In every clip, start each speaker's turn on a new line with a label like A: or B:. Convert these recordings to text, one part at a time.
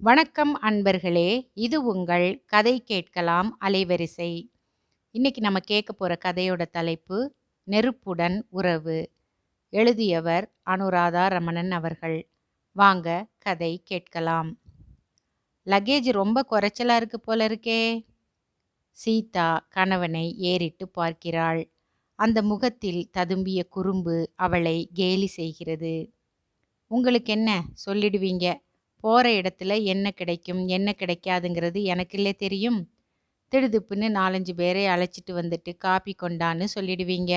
A: வணக்கம் அன்பர்களே! இது உங்கள் கதை கேட்கலாம் அலைவரிசை. இன்னைக்கு நம்ம கேட்க போற கதையோட தலைப்பு நெருப்புடன் உறவு. எழுதியவர் அனுராதா ரமணன் அவர்கள். வாங்க கதை கேட்கலாம். லக்கேஜ் ரொம்ப குறைச்சலா இருக்கு போல இருக்கே! சீதா கணவனை ஏறிட்டு பார்க்கிறாள். அந்த முகத்தில் ததும்பிய குறும்பு அவளை கேலி செய்கிறது. உங்களுக்கு என்ன சொல்லிடுவீங்க. போற இடத்துல என்ன கிடைக்கும், என்ன கிடைக்காதுங்கிறது எனக்கில்லே தெரியும். திடுதிப்புன்னு 4, 5 பேரை அழைச்சிட்டு வந்துட்டு காப்பி கொண்டான்னு சொல்லிடுவீங்க.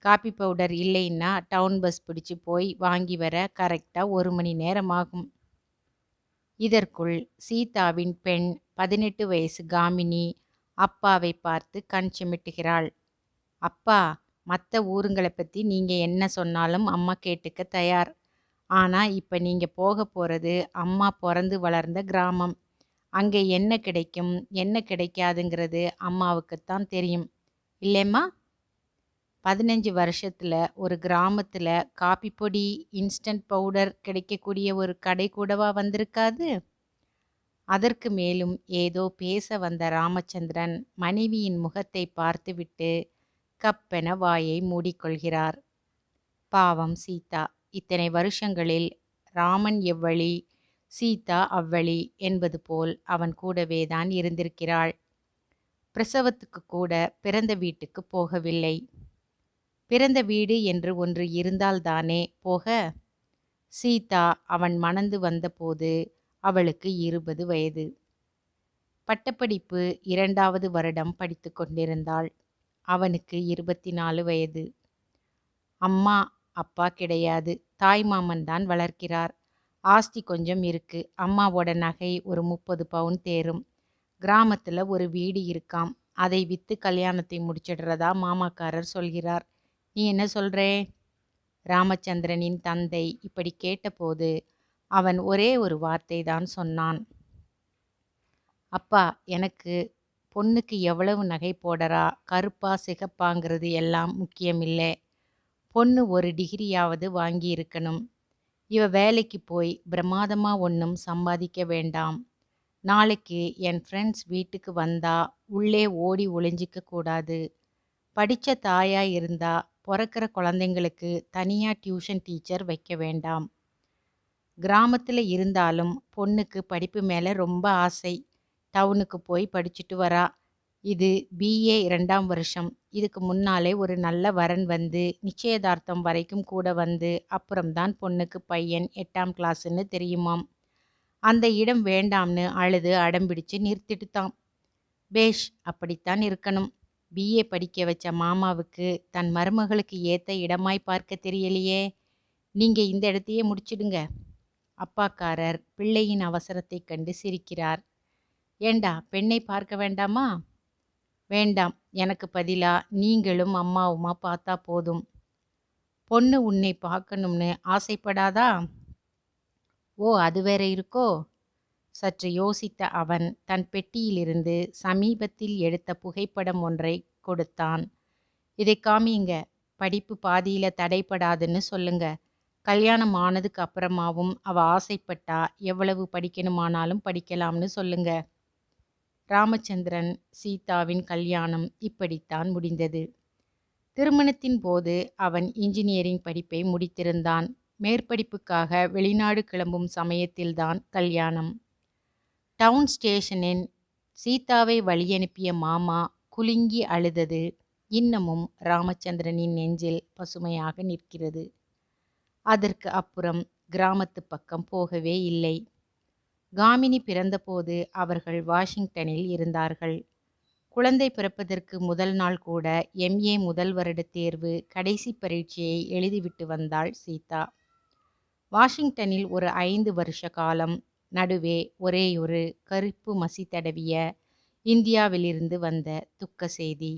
A: காப்பி பவுடர் இல்லைன்னா டவுன் பஸ் பிடிச்சு போய் வாங்கி வர கரெக்டா 1 மணி நேரம் ஆகும். இதற்குள் சீதாவின் பெண் 18 வயசு காமினி அப்பாவை பார்த்து கண் சிமிட்டுகிறாள். அப்பா, மற்ற ஊருங்களை பத்தி நீங்க என்ன சொன்னாலும் அம்மா கேட்டுக்க தயார். ஆனா இப்ப நீங்க போக போறது அம்மா பொறந்து வளர்ந்த கிராமம். அங்கே என்ன கிடைக்கும், என்ன கிடைக்காதுங்கிறது அம்மாவுக்குத்தான் தெரியும். இல்லேம்மா? 15 வருஷத்துல ஒரு கிராமத்துல காப்பி பொடி, இன்ஸ்டன்ட் பவுடர் கிடைக்கக்கூடிய ஒரு கடை கூடவா வந்திருக்காது? அதற்கு மேலும் ஏதோ பேச வந்த ராமச்சந்திரன் மனைவியின் முகத்தை பார்த்துவிட்டு கப்பென வாயை மூடிக்கொள்கிறார். பாவம் சீதா! இத்தனை வருஷங்களில் ராமன் எவ்வழி, சீதா அவ்வழி என்பது போல் அவன் கூடவே தான் இருந்திருக்கிறாள். பிரசவத்துக்கு கூட பிறந்த வீட்டுக்கு போகவில்லை. பிறந்த வீடு என்று ஒன்று இருந்தால்தானே போக? சீதா அவன் மணந்து வந்தபோது அவளுக்கு 20 வயது. பட்டப்படிப்பு 2வது வருடம் படித்து கொண்டிருந்தாள். அவனுக்கு 24 வயது. அம்மா அப்பா கிடையாது. தாய் மாமன் தான் வளர்க்கிறார். ஆஸ்தி கொஞ்சம் இருக்கு. அம்மாவோட நகை ஒரு 30 பவுன் தேரும். கிராமத்துல ஒரு வீடு இருக்காம். அதை வித்து கல்யாணத்தை முடிச்சிடுறதா மாமாக்காரர் சொல்கிறார். நீ என்ன சொல்றே? ராமச்சந்திரனின் தந்தை இப்படி கேட்டபோது அவன் ஒரே ஒரு வார்த்தை தான் சொன்னான். அப்பா, எனக்கு பொண்ணுக்கு எவ்வளவு நகை போடறா, கருப்பா சிகப்பாங்கிறது எல்லாம் முக்கியமில்லை. பொண்ணு ஒரு டிகிரியாவது வாங்கி இருக்கணும். இவ வேலைக்கு போய் பிரமாதமா ஒன்றும் சம்பாதிக்க வேண்டாம். நாளைக்கு என் ஃப்ரெண்ட்ஸ் வீட்டுக்கு வந்தா உள்ளே ஓடி ஒளிஞ்சிக்க கூடாது. படித்த தாயா இருந்தா பிறக்கிற குழந்தைங்களுக்கு தனியாக டியூஷன் டீச்சர் வைக்க வேண்டாம். கிராமத்தில் இருந்தாலும் பொண்ணுக்கு படிப்பு மேலே ரொம்ப ஆசை. டவுனுக்கு போய் படிச்சுட்டு வரா. இது பிஏ 2ஆம் வருஷம். இதுக்கு முன்னாலே ஒரு நல்ல வரன் வந்து நிச்சயதார்த்தம் வரைக்கும் கூட வந்து அப்புறம்தான் பொண்ணுக்கு பையன் 8ஆம் கிளாஸ்ன்னு தெரியுமாம். அந்த இடம் வேண்டாம்னு அழுது அடம்பிடிச்சு நிறுத்திட்டுதான். பேஷ், அப்படித்தான் இருக்கணும். பிஏ படிக்க வச்ச மாமாவுக்கு தன் மருமகளுக்கு ஏத்த இடமாய் பார்க்க தெரியலையே. நீங்க இந்த இடத்தையே முடிச்சிடுங்க. அப்பாக்காரர் பிள்ளையின் அவசரத்தை கண்டு சிரிக்கிறார். ஏண்டா, பெண்ணை பார்க்க வேண்டாமா? வேண்டாம், எனக்கு பதிலா நீங்களும் அம்மாவுமா பார்த்தா போதும். பொண்ணு உன்னை பார்க்கணும்னு ஆசைப்படாதா? ஓ, அது வேற இருக்கோ? சற்று யோசித்த அவன் தன் பெட்டியிலிருந்து சமீபத்தில் எடுத்த புகைப்படம் ஒன்றை கொடுத்தான். இதை காமிங்க. படிப்பு பாதியில தடைப்படாதுன்னு சொல்லுங்க. கல்யாணம் ஆனதுக்கு அப்புறமாவும் அவ ஆசைப்பட்டா எவ்வளவு படிக்கணுமானாலும் படிக்கலாம்னு சொல்லுங்க. ராமச்சந்திரன் சீதாவின் கல்யாணம் இப்படித்தான் முடிந்தது. திருமணத்தின் போது அவன் இன்ஜினியரிங் படிப்பை முடித்திருந்தான். மேற்படிப்புக்காக வெளிநாடு கிளம்பும் சமயத்தில்தான் கல்யாணம். டவுன் ஸ்டேஷனின் சீதாவை வழியனுப்பிய மாமா குலுங்கி அழுதது இன்னமும் ராமச்சந்திரனின் நெஞ்சில் பசுமையாக நிற்கிறது. அதற்கு அப்புறம் கிராமத்து பக்கம் போகவே இல்லை. காமினி பிறந்தபோது அவர்கள் வாஷிங்டனில் இருந்தார்கள். குழந்தை பிறப்பதற்கு முதல் நாள் கூட எம்ஏ முதல் வருட தேர்வு கடைசி பரீட்சையை எழுதிவிட்டு வந்தாள் சீதா. வாஷிங்டனில் ஒரு 5 வருஷ காலம். நடுவே ஒரேயொரு கருப்பு மசி தடவிய இந்தியாவிலிருந்து வந்த துக்க செய்தி.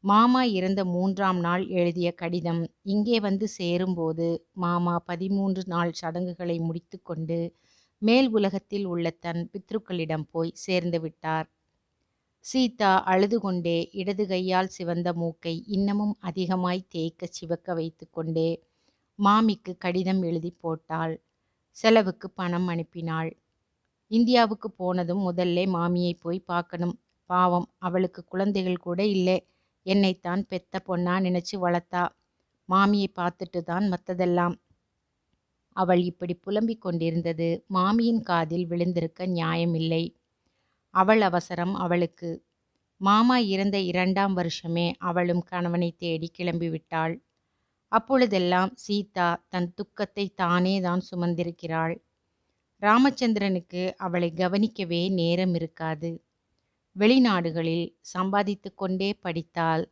A: மாமா இறந்த 3ஆம் நாள் எழுதிய கடிதம் இங்கே வந்து சேரும்போது மாமா 13 நாள் சடங்குகளை முடித்து கொண்டு மேல் உலகத்தில் உள்ள தன் பித்ருக்களிடம் போய் சேர்ந்து விட்டார். சீதா அழுது கொண்டே இடது கையால் சிவந்த மூக்கை இன்னமும் அதிகமாய் தேய்க்க சிவக்க வைத்து கொண்டே மாமிக்கு கடிதம் எழுதி போட்டாள். செலவுக்கு பணம் அனுப்பினாள். இந்தியாவுக்கு போனதும் முதல்ல மாமியை போய் பார்க்கணும். பாவம், அவளுக்கு குழந்தைகள் கூட இல்லே. என்னைத்தான் பெத்த பொண்ணா நினைச்சு வளர்த்தா. மாமியை பார்த்துட்டு தான் மத்ததெல்லாம். அவள் இப்படி புலம்பிக் கொண்டிருந்தது மாமியின் காதில் விழுந்திருக்க நியாயமில்லை. அவள் அவசரம் அவளுக்கு. மாமா இறந்த 2ஆம் வருஷமே அவளும் கணவனை தேடி கிளம்பிவிட்டாள். அப்பொழுதெல்லாம் சீதா தன் துக்கத்தை தானே தான் சுமந்திருக்கிறாள். ராமச்சந்திரனுக்கு அவளை கவனிக்கவே நேரம் இருக்காது. வெளிநாடுகளில் சம்பாதித்து கொண்டே படித்தால்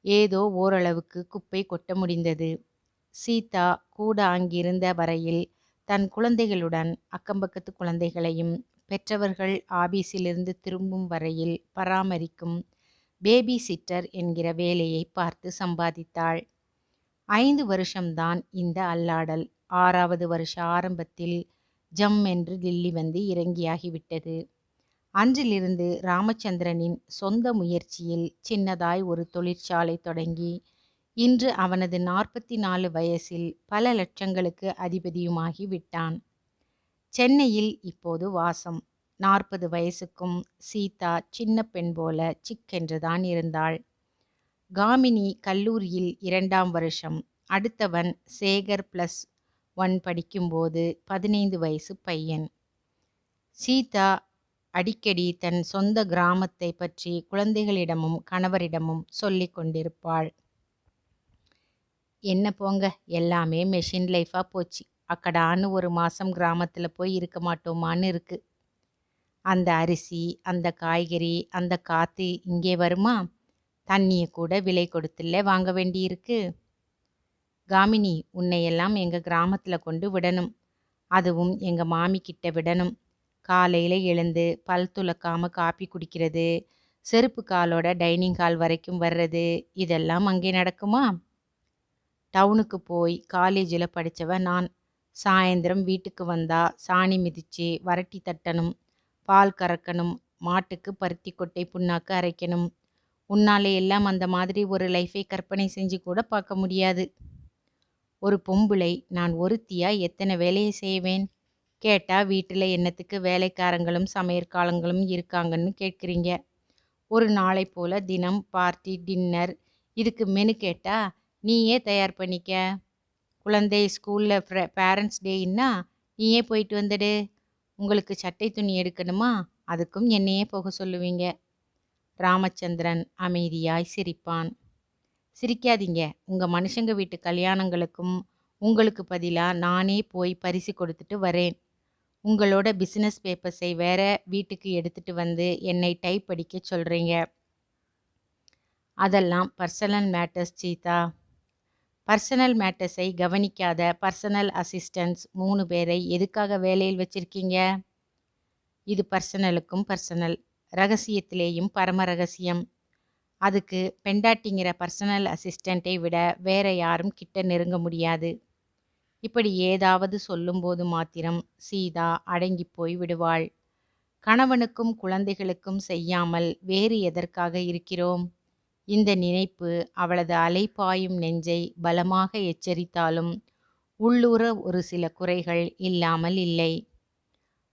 A: ஏதோ ஓரளவுக்கு குப்பை கொட்ட முடிந்தது. சீதா கூட அங்கிருந்த வரையில் தன் குழந்தைகளுடன் அக்கம்பக்கத்து குழந்தைகளையும் பெற்றவர்கள் ஆபீஸிலிருந்து திரும்பும் வரையில் பராமரிக்கும் பேபி சிட்டர் என்கிற வேலையை பார்த்து சம்பாதித்தாள். 5 வருஷம்தான் இந்த அல்லாடல். 6வது வருஷ ஆரம்பத்தில் ஜம் என்று தில்லி வந்து இறங்கியாகிவிட்டது. அன்றிலிருந்து ராமச்சந்திரனின் சொந்த முயற்சியில் சின்னதாய் ஒரு தொழிற்சாலை தொடங்கி இன்று அவனது 44 வயசில் பல லட்சங்களுக்கு அதிபதியுமாகி விட்டான். சென்னையில் இப்போது வாசம். 40 வயசுக்கும் சீதா சின்ன பெண் போல சிக்கென்றுதான் இருந்தாள். காமினி கல்லூரியில் 2ஆம் வருஷம். அடுத்தவன் சேகர் +1 படிக்கும்போது 15 வயசு பையன். சீதா அடிக்கடி தன் சொந்த கிராமத்தை பற்றி குழந்தைகளிடமும் கணவரிடமும் சொல்லிக் கொண்டிருப்பாள். என்ன போங்க, எல்லாமே மெஷின் லைஃபா போச்சு. அக்கடான்னு ஒரு மாசம் கிராமத்தில் போய் இருக்க மாட்டோமான்னு இருக்கு. அந்த அரிசி, அந்த காய்கறி, அந்த காற்று இங்கே வருமா? தண்ணியை கூட விலை கொடுத்துல வாங்க வேண்டியிருக்கு. காமினி, உன்னையெல்லாம் எங்கள் கிராமத்தில் கொண்டு விடணும். அதுவும் எங்கள் மாமி கிட்ட விடணும். காலையில் எழுந்து பல் துலக்காமல் காப்பி குடிக்கிறது, செருப்பு காலோட டைனிங் ஹால் வரைக்கும் வர்றது, இதெல்லாம் அங்கே நடக்குமா? டவுனுக்கு போய் காலேஜில் படித்தவ நான். சாயந்தரம் வீட்டுக்கு வந்தா சாணி மிதித்து வரட்டி தட்டணும், பால் கறக்கணும், மாட்டுக்கு பருத்தி கொட்டை புண்ணாக்கு அரைக்கணும். உன்னாலே எல்லாம் அந்த மாதிரி ஒரு லைஃபை கற்பனை செஞ்சு கூட பார்க்க முடியாது. ஒரு பொம்பளை நான் ஒருத்தியா எத்தனை வேலையை செய்வேன்? கேட்டா வீட்டில் என்னத்துக்கு வேலைக்காரங்களும் சமையற்காலங்களும் இருக்காங்கன்னு கேட்குறீங்க. ஒரு நாளை போல் தினம் பார்ட்டி டின்னர், இதுக்கு மெனு கேட்டா நீயே தயார் பண்ணிக்க. குழந்தை ஸ்கூலில் பேரண்ட்ஸ் டேன்னா நீயே போயிட்டு வந்துடு. உங்களுக்கு சட்டை துணி எடுக்கணுமா? அதுக்கும் என்னையே போக சொல்லுவீங்க. ராமச்சந்திரன் அமைதியாய் சிரிப்பான். சிரிக்காதீங்க, உங்கள் மனுஷங்க வீட்டு கல்யாணங்களுக்கும் உங்களுக்கு பதிலாக நானே போய் பரிசு கொடுத்துட்டு வரேன். உங்களோட பிஸ்னஸ் பேப்பர்ஸை வேற வீட்டுக்கு எடுத்துட்டு வந்து என்னை டைப் அடிக்க சொல்கிறீங்க. அதெல்லாம் பர்சனல் மேட்டர்ஸ் சீதா. பர்சனல் மேட்டர்ஸை கவனிக்காத பர்சனல் அசிஸ்டன்ட்ஸ் 3 பேரை எதுக்காக வேலையில் வச்சிருக்கீங்க? இது பர்சனலுக்கும் பர்சனல், ரகசியத்திலேயும் பரம ரகசியம். அதுக்கு பெண்டாட்டிங்கிற பர்சனல் அசிஸ்டண்ட்டை விட வேற யாரும் கிட்ட நெருங்க முடியாது. இப்படி ஏதாவது சொல்லும்போது மாத்திரம் சீதா அடங்கி போய் விடுவாள். கணவனுக்கும் குழந்தைகளுக்கும் செய்யாமல் வேறு எதற்காக இருக்கிறோம்? இந்த நினைப்பு அவளது அலைபாயும் நெஞ்சை பலமாக எச்சரித்தாலும் உள்ளூர ஒரு சில குறைகள் இல்லாமல் இல்லை.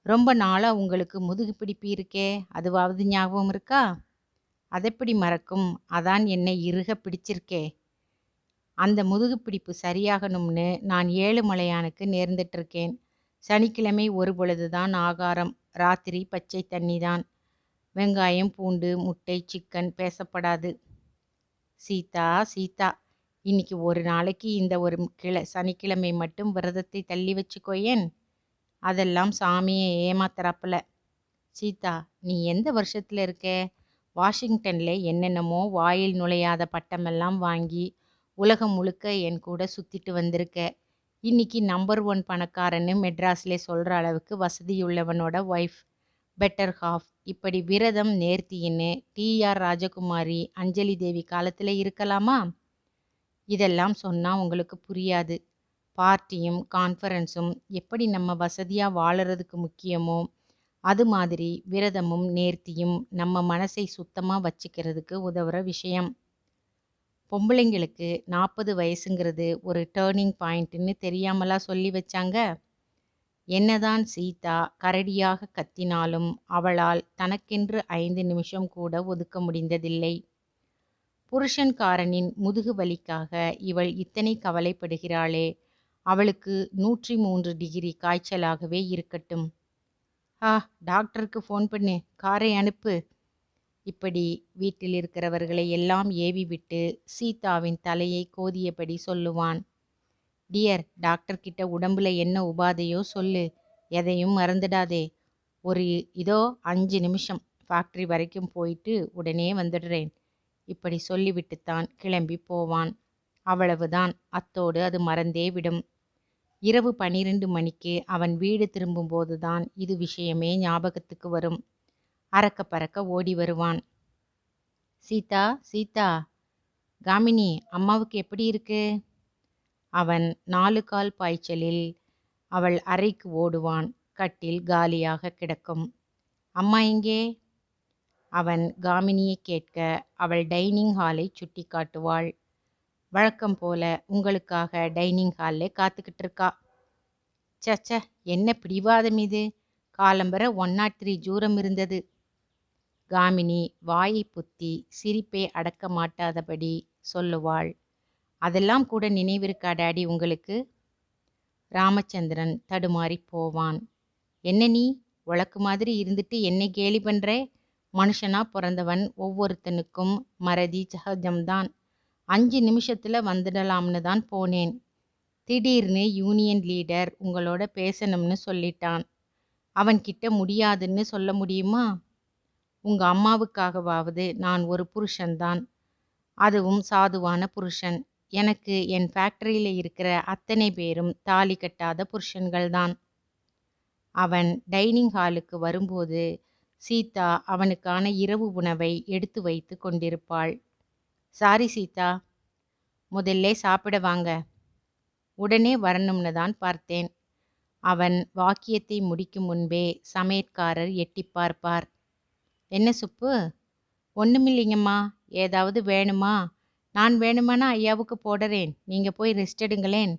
A: ரொம்ப நாளாக உங்களுக்கு முதுகு பிடிப்பு இருக்கே, அதுவாவது ஞாபகம் இருக்கா? அதெப்படி மறக்கும்? அதான் என்னை இறுக பிடிச்சிருக்கே. அந்த முதுகு பிடிப்பு சரியாகணும்னு நான் ஏழுமலையானுக்கு நேர்ந்துட்டுருக்கேன். சனிக்கிழமை ஒரு பொழுது தான் ஆகாரம், ராத்திரி பச்சை தண்ணி தான். வெங்காயம், பூண்டு, முட்டை, சிக்கன் பேசப்படாது. சீதா சீதா, இன்னைக்கு ஒரு நாளைக்கு இந்த ஒரு சனிக்கிழமை மட்டும் விரதத்தை தள்ளி வச்சுக்கோயேன். அதெல்லாம் சாமியை ஏமாத்துறாப்புல. சீதா, நீ எந்த வருஷத்தில் இருக்க? வாஷிங்டனில் என்னென்னமோ வாயில் நுழையாத பட்டமெல்லாம் வாங்கி உலகம் முழுக்க என் கூட சுற்றிட்டு வந்திருக்க. இன்னைக்கு நம்பர் 1 பணக்காரன்னு மெட்ராஸில் சொல்கிற அளவுக்கு வசதியுள்ளவனோட ஒய்ஃப், பெட்டர் ஹாஃப். இப்படி விரதம் நேர்த்தின்னு டிஆர் ராஜகுமாரி, அஞ்சலி தேவி காலத்தில் இருக்கலாமா? இதெல்லாம் சொன்னால் உங்களுக்கு புரியாது. பார்ட்டியும் கான்ஃபரன்ஸும் எப்படி நம்ம வசதியாக வாழறதுக்கு முக்கியமோ அது மாதிரி விரதமும் நேர்த்தியும் நம்ம மனசை சுத்தமாக வச்சுக்கிறதுக்கு உதவுற விஷயம். பொம்பளைங்களுக்கு 40 வயசுங்கிறது ஒரு டேர்னிங் பாயிண்ட்டுன்னு தெரியாமலா சொல்லி வச்சாங்க? என்னதான் சீதா கரடியாக கத்தினாலும் அவளால் தனக்கென்று 5 நிமிஷம் கூட ஒதுக்க முடிந்ததில்லை. புருஷன்காரனின் முதுகு வலிக்காக இவள் இத்தனை கவலைப்படுகிறாளே, அவளுக்கு 103 டிகிரி காய்ச்சலாகவே இருக்கட்டும். டாக்டருக்கு ஃபோன் பண்ணு, காரை அனுப்பு. இப்படி வீட்டில் இருக்கிறவர்களை எல்லாம் ஏவிவிட்டு சீதாவின் தலையை கோதியபடி சொல்லுவான். டியர், டாக்டர் கிட்ட உடம்புல என்ன உபாதையோ சொல்லு, எதையும் மறந்துடாதே. இதோ 5 நிமிஷம், ஃபேக்டரி வரைக்கும் போயிட்டு உடனே வந்துடுறேன். இப்படி சொல்லிவிட்டுத்தான் கிளம்பி போவான். அவ்வளவுதான், அத்தோடு அது மறந்தே விடும். இரவு 12 மணிக்கு அவன் வீடு திரும்பும்போதுதான் இது விஷயமே ஞாபகத்துக்கு வரும். அறக்க பறக்க ஓடி வருவான். சீதா, சீதா, காமினி, அம்மாவுக்கு எப்படி இருக்கு? அவன் 4 கால் பாய்ச்சலில் அவள் அறைக்கு ஓடுவான். கட்டில் காலியாக கிடக்கும். அம்மா எங்கே? அவன் காமினியை கேட்க அவள் டைனிங் ஹாலை சுட்டி காட்டுவாள். வழக்கம் போல உங்களுக்காக டைனிங் ஹாலில் காத்துக்கிட்டு இருக்கா. சச்ச, என்ன பிடிவாதம் இது? காலம்பர 103 ஜூரம் இருந்தது. காமினி வாயை புத்தி சிரிப்பை அடக்க மாட்டாதபடி சொல்லுவாள். அதெல்லாம் கூட நினைவிருக்கா டாடி உங்களுக்கு? ராமச்சந்திரன் தடுமாறி போவான். என்ன நீ உழக்கு மாதிரி இருந்துட்டு என்னை கேலி பண்றே? மனுஷனா பிறந்தவன் ஒவ்வொருத்தனுக்கும் மறதி சகஜம்தான். 5 நிமிஷத்துல வந்துடலாம்னு தான் போனேன். திடீர்னு யூனியன் லீடர் உங்களோட பேசணும்னு சொல்லிட்டான். அவன்கிட்ட முடியாதுன்னு சொல்ல முடியுமா? உங்க அம்மாவுக்காகவாவது நான் ஒரு புருஷன்தான், அதுவும் சாதுவான புருஷன். எனக்கு என் ஃபேக்டரியில் இருக்கிற அத்தனை பேரும் தாலி கட்டாத புருஷன்கள்தான். அவன் டைனிங் ஹாலுக்கு வரும்போது சீதா அவனுக்கான இரவு உணவை எடுத்து வைத்து கொண்டிருப்பாள். சாரி சீதா, முதல்ல சாப்பிட வாங்க. உடனே வரணும்னு தான் பார்த்தேன். அவன் வாக்கியத்தை முடிக்கும் முன்பே சமையற்காரர் எட்டி பார்ப்பார். என்ன சுப்பு? ஒன்றுமில்லைங்கம்மா. ஏதாவது வேணுமா? நான் வேணுமானா ஐயாவுக்கு போடுறேன், நீங்கள் போய் ரெஸ்ட் எடுங்களேன்.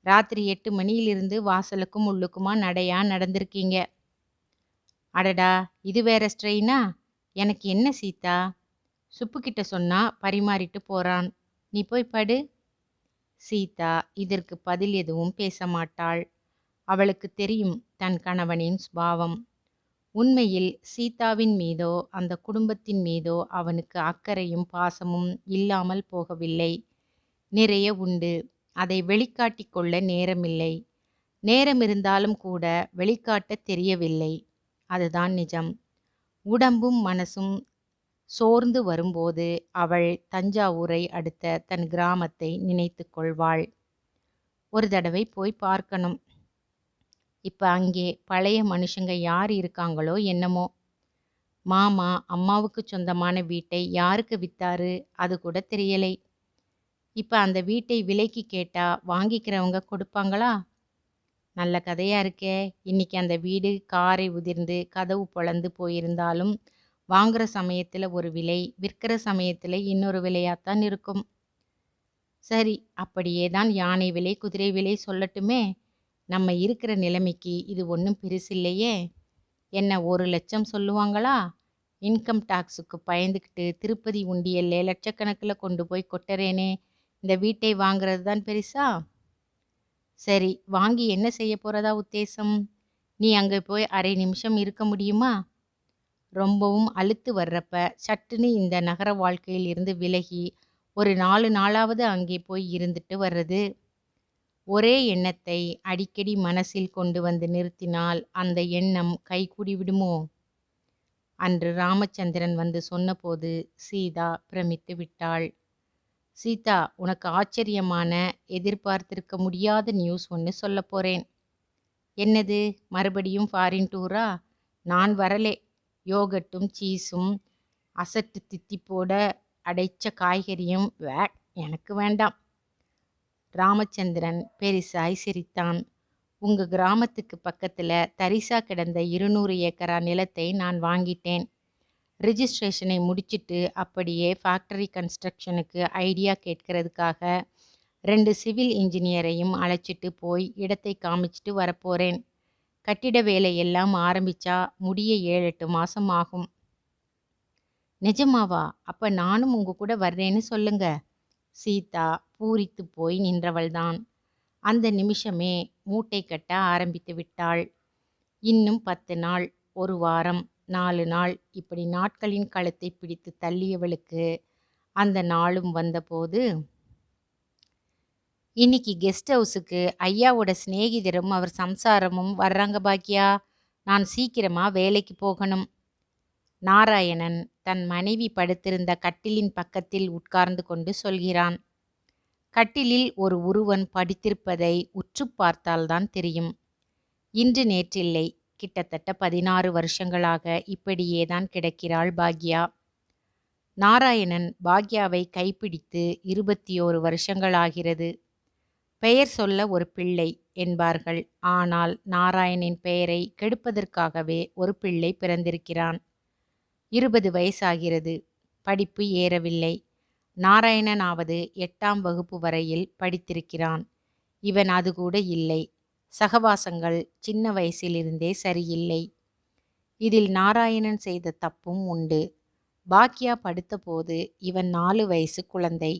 A: ராத்திரி 8 மணியிலிருந்து வாசலுக்கும் உள்ளுக்குமா நடையா நடந்திருக்கீங்க. அடடா, இது வேற ஸ்ட்ரெயினா? எனக்கு என்ன சீதா? சுப்புக்கிட்ட சொன்னா பரிமாறிட்டு போறான். நீ போய் படு. சீதா இதற்கு பதில் எதுவும் பேச மாட்டாள். அவளுக்கு தெரியும் தன் கணவனின் சுபாவம். உண்மையில் சீதாவின் மீதோ அந்த குடும்பத்தின் மீதோ அவனுக்கு அக்கறையும் பாசமும் இல்லாமல் போகவில்லை. நிறைய உண்டு. அதை வெளிக்காட்டிக் கொள்ள நேரமில்லை. நேரம் இருந்தாலும் கூட வெளிக்காட்ட தெரியவில்லை. அதுதான் நிஜம். உடம்பும் மனசும் சோர்ந்து வரும்போது அவள் தஞ்சாவூரை அடுத்த தன் கிராமத்தை நினைத்து கொள்வாள். ஒரு தடவை போய் பார்க்கணும். இப்ப அங்கே பழைய மனுஷங்க யார் இருக்காங்களோ என்னமோ. மாமா அம்மாவுக்கு சொந்தமான வீட்டை யாருக்கு வித்தாரு அது கூட தெரியலை. இப்ப அந்த வீட்டை விலைக்கு கேட்டா வாங்கிக்கிறவங்க கொடுப்பாங்களா? நல்ல கதையா இருக்கே. இன்னைக்கு அந்த வீடு காரை உதிர்ந்து கதவு பொளந்து போயிருந்தாலும் வாங்குற சமயத்துல ஒரு விலை, விற்கிற சமயத்துல இன்னொரு விலையாத்தான் இருக்கும். சரி, அப்படியே தான் யானை விலை குதிரை விலை சொல்லட்டுமே. நம்ம இருக்கிற நிலைமைக்கு இது ஒன்றும் பெருசில்லையே. என்ன 1,00,000 சொல்லுவாங்களா? இன்கம் டாக்ஸுக்கு பயந்துக்கிட்டு திருப்பதி உண்டியல்ல லட்சக்கணக்கில் கொண்டு போய் கொட்டுறேனே, இந்த வீட்டை வாங்குறது தான் பெருசா? சரி, வாங்கி என்ன செய்ய போறதா உத்தேசம்? நீ அங்கே போய் அரை நிமிஷம் இருக்க முடியுமா? ரொம்பவும் அலுத்து வர்றப்ப சட்டுன்னு இந்த நகர வாழ்க்கையில் இருந்து விலகி ஒரு 4 நாளாவது அங்கே போய் இருந்துட்டு வர்றது. ஒரே எண்ணத்தை அடிக்கடி மனசில் கொண்டு வந்து நிறுத்தினால் அந்த எண்ணம் கைகூடி விடுமோ? அன்று ராமச்சந்திரன் வந்து சொன்னபோது சீதா பிரமித்து விட்டாள். சீதா, உனக்கு ஆச்சரியமான, எதிர்பார்த்திருக்க முடியாத நியூஸ் ஒன்று சொல்ல போறேன். என்னது? மறுபடியும் ஃபாரின் டூரா? நான் வரலே. யோகட்டும் சீஸும் அசட்டு தித்திப்போட அடைச்ச காய்கறியும் வேக், எனக்கு வேண்டாம். ராமச்சந்திரன் பெரிசாய் சிரித்தான். உங்க கிராமத்துக்கு பக்கத்துல தரிசா கிடந்த 200 ஏக்கரா நிலத்தை நான் வாங்கிட்டேன். ரிஜிஸ்ட்ரேஷனை முடிச்சிட்டு அப்படியே ஃபேக்டரி கன்ஸ்ட்ரக்ஷனுக்கு ஐடியா கேட்கறதுக்காக 2 சிவில் இன்ஜினியரையும் அழைச்சிட்டு போய் இடத்தை காமிச்சிட்டு வரப்போறேன். கட்டிட வேலை எல்லாம் ஆரம்பிச்சா முடிய 7-8 மாசம் ஆகும். நிஜமாவா? அப்ப நானும் உங்க கூட வர்றேன்னு சொல்லுங்க. சீதா பூரித்து போய் நின்றவள்தான். அந்த நிமிஷமே மூட்டை கட்ட ஆரம்பித்து விட்டாள். இன்னும் 10 நாள், 1 வாரம், 4 நாள் இப்படி நாட்களின் கழுத்தை பிடித்து தள்ளியவளுக்கு அந்த நாளும் வந்தபோது, இன்னைக்கு கெஸ்ட் ஹவுஸுக்கு ஐயாவோட சிநேகிதரும் அவர் சம்சாரமும் வர்றாங்க பாக்கியா. நான் சீக்கிரமா வேலைக்கு போகணும். நாராயணன் தன் மனைவி படுத்திருந்த கட்டிலின் பக்கத்தில் உட்கார்ந்து கொண்டு சொல்கிறான். கட்டிலில் ஒரு உருவன் படுத்திருப்பதை உற்றுப் பார்த்தால்தான் தெரியும். இன்று நேற்றில்லை, கிட்டத்தட்ட 16 வருஷங்களாக இப்படியேதான் கிடக்கிறாள் பாக்யா. நாராயணன் பாக்யாவை கைப்பிடித்து 21 வருஷங்களாகிறது. பெயர் சொல்ல ஒரு பிள்ளை என்பார்கள். ஆனால் நாராயணின் பெயரை கெடுப்பதற்காகவே ஒரு பிள்ளை பிறந்திருக்கிறான். 20 வயசாகிறது. படிப்பு ஏறவில்லை. நாராயணனாவது 8ஆம் வகுப்பு வரையில் படித்திருக்கிறான். இவன் அது கூட இல்லை. சகவாசங்கள் சின்ன வயசிலிருந்தே சரியில்லை. இதில் நாராயணன் செய்த தப்பும் உண்டு. பாக்யா படுத்தபோது இவன் 4 வயசு குழந்தை.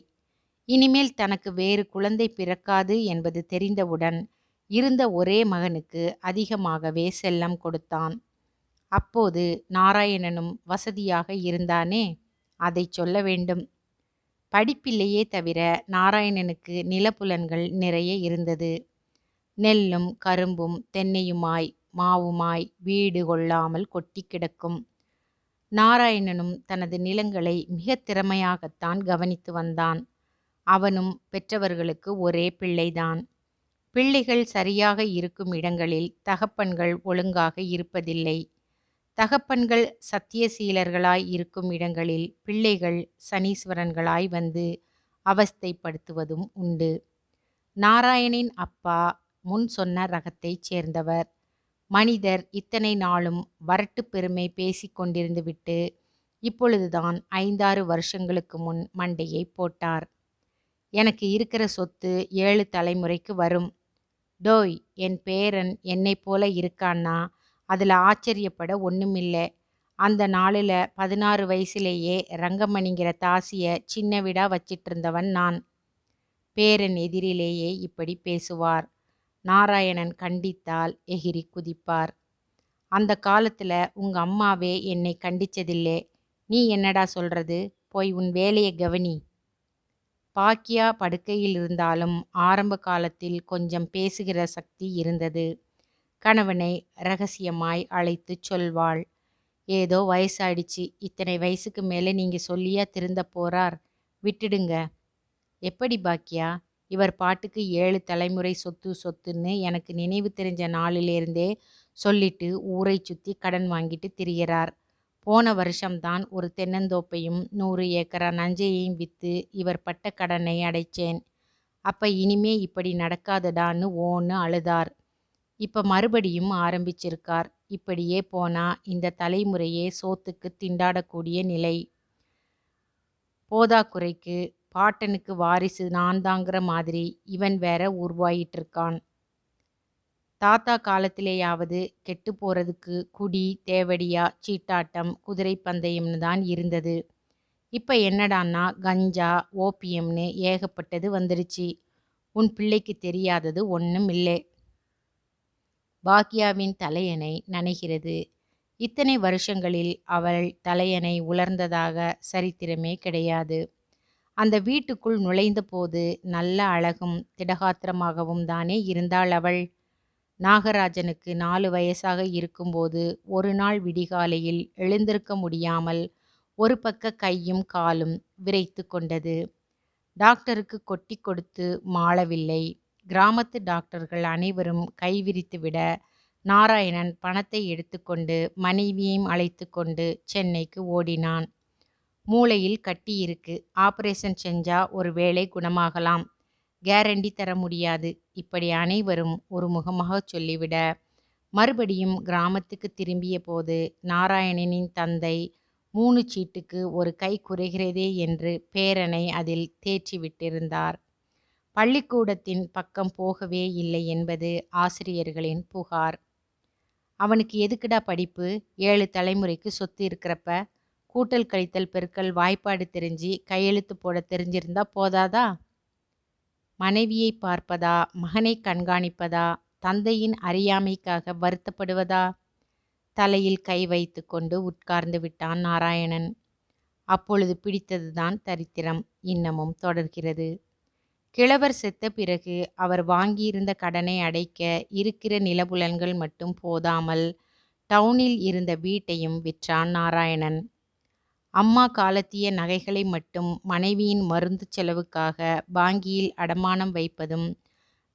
A: இனிமேல் தனக்கு வேறு குழந்தை பிறக்காது என்பது தெரிந்தவுடன் இருந்த ஒரே மகனுக்கு அதிகமாகவே செல்லம் கொடுத்தான். அப்போது நாராயணனும் வசதியாக இருந்தானே, அதை சொல்ல வேண்டும். படிப்பில்லையே தவிர நாராயணனுக்கு நிலப்புலன்கள் நிறைய இருந்தது. நெல்லும் கரும்பும் தென்னையுமாய் மாவுமாய் வீடு கொள்ளாமல் கொட்டி கிடக்கும். நாராயணனும் தனது நிலங்களை மிக திறமையாகத்தான் கவனித்து வந்தான். அவனும் பெற்றவர்களுக்கு ஒரே பிள்ளைதான். பிள்ளைகள் சரியாக இருக்கும் இடங்களில் தகப்பன்கள் ஒழுங்காக இருப்பதில்லை. தகப்பன்கள் சத்தியசீலர்களாய் இருக்கும் இடங்களில் பிள்ளைகள் சனீஸ்வரன்களாய் வந்து அவஸ்தைப்படுத்துவதும் உண்டு. நாராயணின் அப்பா முன் சொன்ன ரகத்தைச் சேர்ந்தவர். மனிதர் இத்தனை நாளும் வரட்டு பெருமை பேசி கொண்டிருந்து விட்டு இப்பொழுதுதான் 5-6 வருஷங்களுக்கு முன் மண்டையை போட்டார். எனக்கு இருக்கிற சொத்து 7 தலைமுறைக்கு வரும். டோய், என் பேரன் என்னை போல இருக்கான்னா அதில் ஆச்சரியப்பட ஒன்றுமில்லை. அந்த நாளில் 16 வயசுலேயே ரங்கமணிங்கிற தாசியை சின்ன வீடா வச்சிட்டு இருந்தவன் நான். பேரன் எதிரிலேயே இப்படி பேசுவார். நாராயணன் கண்டித்தால் எகிரி குதிப்பார். அந்த காலத்தில் உங்கள் அம்மாவே என்னை கண்டிச்சதில்லை. நீ என்னடா சொல்கிறது? போய் உன் வேலையை கவனி. பாக்கியா படுக்கையில் இருந்தாலும் ஆரம்ப காலத்தில் கொஞ்சம் பேசுகிற சக்தி இருந்தது. கணவனை ரகசியமாய் அழைத்து சொல்வாள். ஏதோ வயசாயிடுச்சு, இத்தனை வயசுக்கு மேலே நீங்கள் சொல்லியா திருந்த போறார், விட்டுடுங்க. எப்படி பாக்கியா? இவர் பாட்டுக்கு 7 தலைமுறை சொத்து சொத்துன்னு எனக்கு நினைவு தெரிஞ்ச நாளிலேருந்தே சொல்லிட்டு ஊரை சுற்றி கடன் வாங்கிட்டு திரிகிறார். போன வருஷம்தான் ஒரு தென்னந்தோப்பையும் 100 ஏக்கரா நஞ்சையையும் விற்று இவர் பட்ட கடனை அடைச்சேன். அப்போ இனிமே இப்படி நடக்காதடான்னு ஓன்னு அழுதார். இப்போ மறுபடியும் ஆரம்பிச்சிருக்கார். இப்படியே போனா இந்த தலைமுறையே சோத்துக்கு திண்டாடக்கூடிய நிலை. போதாக்குறைக்கு பாட்டனுக்கு வாரிசு நான் தாங்கிற மாதிரி இவன் வேற உருவாயிட்டு இருக்கான். தாத்தா காலத்திலேயாவது கெட்டு போகிறதுக்கு குடி, தேவடியா, சீட்டாட்டம், குதிரை பந்தயம்னு தான் இருந்தது. இப்போ என்னடான்னா கஞ்சா, ஓபியம்னு ஏகப்பட்டது வந்துடுச்சு. உன் பிள்ளைக்கு தெரியாதது ஒன்றும் இல்லை. பாக்யாவின் தலையணை நனைகிறது. இத்தனை வருஷங்களில் அவள் தலையணை உலர்ந்ததாக சரித்திரமே கிடையாது. அந்த வீட்டுக்குள் நுழைந்த போது நல்ல அழகும் திடகாத்திரமாகவும் தானே இருந்தாள் அவள். நாகராஜனுக்கு 4 வயசாக இருக்கும்போது ஒரு நாள் விடிகாலையில் எழுந்திருக்க முடியாமல் ஒரு பக்க கையும் காலும் விரைத்து கொண்டது. டாக்டருக்கு கொட்டி கொடுத்து மாளவில்லை. கிராமத்து டாக்டர்கள் அனைவரும் கைவிரித்துவிட நாராயணன் பணத்தை எடுத்துக்கொண்டு மனைவியையும் அழைத்து கொண்டு சென்னைக்கு ஓடினான். மூளையில் கட்டி இருக்கு, ஆபரேஷன் செஞ்சா ஒரு வேளை குணமாகலாம், கேரண்டி தர முடியாது, இப்படி அனைவரும் ஒரு முகமாக சொல்லிவிட மறுபடியும் கிராமத்துக்கு திரும்பிய போது நாராயணனின் தந்தை 3 சீட்டுக்கு ஒரு கை குறைகிறதே என்று பேரனை அதில் தேற்றிவிட்டிருந்தார். பள்ளிக்கூடத்தின் பக்கம் போகவே இல்லை என்பது ஆசிரியர்களின் புகார். அவனுக்கு எதுக்குடா படிப்பு? 7 தலைமுறைக்கு சொத்து இருக்கிறப்ப, கூட்டல் கழித்தல் பெருக்கல் வாய்ப்பாடு தெரிஞ்சு கையெழுத்து போட தெரிஞ்சிருந்தா போதாதா? மனைவியை பார்ப்பதா, மகனை கண்காணிப்பதா, தந்தையின் அறியாமைக்காக வருத்தப்படுவதா? தலையில் கை வைத்து கொண்டு உட்கார்ந்து விட்டான் நாராயணன். அப்பொழுது பிடித்ததுதான் தரித்திரம் இன்னமும் தொடர்கிறது. கிழவர் செத்த பிறகு அவர் வாங்கியிருந்த கடனை அடைக்க இருக்கிற நிலபுலன்கள் மட்டும் போதாமல் டவுனில் இருந்த வீட்டையும் விற்றான் நாராயணன். அம்மா காலத்திய நகைகளை மட்டும் மனைவியின் மருந்து செலவுக்காக பாங்கியில் அடமானம் வைப்பதும்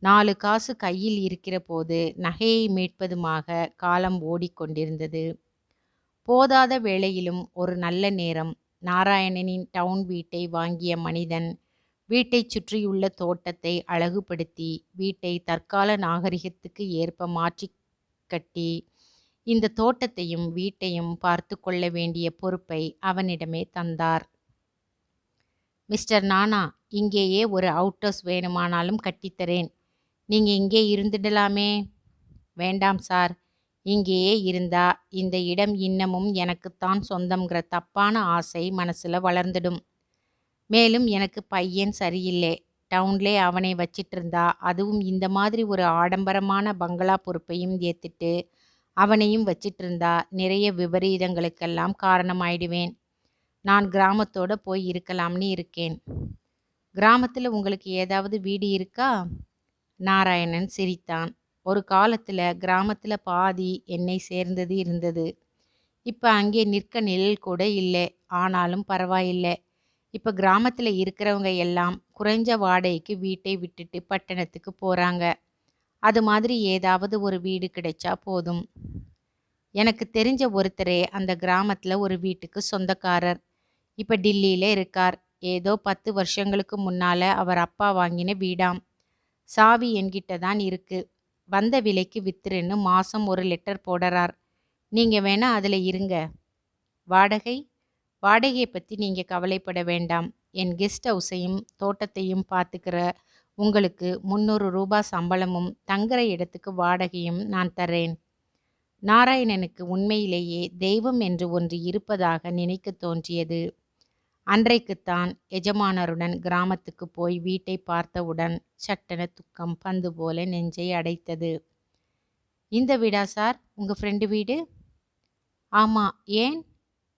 A: 4 காசு கையில் இருக்கிற போது நகையை மீட்பதுமாக காலம் ஓடிக்கொண்டிருந்தது. போதாத வேளையிலும் ஒரு நல்ல நேரம். நாராயணனின் டவுன் வீட்டை வாங்கிய மனிதன் வீட்டைச் சுற்றியுள்ள தோட்டத்தை அழகுபடுத்தி வீட்டை தற்கால நாகரிகத்துக்கு ஏற்ப மாற்றிக் கட்டி இந்த தோட்டத்தையும் வீட்டையும் பார்த்து கொள்ள வேண்டிய பொறுப்பை அவனிடமே தந்தார். மிஸ்டர் நானா, இங்கேயே ஒரு அவுட் ஹவுஸ் வேணுமானாலும் கட்டித்தரேன். நீங்க இங்கே இருந்துடலாமே. வேண்டாம் சார், இங்கேயே இருந்தா இந்த இடம் இன்னமும் எனக்குத்தான் சொந்தம்ங்கிற தப்பான ஆசை மனசுல வளர்ந்துடும். மேலும் எனக்கு பையன் சரியில்லை. டவுன்லே அவனை வச்சிட்டு இருந்தா அதுவும் இந்த மாதிரி ஒரு ஆடம்பரமான பங்களா பொறுப்பையும் ஏத்துட்டு அவனையும் வச்சிட்டு இருந்தா நிறைய விபரீதங்களுக்கெல்லாம் காரணமாயிடுவேன். நான் கிராமத்தோட போய் இருக்கலாம்னு இருக்கேன். கிராமத்தில் உங்களுக்கு ஏதாவது வீடு இருக்கா? நாராயணன் சிரித்தான். ஒரு காலத்தில் கிராமத்தில் பாதி என்னை சேர்ந்தது இருந்தது. இப்போ அங்கே நிற்க நிழல் கூட இல்லை. ஆனாலும் பரவாயில்லை. இப்போ கிராமத்தில் இருக்கிறவங்க எல்லாம் குறைஞ்ச வாடகைக்கு வீட்டை விட்டுட்டு பட்டணத்துக்கு போகிறாங்க. அது மாதிரி ஏதாவது ஒரு வீடு கிடைச்சா போதும். எனக்கு தெரிஞ்ச ஒருத்தரே அந்த கிராமத்தில் ஒரு வீட்டுக்கு சொந்தக்காரர். இப்போ டில்லியில் இருக்கார். ஏதோ 10 வருஷங்களுக்கு முன்னால் அவர் அப்பா வாங்கின வீடாம். சாவி என்கிட்ட தான் இருக்கு. வந்த விலைக்கு வித்துருன்னு மாதம் ஒரு லெட்டர் போடுறார். நீங்கள் வேணா அதில் இருங்க. வாடகை? வாடகையை பற்றி நீங்கள் கவலைப்பட வேண்டாம். என் கெஸ்ட் ஹவுஸையும் தோட்டத்தையும் பார்த்துக்கிற உங்களுக்கு 300 ரூபாய் சம்பளமும் தங்குற இடத்துக்கு வாடகையும் நான் தர்றேன். நாராயணனுக்கு உண்மையிலேயே தெய்வம் என்று ஒன்று இருப்பதாக நினைக்க தோன்றியது. அன்றைக்குத்தான் எஜமானருடன் கிராமத்துக்கு போய் வீட்டை பார்த்தவுடன் சட்டென துக்கம் பந்து போல நெஞ்சை அடைத்தது. இந்த வீடா சார் உங்கள் ஃப்ரெண்டு வீடு? ஆமாம். ஏன்?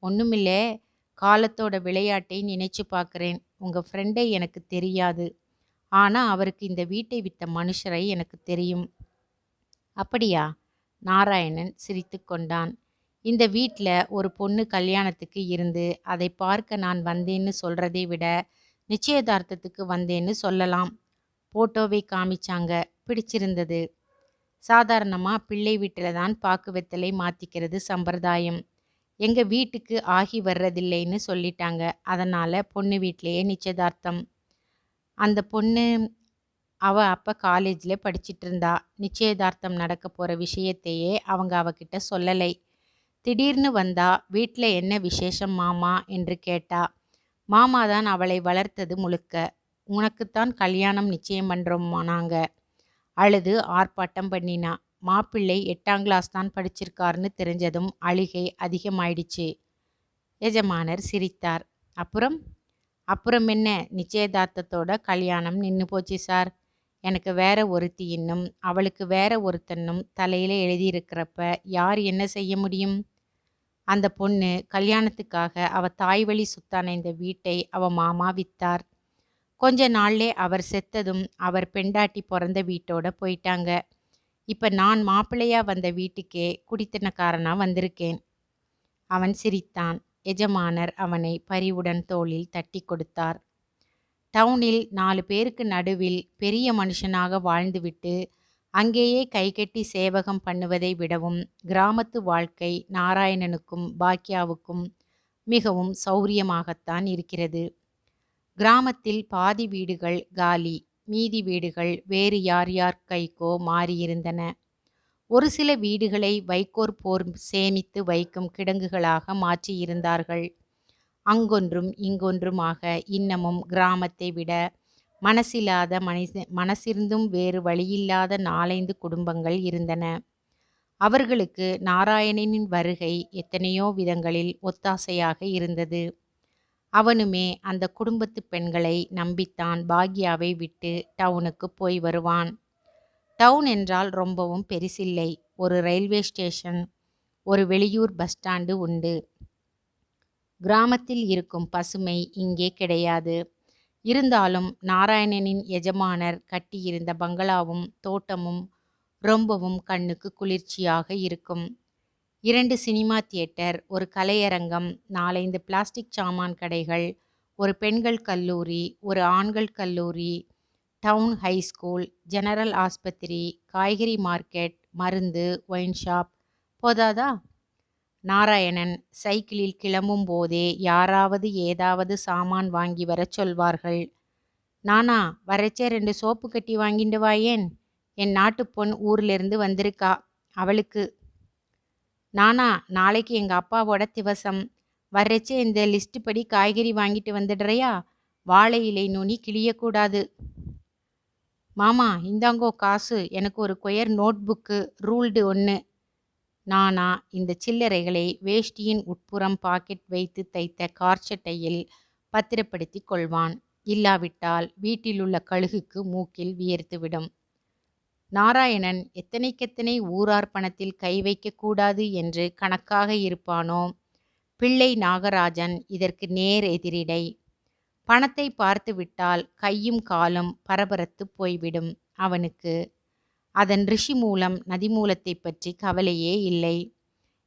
A: ஒன்றுமில்லை. காலத்தோட விளையாட்டை நினைச்சு பார்க்குறேன். உங்கள் ஃப்ரெண்டை எனக்கு தெரியாது. ஆனால் அவருக்கு இந்த வீட்டை விற்ற மனுஷரை எனக்கு தெரியும். அப்படியா? நாராயணன் சிரித்து கொண்டான். இந்த வீட்டில் ஒரு பொண்ணு கல்யாணத்துக்கு இருந்து அதை பார்க்க நான் வந்தேன்னு சொல்கிறதை விட நிச்சயதார்த்தத்துக்கு வந்தேன்னு சொல்லலாம். போட்டோவை காமிச்சாங்க. பிடிச்சிருந்தது. சாதாரணமாக பிள்ளை வீட்டில் தான் பாக்கு வெத்தலை மாற்றிக்கிறது சம்பிரதாயம். எங்கள் வீட்டுக்கு ஆகி வர்றதில்லைன்னு சொல்லிட்டாங்க. அதனால் பொண்ணு வீட்டிலேயே நிச்சயதார்த்தம். அந்த பொண்ணு அப்போ காலேஜில் படிச்சிட்டு இருந்தா. நிச்சயதார்த்தம் நடக்க போகிற விஷயத்தையே அவங்க அவகிட்ட சொல்லலை. திடீர்னு வந்தா. வீட்டில் என்ன விசேஷம் மாமா என்று கேட்டா. மாமா தான் அவளை வளர்த்தது முழுக்க. உனக்குத்தான் கல்யாணம் நிச்சயம் பண்ணுறோம்மா நாங்கள். அழுது ஆர்ப்பாட்டம் பண்ணினா. மாப்பிள்ளை 8ஆம் கிளாஸ் தான் படிச்சிருக்காருன்னு தெரிஞ்சதும் அழுகை அதிகமாயிடுச்சு. எஜமானர் சிரித்தார். அப்புறம் என்ன? நிச்சயதார்த்தத்தோட கல்யாணம் நின்று போச்சு சார். எனக்கு வேற ஒருத்தி இன்னும் அவளுக்கு வேற ஒருத்தன்னும் தலையில் எழுதியிருக்கிறப்ப யார் என்ன செய்ய முடியும்? அந்த பொண்ணு கல்யாணத்துக்காக அவ தாய் வழி சுத்தான இந்த வீட்டை அவ மாமா வித்தார். கொஞ்ச நாள்லே அவர் செத்ததும் அவர் பெண்டாட்டி பிறந்த வீட்டோட போயிட்டாங்க. இப்போ நான் மாப்பிள்ளையா வந்த வீட்டுக்கே குடித்தனக்காரனா வந்திருக்கேன். அவன் சிரித்தான். எஜமானர் அவனை பரிவுடன் தோளில் தட்டி கொடுத்தார். டவுனில் 4 பேருக்கு நடுவில் பெரிய மனுஷனாக வாழ்ந்துவிட்டு அங்கேயே கைகட்டி சேவகம் பண்ணுவதை விடவும் கிராமத்து வாழ்க்கை நாராயணனுக்கும் பாக்கியாவுக்கும் மிகவும் சௌரியமாகத்தான் இருக்கிறது. கிராமத்தில் பாதி வீடுகள் காலி. மீதி வீடுகள் வேறு யார் யார் கைக்கோ மாறியிருந்தன. ஒரு சில வீடுகளை வைக்கோற் போர் சேமித்து வைக்கும் கிடங்குகளாக மாற்றியிருந்தார்கள். அங்கொன்றும் இங்கொன்றுமாக இன்னமும் கிராமத்தை விட மனசில்லாத மனசிருந்தும் வேறு வழியில்லாத 4-5 குடும்பங்கள் இருந்தன. அவர்களுக்கு நாராயணனின் வருகை எத்தனையோ விதங்களில் ஒத்தாசையாக இருந்தது. அவனுமே அந்த குடும்பத்து பெண்களை நம்பித்தான் பாக்யாவை விட்டு டவுனுக்கு போய் வருவான். டவுன் என்றால் ரொம்பவும் பெரிசில்லை. ஒரு ரயில்வே ஸ்டேஷன், ஒரு வெளியூர் பஸ் ஸ்டாண்டு உண்டு. கிராமத்தில் இருக்கும் பசுமை இங்கே கிடையாது. இருந்தாலும் நாராயணனின் எஜமானர் கட்டியிருந்த பங்களாவும் தோட்டமும் ரொம்பவும் கண்ணுக்கு குளிர்ச்சியாக இருக்கும். 2 சினிமா தியேட்டர், ஒரு கலையரங்கம், 4-5 பிளாஸ்டிக் சாமான் கடைகள், ஒரு பெண்கள் கல்லூரி, ஒரு ஆண்கள் கல்லூரி, டவுன் ஹை ஸ்கூல், ஜெனரல் ஆஸ்பத்திரி, காய்கறி மார்க்கெட், மருந்து, ஒயின் ஷாப். போதாதா? நாராயணன் சைக்கிளில் கிளம்பும் போதே யாராவது ஏதாவது சாமான் வாங்கி வரச் சொல்வார்கள். நானா வரச்சே 2 சோப்பு கட்டி வாங்கிண்டு வாயேன், என் நாட்டு பொண் ஊர்லேருந்து வந்திருக்கா, அவளுக்கு. நானா நாளைக்கு எங்க அப்பாவோட திவசம், வர்றச்சே இந்த லிஸ்ட் படி காய்கறி வாங்கிட்டு வந்துடுறியா, வாழை இலை நுனி கிழியக்கூடாது. மாமா இந்தாங்கோ காசு, எனக்கு ஒரு கொயர் நோட் புக்கு ரூல்டு 1. நானா இந்த சில்லறைகளை வேஷ்டியின் உட்புறம் பாக்கெட் வைத்து தைத்த கார்ச்சட்டையில் பத்திரப்படுத்தி கொள்வான். இல்லாவிட்டால் வீட்டிலுள்ள கழுகுக்கு மூக்கில் வியர்த்துவிடும். நாராயணன் எத்தனைக்கெத்தனை ஊரார் பணத்தில் கை வைக்கக்கூடாது என்று கணக்காக இருப்பானோ, பிள்ளை நாகராஜன் இதற்கு நேர் எதிரிடை. பணத்தை பார்த்துவிட்டால் கையும் காலும் பரபரத்து போய்விடும் அவனுக்கு. அதன் ரிஷி மூலம் நதி மூலத்தை பற்றி கவலையே இல்லை.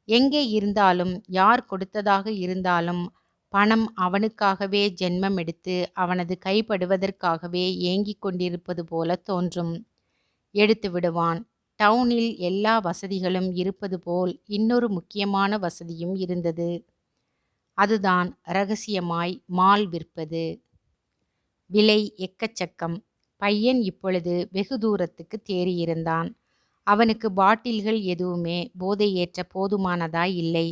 A: எங்கே இருந்தாலும் யார் கொடுத்ததாக இருந்தாலும் பணம் அவனுக்காகவே ஜென்மம் எடுத்து அவனது கைப்படுவதற்காகவே ஏங்கிக் கொண்டிருப்பது போல தோன்றும். எடுத்து விடுவான். டவுனில் எல்லா வசதிகளும் இருப்பது போல் இன்னொரு முக்கியமான வசதியும் இருந்தது. அதுதான் ரகசியமாய் மால் விற்பது. விலை எக்கச்சக்கம். பையன் இப்பொழுது வெகு தூரத்துக்கு தேறியிருந்தான். அவனுக்கு பாட்டில்கள் எதுவுமே போதை ஏற்ற போதுமானதாய் இல்லை.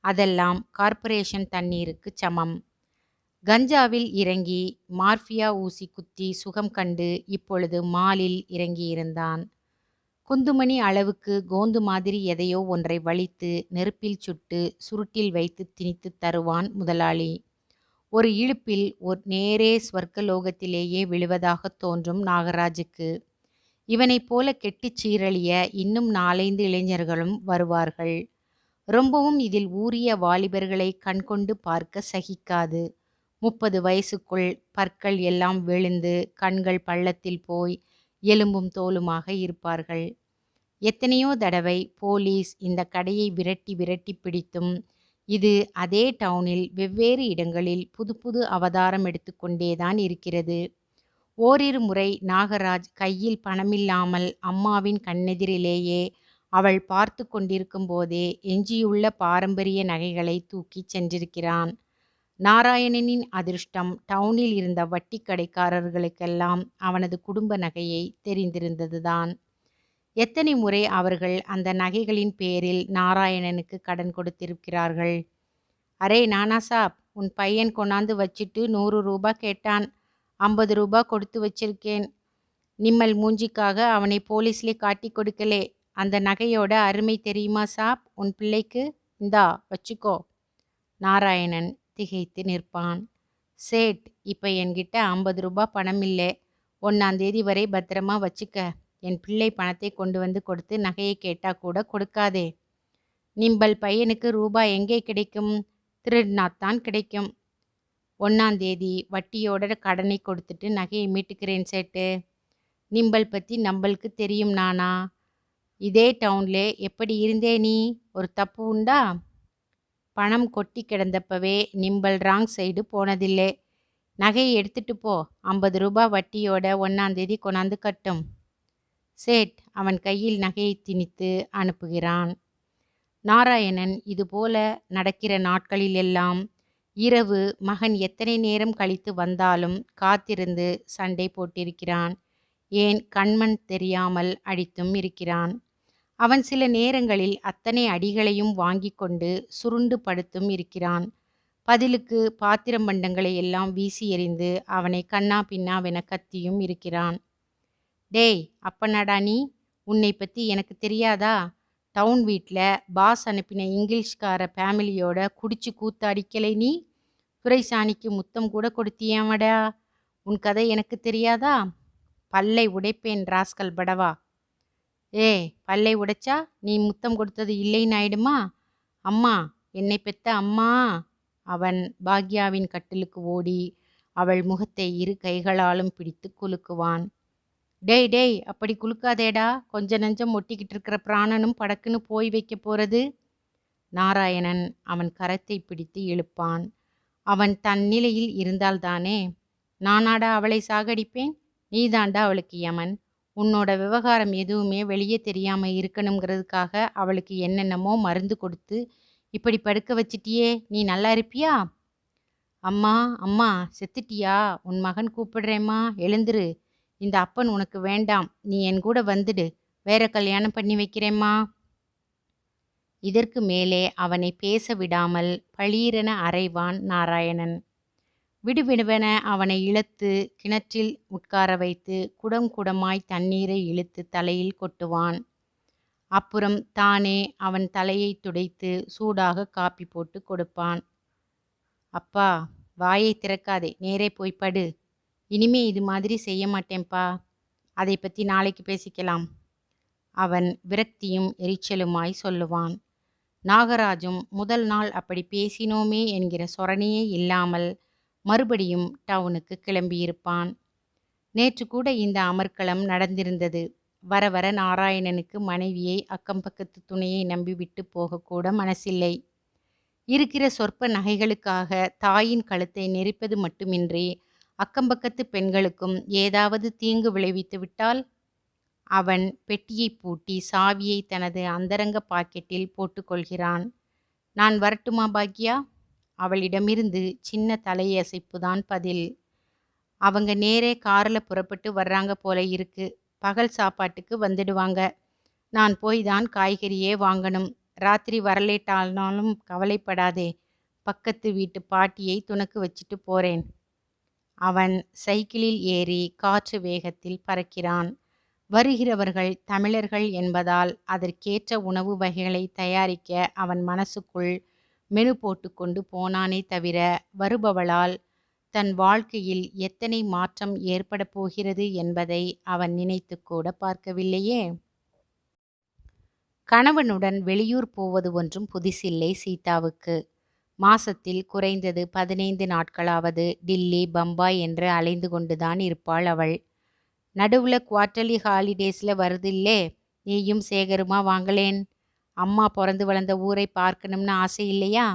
A: அதெல்லாம் கார்ப்பரேஷன் தண்ணீருக்கு சமம். கஞ்சாவில் இறங்கி மார்பியா ஊசி குத்தி சுகம் கண்டு இப்பொழுது மாலில் இறங்கியிருந்தான். குந்துமணி அளவுக்கு கோந்து மாதிரி எதையோ ஒன்றை வலித்து நெருப்பில் சுட்டு சுருட்டில் வைத்து திணித்து தருவான் முதலாளி. ஒரு இழுப்பில் நேரே ஸ்வர்க்கலோகத்திலேயே விழுவதாகத் தோன்றும் நாகராஜுக்கு. இவனைப் போல கெட்டுச் சீரழிய இன்னும் 4-5 இளைஞர்களும் வருவார்கள். ரொம்பவும் இதில் ஊறிய வாலிபர்களை கண்கொண்டு பார்க்க சகிக்காது. 30 வயசுக்குள் பற்கள் எல்லாம் விழுந்து கண்கள் பள்ளத்தில் போய் எலும்பும் தோலுமாக இருப்பார்கள். எத்தனையோ தடவை போலீஸ் இந்த கடையை விரட்டி விரட்டி பிடித்தும் இது அதே டவுனில் வெவ்வேறு இடங்களில் புது புது அவதாரம் எடுத்து கொண்டேதான் இருக்கிறது. ஓரிரு முறை நாகராஜ் கையில் பணமில்லாமல் அம்மாவின் கண்ணெதிரிலேயே அவள் பார்த்து கொண்டிருக்கும் போதே எஞ்சியுள்ள பாரம்பரிய நகைகளை தூக்கிச் சென்றிருக்கிறான். நாராயணனின் அதிர்ஷ்டம் டவுனில் இருந்த வட்டி கடைக்காரர்களுக்கெல்லாம் அவனது குடும்ப நகையை தெரிந்திருந்ததுதான். எத்தனை முறை அவர்கள் அந்த நகைகளின் பேரில் நாராயணனுக்கு கடன் கொடுத்திருக்கிறார்கள். அரே நானா சாப், உன் பையன் கொண்டாந்து வச்சிட்டு 100 ரூபா கேட்டான், 50 ரூபா கொடுத்து வச்சிருக்கேன். நிம்மல் மூஞ்சிக்காக அவனை போலீஸ்லே காட்டி கொடுக்கலே. அந்த நகையோட அருமை தெரியுமா சாப் உன் பிள்ளைக்கு? இந்தா வச்சுக்கோ. நாராயணன் திகைத்து நிற்பான். சேட், இப்போ என்கிட்ட 50 ரூபா பணம் இல்லை. 1ஆம் தேதி வரை பத்திரமா வச்சுக்க. என் பிள்ளை பணத்தை கொண்டு வந்து கொடுத்து நகையை கேட்டா கூட கொடுக்காதே. நிம்பல் பையனுக்கு ரூபா எங்கே கிடைக்கும்? திருடினாத்தான் கிடைக்கும். 1ஆம் தேதி வட்டியோட கடனை கொடுத்துட்டு நகையை மீட்டுக்கிறேன் சேட்டு. நிம்பல் பற்றி நம்பளுக்கு தெரியும் நானா. இதே டவுன்லே எப்படி இருந்தே நீ? ஒரு தப்பு உண்டா? பணம் கொட்டி கிடந்தப்பவே நிம்பல் ராங் சைடு போனதில்லை. நகையை எடுத்துட்டு போ. 50 ரூபா வட்டியோட 1ஆம் தேதி கொண்டாந்து கட்டும். சேட் அவன் கையில் நகையை திணித்து அனுப்புகிறான். நாராயணன் இதுபோல நடக்கிற நாட்களிலெல்லாம் இரவு மகன் எத்தனை நேரம் கழித்து வந்தாலும் காத்திருந்து சண்டை போட்டிருக்கிறான். ஏன் கண்மண் தெரியாமல் அடித்தும் இருக்கிறான். அவன் சில நேரங்களில் அத்தனை அடிகளையும் வாங்கி கொண்டு சுருண்டு படுத்தும் இருக்கிறான். பதிலுக்கு பாத்திரம் பண்டங்களை எல்லாம் வீசி எறிந்து அவனை கண்ணா பின்னாவென கத்தியும் இருக்கிறான். டேய் அப்பனடா நீ, உன்னை பற்றி எனக்கு தெரியாதா? டவுன் வீட்ல பாஸ் அனுப்பின இங்கிலீஷ்கார ஃபேமிலியோட குடிச்சு கூத்தாடிக்கலை நீ? துரைசாணிக்கு முத்தம் கூட கொடுத்தியாமடா? உன் கதை எனக்கு தெரியாதா? பல்லை உடைப்பேன் ராஸ்கல் படவா. பல்லை உடைச்சா நீ முத்தம் கொடுத்தது இல்லைன்னு ஆயிடுமா? அம்மா, என்னை பெத்த அம்மா. அவன் பாக்யாவின் கட்டிலுக்கு ஓடி அவள் முகத்தை இரு கைகளாலும் பிடித்து குலுக்குவான். டேய் அப்படி குலுக்காதேடா, கொஞ்ச நஞ்சம் ஒட்டிக்கிட்டு இருக்கிற பிராணனும் படக்குன்னு போய் வைக்க போறது. நாராயணன் அவன் கரத்தை பிடித்து இழுப்பான். அவன் தன் நிலையில் இருந்தால்தானே. நானாடா அவளை சாகடிப்பேன்? நீதாண்டா அவளுக்கு யமன். உன்னோட விவகாரம் எதுவுமே வெளியே தெரியாம இருக்கணுங்கிறதுக்காக அவளுக்கு என்னென்னமோ மருந்து கொடுத்து இப்படி படுக்க வச்சிட்டியே, நீ நல்லா இருப்பியா? அம்மா அம்மா, செத்துட்டியா? உன் மகன் கூப்பிடுறேம்மா, எழுந்துரு. இந்த அப்பன் உனக்கு வேண்டாம், நீ என் கூட வந்துடு, வேற கல்யாணம் பண்ணி வைக்கிறேம்மா. இதற்கு மேலே அவனை பேச விடாமல் பளீரென அறைவான் நாராயணன். விடுவிடுவென அவனை இழுத்து கிணற்றில் உட்கார வைத்து குடம் குடமாய் தண்ணீரை இழுத்து தலையில் கொட்டுவான். அப்புறம் தானே அவன் தலையை துடைத்து சூடாக காப்பி போட்டு கொடுப்பான். அப்பா, வாயை திறக்காதே, நேரே போய் படு. இனிமே இது மாதிரி செய்ய மாட்டேன்ப்பா. அதை பற்றி நாளைக்கு பேசிக்கலாம். அவன் விரக்தியும் எரிச்சலுமாய் சொல்லுவான். நாகராஜும் முதல் நாள் அப்படி பேசினோமே என்கிற சொரணையே இல்லாமல் மறுபடியும் டவுனுக்கு கிளம்பியிருப்பான். நேற்று கூட இந்த அமர்க்களம் நடந்திருந்தது. வர வர நாராயணனுக்கு மனைவியை அக்கம்பக்கத்து துணையை நம்பி விட்டு போகக்கூட மனசில்லை. இருக்கிற சொற்ப நகைகளுக்காக தாயின் கழுத்தை நெரிப்பது மட்டுமின்றி அக்கம்பக்கத்து பெண்களுக்கும் ஏதாவது தீங்கு விளைவித்து விட்டால் அவன் பெட்டியை பூட்டி சாவியை தனது அந்தரங்க பாக்கெட்டில் போட்டுக்கொள்கிறான். நான் வரட்டுமா பாக்யா? அவளிடமிருந்து சின்ன தலையசைப்புதான் பதில். அவங்க நேரே காரில் புறப்பட்டு வர்றாங்க போல இருக்கு. பகல் சாப்பாட்டுக்கு வந்துடுவாங்க. நான் போய் தான் காய்கறியே வாங்கணும். ராத்திரி வரலேட்டாலும் கவலைப்படாதே, பக்கத்து வீட்டு பாட்டியை துணக்கு வச்சுட்டு போறேன். அவன் சைக்கிளில் ஏறி காற்று வேகத்தில் பறக்கிறான். வருகிறவர்கள் தமிழர்கள் என்பதால் அதற்கேற்ற உணவு வகைகளை தயாரிக்க அவன் மனசுக்குள் மெனு போட்டு கொண்டு போனானே தவிர வருபவளால் தன் வாழ்க்கையில் எத்தனை மாற்றம் ஏற்பட போகிறது என்பதை அவன் நினைத்து கூட பார்க்கவில்லையே. கணவனுடன் வெளியூர் போவது ஒன்றும் புதிசில்லை சீதாவுக்கு. மாசத்தில் குறைந்தது 15 நாட்களாவது டில்லி, பம்பாய் என்று அலைந்து கொண்டுதான் இருப்பாள் அவள். நடுவுல குவார்ட்டர்லி ஹாலிடேஸில் வருதில்லே, நீயும் சேகருமா வாங்களேன். அம்மா பிறந்து வளர்ந்த ஊரை பார்க்கணும்னு ஆசை இல்லையா?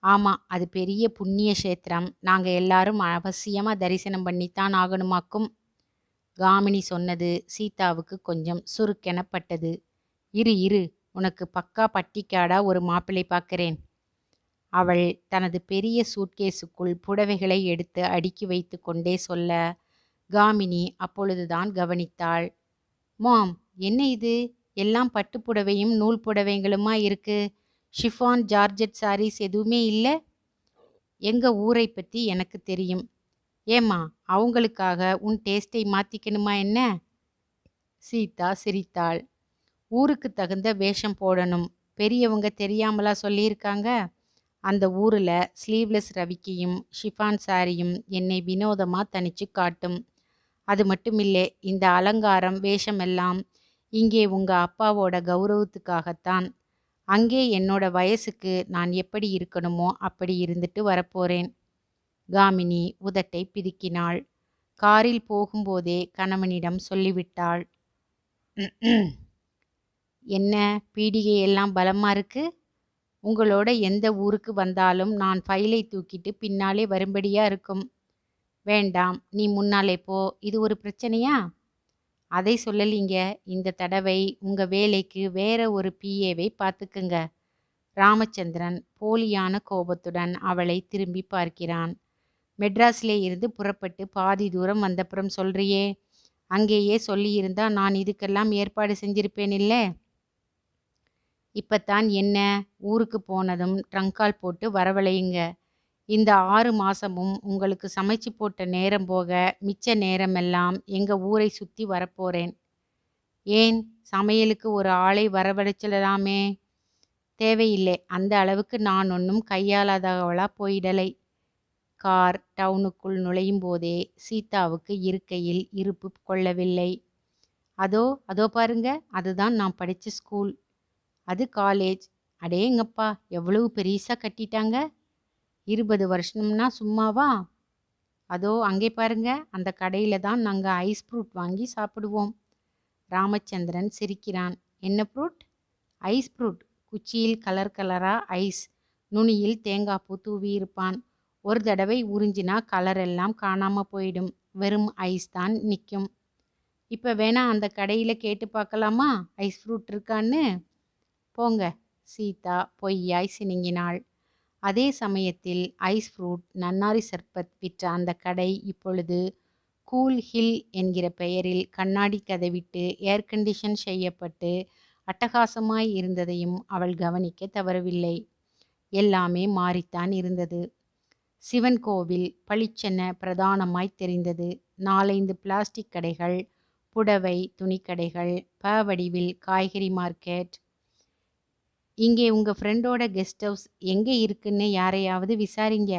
A: ஆமாம், அது பெரிய புண்ணிய கஷேத்திரம். நாங்கள் எல்லாரும் அவசியமாக தரிசனம் பண்ணித்தான் ஆகணுமாக்கும். காமினி சொன்னது சீதாவுக்கு கொஞ்சம் சுருக்கெனப்பட்டது. இரு, உனக்கு பக்கா பட்டிக்காடா ஒரு மாப்பிள்ளை பார்க்கிறேன். அவள் தனது பெரிய சூட்கேஸுக்குள் புடவைகளை எடுத்து அடுக்கி வைத்து கொண்டே சொல்ல காமினி அப்பொழுதுதான் கவனித்தாள். மாம், என்ன இது? எல்லாம் பட்டு புடவையும் நூல் புடவைங்களுமா இருக்கு. ஷிஃபான் ஜார்ஜெட் சாரீஸ் எதுவுமே இல்லை. எங்கள் ஊரை பற்றி எனக்கு தெரியும். ஏம்மா, அவங்களுக்காக உன் டேஸ்ட்டை மாற்றிக்கணுமா என்ன? சீதா சிரித்தாள். ஊருக்கு தகுந்த வேஷம் போடணும். பெரியவங்க தெரியாமலா சொல்லியிருக்காங்க? அந்த ஊரில் ஸ்லீவ்லெஸ் ரவிக்கையும் ஷிஃபான் சாரியும் என்னை வினோதமாக தனிச்சு காட்டும். அது மட்டுமில்லை, இந்த அலங்காரம் வேஷமெல்லாம் இங்கே உங்கள் அப்பாவோட கௌரவத்துக்காகத்தான். அங்கே என்னோட வயசுக்கு நான் எப்படி இருக்கணுமோ அப்படி இருந்துட்டு வரப்போகிறேன். காமினி உதட்டை பிதுக்கினாள். காரில் போகும்போதே கணவனிடம் சொல்லிவிட்டாள். என்ன பீடிகை எல்லாம் பலமாக இருக்கு? உங்களோட எந்த ஊருக்கு வந்தாலும் நான் ஃபைலை தூக்கிட்டு பின்னாலே வரும்படியாக இருக்கும். வேண்டாம், நீ முன்னாலே போ. இது ஒரு பிரச்சனையா? அதை சொல்லலீங்க. இந்த தடவை உங்கள் வேலைக்கு வேற ஒரு பிஏவை பார்த்துக்குங்க. ராமச்சந்திரன் போலியான கோபத்துடன் அவளை திரும்பி பார்க்கிறான். மெட்ராஸிலே இருந்து புறப்பட்டு பாதி தூரம் வந்தப்புறம் சொல்றியே, அங்கேயே சொல்லியிருந்தா நான் இதுக்கெல்லாம் ஏற்பாடு செஞ்சிருப்பேன் இல்லை? இப்பத்தான் என்ன, ஊருக்கு போனதும் ட்ரங்கால் போட்டு வரவழையுங்க. இந்த 6 மாசமும் உங்களுக்கு சமைச்சு போட்ட நேரம் போக மிச்ச நேரமெல்லாம் எங்கள் ஊரை சுற்றி வரப்போகிறேன். ஏன், சமையலுக்கு ஒரு ஆளை வரவழைச்சிடலாமே. தேவையில்லை. அந்த அளவுக்கு நான் ஒன்னும் கையாளாதவளா போயிடலை. கார் டவுனுக்குள் நுழையும் போதே சீதாவுக்கு இருக்கையில் இருப்பு கொள்ளவில்லை. அதோ அதோ பாருங்க, அதுதான் நான் படிச்ச ஸ்கூல். அது காலேஜ். அடேங்கப்பா, எவ்வளவு பெரிசா கட்டிட்டாங்க. 20 வருஷம்னா சும்மாவா? அதோ அங்கே பாருங்க, அந்த கடையில தான் நாங்க ஐஸ் ஃப்ரூட் வாங்கி சாப்பிடுவோம். ராமச்சந்திரன் சிரிக்கிறான். என்ன ஃப்ரூட்? Ice fruit. குச்சியில் கலர் கலரா ஐஸ், நுனியில் தேங்காய்ப்பூ தூவியிருப்பான். ஒரு தடவை உறிஞ்சினா கலர் எல்லாம் காணாம போயிடும். வெறும் ஐஸ் தான் நிற்கும். இப்போ வேணா அந்த கடையில் கேட்டு பார்க்கலாமா, ஐஸ் ஃப்ரூட் இருக்கான்னு? போங்க, சீதா பொய்யாய் சினுங்கினாள். அதே சமயத்தில் ஐஸ் ஃப்ரூட், நன்னாரி சர்பத் விற்ற அந்த கடை இப்பொழுது கூல் ஹில் என்கிற பெயரில் கண்ணாடி கதவிட்டு ஏர் கண்டிஷன் செய்யப்பட்டு அட்டகாசமாய் இருந்ததையும் அவள் கவனிக்க தவறவில்லை. எல்லாமே மாறித்தான் இருந்தது. சிவன் கோவில் பளிச்சென பிரதானமாய் தெரிந்தது. 4-5 பிளாஸ்டிக் கடைகள், புடவை துணிக்கடைகள், ப வடிவில் காய்கறி மார்க்கெட். இங்கே உங்கள் ஃப்ரெண்டோட கெஸ்ட் ஹவுஸ் எங்கே இருக்குன்னு யாரையாவது விசாரிங்க.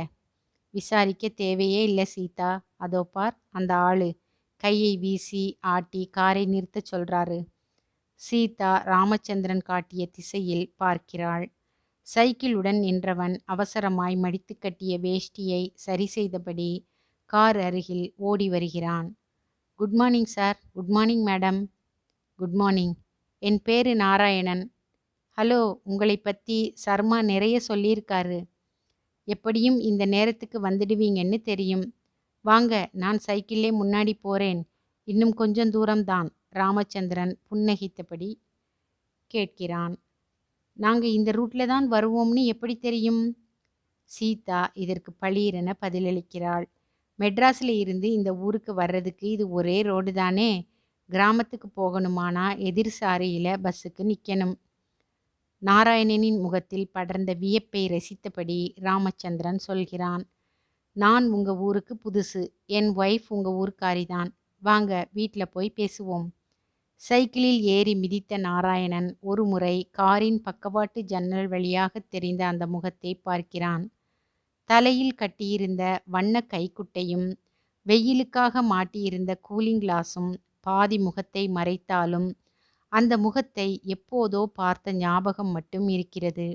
A: விசாரிக்க தேவையே இல்லை சீதா. அதோ பார், அந்த ஆளு கையை வீசி ஆட்டி காரை நிறுத்த சொல்றாரு. சீதா ராமச்சந்திரன் காட்டிய திசையில் பார்க்கிறாள். சைக்கிளுடன் நின்றவன் அவசரமாய் மடித்து கட்டிய வேஷ்டியை சரி செய்தபடி கார் அருகில் ஓடி வருகிறான். Good morning sir. Good morning madam. Good morning. என் பேரு நாராயணன். ஹலோ, உங்களை பற்றி சர்மா நிறைய சொல்லியிருக்காரு. எப்படியும் இந்த நேரத்துக்கு வந்துடுவீங்கன்னு தெரியும். வாங்க, நான் சைக்கிளே முன்னாடி போகிறேன். இன்னும் கொஞ்சம் தூரம்தான். ராமச்சந்திரன் புன்னகித்தபடி கேட்கிறான். நாங்கள் இந்த ரூட்டில் தான் வருவோம்னு எப்படி தெரியும்? சீதா இதற்கு பளீரென பதிலளிக்கிறாள். மெட்ராஸில் இருந்து இந்த ஊருக்கு வர்றதுக்கு இது ஒரே ரோடு தானே. கிராமத்துக்கு போகணுமானா எதிர் சாரியில் பஸ்ஸுக்கு நிற்கணும். நாராயணனின் முகத்தில் படர்ந்த வியப்பை ரசித்தபடி ராமச்சந்திரன் சொல்கிறான். நான் உங்கள் ஊருக்கு புதுசு. என் ஒய்ஃப் உங்கள் ஊருக்காரிதான். வாங்க, வீட்டில் போய் பேசுவோம். சைக்கிளில் ஏறி மிதித்த நாராயணன் ஒரு முறை காரின் பக்கவாட்டு ஜன்னல் வழியாக தெரிந்த அந்த முகத்தை பார்க்கிறான். தலையில் கட்டியிருந்த வண்ண கைக்குட்டையும் வெயிலுக்காக மாட்டியிருந்த கூலிங் கிளாஸும் பாதி முகத்தை மறைத்தாலும் அந்த முகத்தை எப்போதோ பார்த்த ஞாபகம் மட்டும் இருக்கிறது.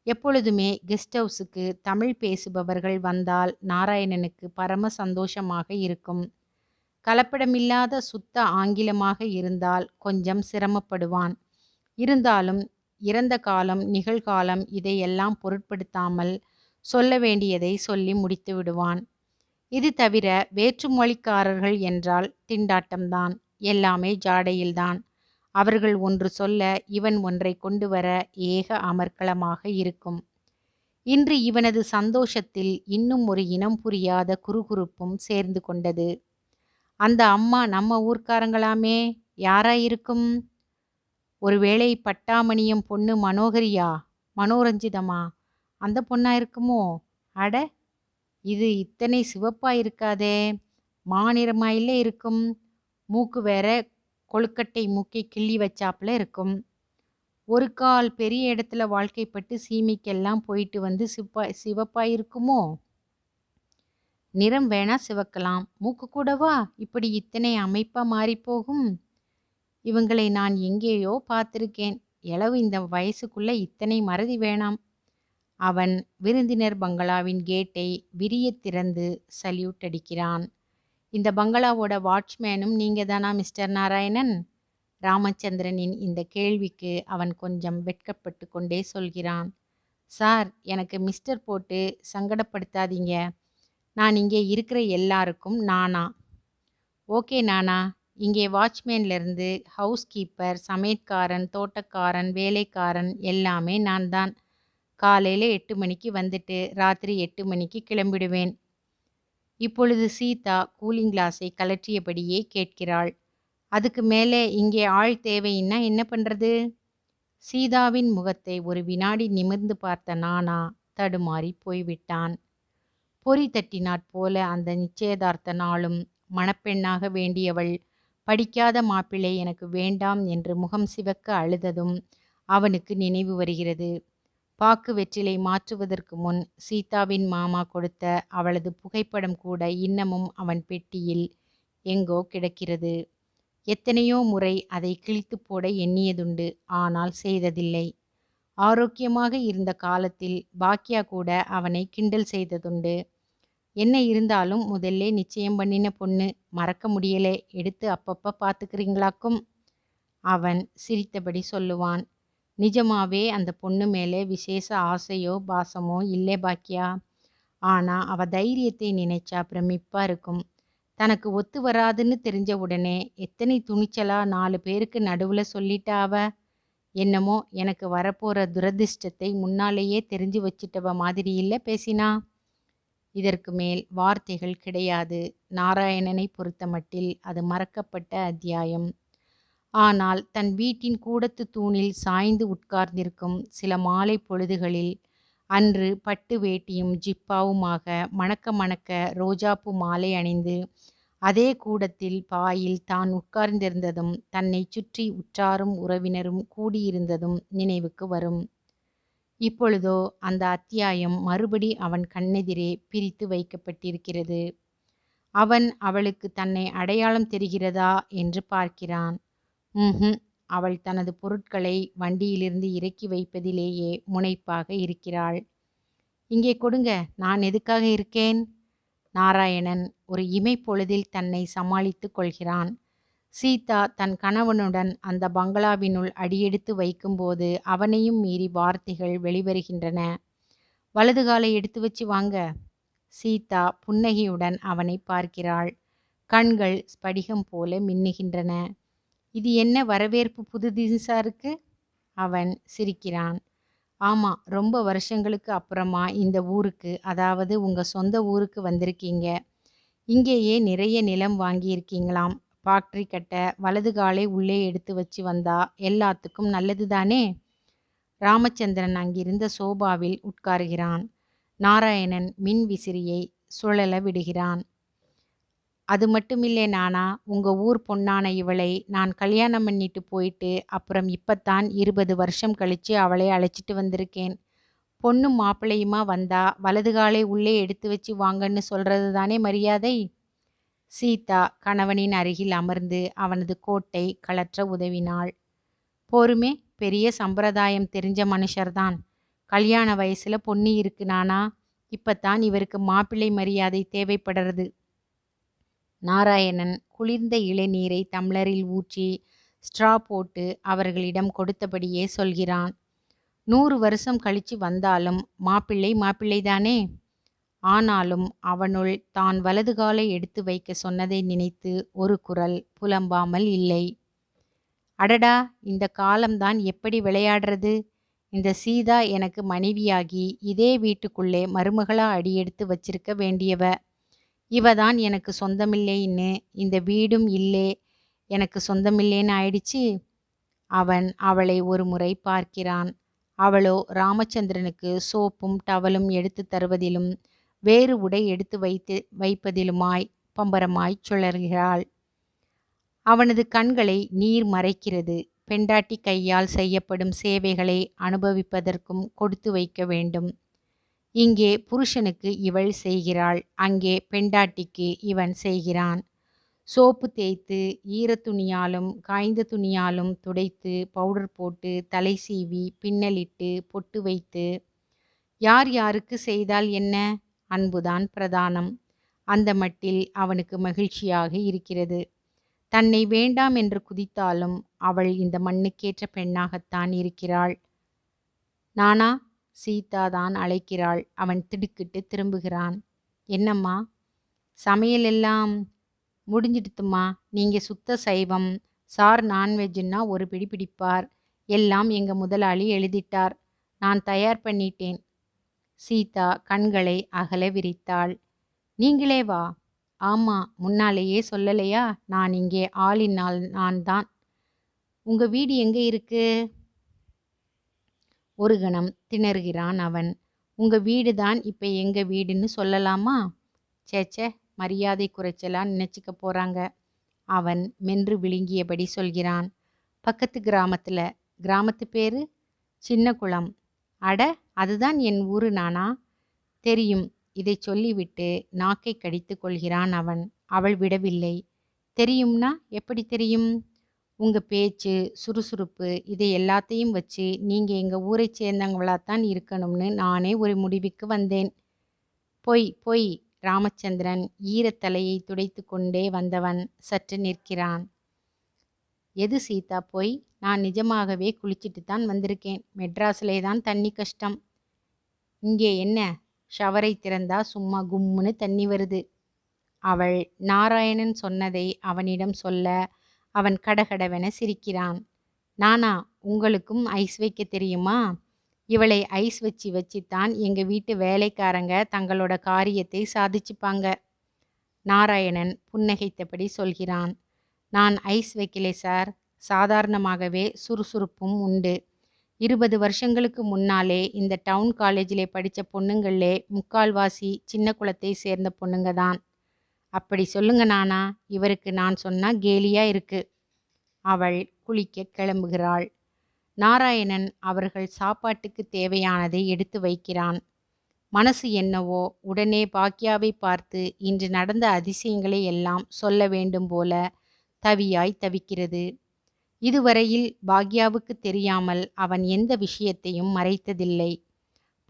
A: எப்பொழுதுமே கெஸ்ட் ஹவுஸுக்கு தமிழ் பேசுபவர்கள் வந்தால் நாராயணனுக்கு பரம சந்தோஷமாக இருக்கும். கலப்படமில்லாத சுத்த ஆங்கிலமாக இருந்தால் கொஞ்சம் சிரமப்படுவான். இருந்தாலும் இறந்த காலம் நிகழ்காலம் இதையெல்லாம் பொருட்படுத்தாமல் சொல்ல வேண்டியதை சொல்லி முடித்து விடுவான். இது தவிர வேற்றுமொழிக்காரர்கள் என்றால் திண்டாட்டம்தான். எல்லாமே ஜாடையில்தான். அவர்கள் ஒன்று சொல்ல இவன் ஒன்றை கொண்டு வர ஏக அமர்க்களமாக இருக்கும். இன்று இவனது சந்தோஷத்தில் இன்னும் ஒரு இனம் புரியாத குறுகுறுப்பும் சேர்ந்து கொண்டது. அந்த அம்மா நம்ம ஊர்க்காரங்களாமே. யாராயிருக்கும்? ஒருவேளை பட்டாமணியம் பொண்ணு மனோகரியா, மனோரஞ்சிதமா, அந்த பொண்ணா இருக்குமோ? அட, இது இத்தனை சிவப்பா இருக்காதே. மாநிறமாயிலே இருக்கும். மூக்கு வேற கொழுக்கட்டை மூக்கை கிள்ளி வச்சாப்புல இருக்கும். ஒரு கால் பெரிய இடத்துல வாழ்க்கைப்பட்டு சீமைக்கெல்லாம் போயிட்டு வந்து சிவப்பா இருக்குமோ? நிறம் வேணா சிவக்கலாம், மூக்கு கூடவா இப்படி இத்தனை அமைப்பா மாறிப்போகும்? இவங்களை நான் எங்கேயோ பார்த்திருக்கேன். எளவு இந்த வயசுக்குள்ள இத்தனை மறதி வேணாம். அவன் விருந்தினர் பங்களாவின் கேட்டை விரிய திறந்து சல்யூட் அடிக்கிறான். இந்த பங்களாவோட வாட்ச்மேனும் நீங்க தானா மிஸ்டர் நாராயணன்? ராமச்சந்திரனின் இந்த கேள்விக்கு அவன் கொஞ்சம் வெட்கப்பட்டு கொண்டே சொல்கிறான். சார், எனக்கு மிஸ்டர் போட்டு சங்கடப்படுத்தாதீங்க. நான் இங்கே இருக்கிற எல்லாருக்கும் நானா. ஓகே நானா. இங்கே வாட்ச்மேன்லேருந்து ஹவுஸ் கீப்பர், சமையற்காரன், தோட்டக்காரன், வேலைக்காரன் எல்லாமே நான் தான். காலையில் 8 மணிக்கு வந்துட்டு ராத்திரி 8 மணிக்கு கிளம்பிடுவேன். இப்பொழுது சீதா கூலிங் கிளாஸை கலற்றியபடியே கேட்கிறாள். அதுக்கு மேலே இங்கே ஆள் தேவைன்னா என்ன பண்ணுறது? சீதாவின் முகத்தை ஒரு வினாடி நிமிர்ந்து பார்த்த நானா தடுமாறி போய்விட்டான். பொறி தட்டினாற் போல அந்த நிச்சயதார்த்த நாளும் மணப்பெண்ணாக வேண்டியவள் படிக்காத மாப்பிள்ளை எனக்கு வேண்டாம் என்று முகம் சிவக்க அழுததும் அவனுக்கு நினைவு வருகிறது. பாக்கு வெற்றிலை மாற்றுவதற்கு முன் சீதாவின் மாமா கொடுத்த அவளது புகைப்படம் கூட இன்னமும் அவன் பெட்டியில் எங்கோ கிடக்கிறது. எத்தனையோ முறை அதை கிழித்து போட எண்ணியதுண்டு, ஆனால் செய்ததில்லை. ஆரோக்கியமாக இருந்த காலத்தில் பாக்கியா கூட அவனை கிண்டல் செய்ததுண்டு. என்ன இருந்தாலும் முதல்ல நிச்சயம் பண்ணின பொண்ணு, மறக்க முடியலே, எடுத்து அப்பப்ப பார்த்துக்கிறீங்களாக்கும். அவன் சிரித்தபடி சொல்லுவான். நிஜமாவே அந்த பொண்ணு மேலே விசேஷ ஆசையோ பாசமோ இல்லை பாக்கியா. ஆனா அவ தைரியத்தை நினைச்சா பிரமிப்பா இருக்கும். தனக்கு ஒத்து வராதுன்னு தெரிஞ்ச உடனே எத்தனை துணிச்சலா 4 பேருக்கு நடுவுல சொல்லிட்டா அவ. என்னமோ எனக்கு வரப்போற துரதிர்ஷ்டத்தை முன்னாலேயே தெரிஞ்சு வச்சிட்டவ மாதிரி இல்ல பேசினா. இதற்கு மேல் வார்த்தைகள் கிடையாது. நாராயணனை பொறுத்தமட்டில் அது மறக்கப்பட்ட அத்தியாயம். ஆனால் தன் வீட்டின் கூடத்து தூணில் சாய்ந்து உட்கார்ந்திருக்கும் சில மாலை பொழுதுகளில், அன்று பட்டு வேட்டியும் ஜிப்பாவுமாக மணக்க மணக்க ரோஜாப்பூ மாலை அணிந்து அதே கூடத்தில் பாயில் தான் உட்கார்ந்திருந்ததும் தன்னை சுற்றி உற்றாரும் உறவினரும் கூடியிருந்ததும் நினைவுக்கு வரும். இப்பொழுதோ அந்த அத்தியாயம் மறுபடி அவன் கண்ணெதிரே பிரித்து வைக்கப்பட்டிருக்கிறது. அவன் அவளுக்கு தன்னை அடையாளம் தெரிகிறதா என்று பார்க்கிறான். அவள் தனது பொருட்களை வண்டியிலிருந்து இறக்கி வைப்பதிலேயே முனைப்பாக இருக்கிறாள். இங்கே கொடுங்க, நான் எதுக்காக இருக்கேன்? நாராயணன் ஒரு இமைப்பொழுதில் தன்னை சமாளித்து கொள்கிறான். சீதா தன் கணவனுடன் அந்த பங்களாவினுள் அடியெடுத்து வைக்கும்போது அவனையும் மீறி வார்த்தைகள் வெளிவருகின்றன. வலது காலை எடுத்து வச்சு வாங்க. சீதா புன்னகையுடன் அவனை பார்க்கிறாள். கண்கள் ஸ்படிகம் போல மின்னுகின்றன. இது என்ன வரவேற்பு புதுதிசா இருக்கு? அவன் சிரிக்கிறான். ஆமா, ரொம்ப வருஷங்களுக்கு அப்புறமா இந்த ஊருக்கு, அதாவது உங்க சொந்த ஊருக்கு வந்திருக்கீங்க. இங்கேயே நிறைய நிலம் வாங்கியிருக்கீங்களாம். ஃபேக்டரி கட்ட வலது காலை உள்ளே எடுத்து வச்சு வந்தா எல்லாத்துக்கும் நல்லது தானே? ராமச்சந்திரன் அங்கிருந்த சோபாவில் உட்காருகிறான். நாராயணன் மின் விசிறியை சுழல விடுகிறான். அது மட்டுமில்லை நானா, உங்க ஊர் பொண்ணான இவளை நான் கல்யாணம் பண்ணிட்டு போயிட்டு அப்புறம் இப்பத்தான் 20 வருஷம் கழிச்சு அவளை அழைச்சிட்டு வந்திருக்கேன். பொண்ணும் மாப்பிள்ளையுமா வந்தா வலது காலை உள்ளே எடுத்து வச்சு வாங்கன்னு சொல்றது தானே மரியாதை? சீதா கணவனின் அருகில் அமர்ந்து அவனது கோட்டை கழற்ற உதவினாள். போருமே, பெரிய சம்பிரதாயம் தெரிஞ்ச மனுஷர்தான். கல்யாண வயசுல பொண்ணு இருக்கு நானா. இப்பத்தான் இவருக்கு மாப்பிள்ளை மரியாதை தேவைப்படுறது. நாராயணன் குளிர்ந்த இளநீரை டம்ளரில் ஊற்றி ஸ்ட்ரா போட்டு அவர்களிடம் கொடுத்தபடியே சொல்கிறான். 100 வருஷம் கழிச்சு வந்தாலும் மாப்பிள்ளை மாப்பிள்ளைதானே? ஆனாலும் அவனுள் தான் வலது காலை எடுத்து வைக்க சொன்னதை நினைத்து ஒரு குரல் புலம்பாமல் இல்லை. அடடா, இந்த காலம்தான் எப்படி விளையாடுறது! இந்த சீதா எனக்கு மனைவியாகி இதே வீட்டுக்குள்ளே மருமகளா அடியெடுத்து வச்சிருக்க வேண்டியவ. இவதான் எனக்கு சொந்தமில்லைன்னு, இந்த வீடும் இல்லே எனக்கு சொந்தமில்லேன்னு ஆயிடுச்சு. அவன் அவளை ஒரு முறை பார்க்கிறான். அவளோ ராமச்சந்திரனுக்கு சோப்பும் டவலும் எடுத்து தருவதிலும் வேறு உடை எடுத்து வைப்பதிலுமாய் பம்பரமாய் சுழல்கிறாள். அவனது கண்களை நீர் மறைக்கிறது. பெண்டாட்டி கையால் செய்யப்படும் சேவைகளை அனுபவிப்பதற்கும் கொடுத்து வைக்க வேண்டும். இங்கே புருஷனுக்கு இவள் செய்கிறாள், அங்கே பெண்டாட்டிக்கு இவன் செய்கிறான். சோப்பு தேய்த்து ஈரத்துணியாலும் காய்ந்த துணியாலும் துடைத்து பவுடர் போட்டு தலை சீவி பின்னலிட்டு பொட்டு வைத்து யார் யாருக்கு செய்தால் என்ன? அன்புதான் பிரதானம். அந்த மட்டில் அவனுக்கு மகிழ்ச்சியாக இருக்கிறது. தன்னை வேண்டாம் என்று குதித்தாலும் அவள் இந்த மண்ணுக்கேற்ற பெண்ணாகத்தான் இருக்கிறாள். நானா? சீதா தான் அழைக்கிறாள். அவன் திடுக்கிட்டு திரும்புகிறான். என்னம்மா? சமையல் எல்லாம் முடிஞ்சிடுத்தும்மா. நீங்க சுத்த சைவம். சார் நான்வெஜ்ஜுன்னா ஒரு பிடி பிடிப்பார். எல்லாம் எங்க முதலாளி எழுதிட்டார். நான் தயார் பண்ணிட்டேன். சீதா கண்களை அகல விரித்தாள். நீங்களே வா? ஆமா, முன்னாலேயே சொல்லலையா? நான் இங்கே ஆளினால் நான் தான். உங்க வீடு எங்கே இருக்கு? ஒரு கணம் திணறுகிறான் அவன். உங்க வீடு தான் இப்போ எங்க வீடுன்னு சொல்லலாமா? சேச்சே, மரியாதை குறைச்சலா நினச்சிக்க போகிறாங்க. அவன் மென்று விழுங்கியபடி சொல்கிறான். பக்கத்து கிராமத்துல. கிராமத்து பேரு? சின்னகுளம். அட, அதுதான் என் ஊரு நானா? தெரியும். இதைச் சொல்லிவிட்டு நாக்கைக் கடித்துக் கொள்கிறான் அவன். அவள் விடவில்லை. தெரியும்னா எப்படி தெரியும்? உங்க பேச்சு, சுறுசுறுப்பு இதை எல்லாத்தையும் வச்சு நீங்க எங்க ஊரைச் சேர்ந்தவங்களாத்தான் இருக்கணும்னு நானே ஒரு முடிவுக்கு வந்தேன். பொய் பொய். ராமச்சந்திரன் ஈரத்தலையை துடைத்து கொண்டே வந்தவன் சற்று நிற்கிறான். எது சீதா பொய்? நான் நிஜமாகவே குளிச்சிட்டு தான் வந்திருக்கேன். மெட்ராஸிலே தான் தண்ணி கஷ்டம். இங்கே என்ன? ஷவரை திறந்தா சும்மா கும்முன்னு தண்ணி வருது. அவள் நாராயணன் சொன்னதை அவனிடம் சொல்ல அவன் கடகடவென சிரிக்கிறான். நானா, உங்களுக்கும் ஐஸ் வைக்க தெரியுமா? இவளை ஐஸ் வச்சு வச்சுத்தான் எங்க வீட்டு வேலைக்காரங்க தங்களோட காரியத்தை சாதிச்சுப்பாங்க. நாராயணன் புன்னகைத்தபடி சொல்கிறான். நான் ஐஸ் வைக்கலை சார். சாதாரணமாகவே சுறுசுறுப்பும் உண்டு. 20 வருஷங்களுக்கு முன்னாலே இந்த டவுன் காலேஜிலே படித்த பொண்ணுங்களே முக்கால்வாசி சின்ன குளத்தை சேர்ந்த பொண்ணுங்க தான். அப்படி சொல்லுங்க நானா, இவருக்கு நான் சொன்னா கேலியா இருக்கு. அவள் குளிக்க கிளம்புகிறாள். நாராயணன் அவர்கள் சாப்பாட்டுக்கு தேவையானதை எடுத்து வைக்கிறான். மனசு என்னவோ உடனே பாக்யாவை பார்த்து இன்று நடந்த அதிசயங்களை எல்லாம் சொல்ல வேண்டும் போல தவியாய் தவிக்கிறது. இதுவரையில் பாக்யாவுக்கு தெரியாமல் அவன் எந்த விஷயத்தையும் மறைத்ததில்லை.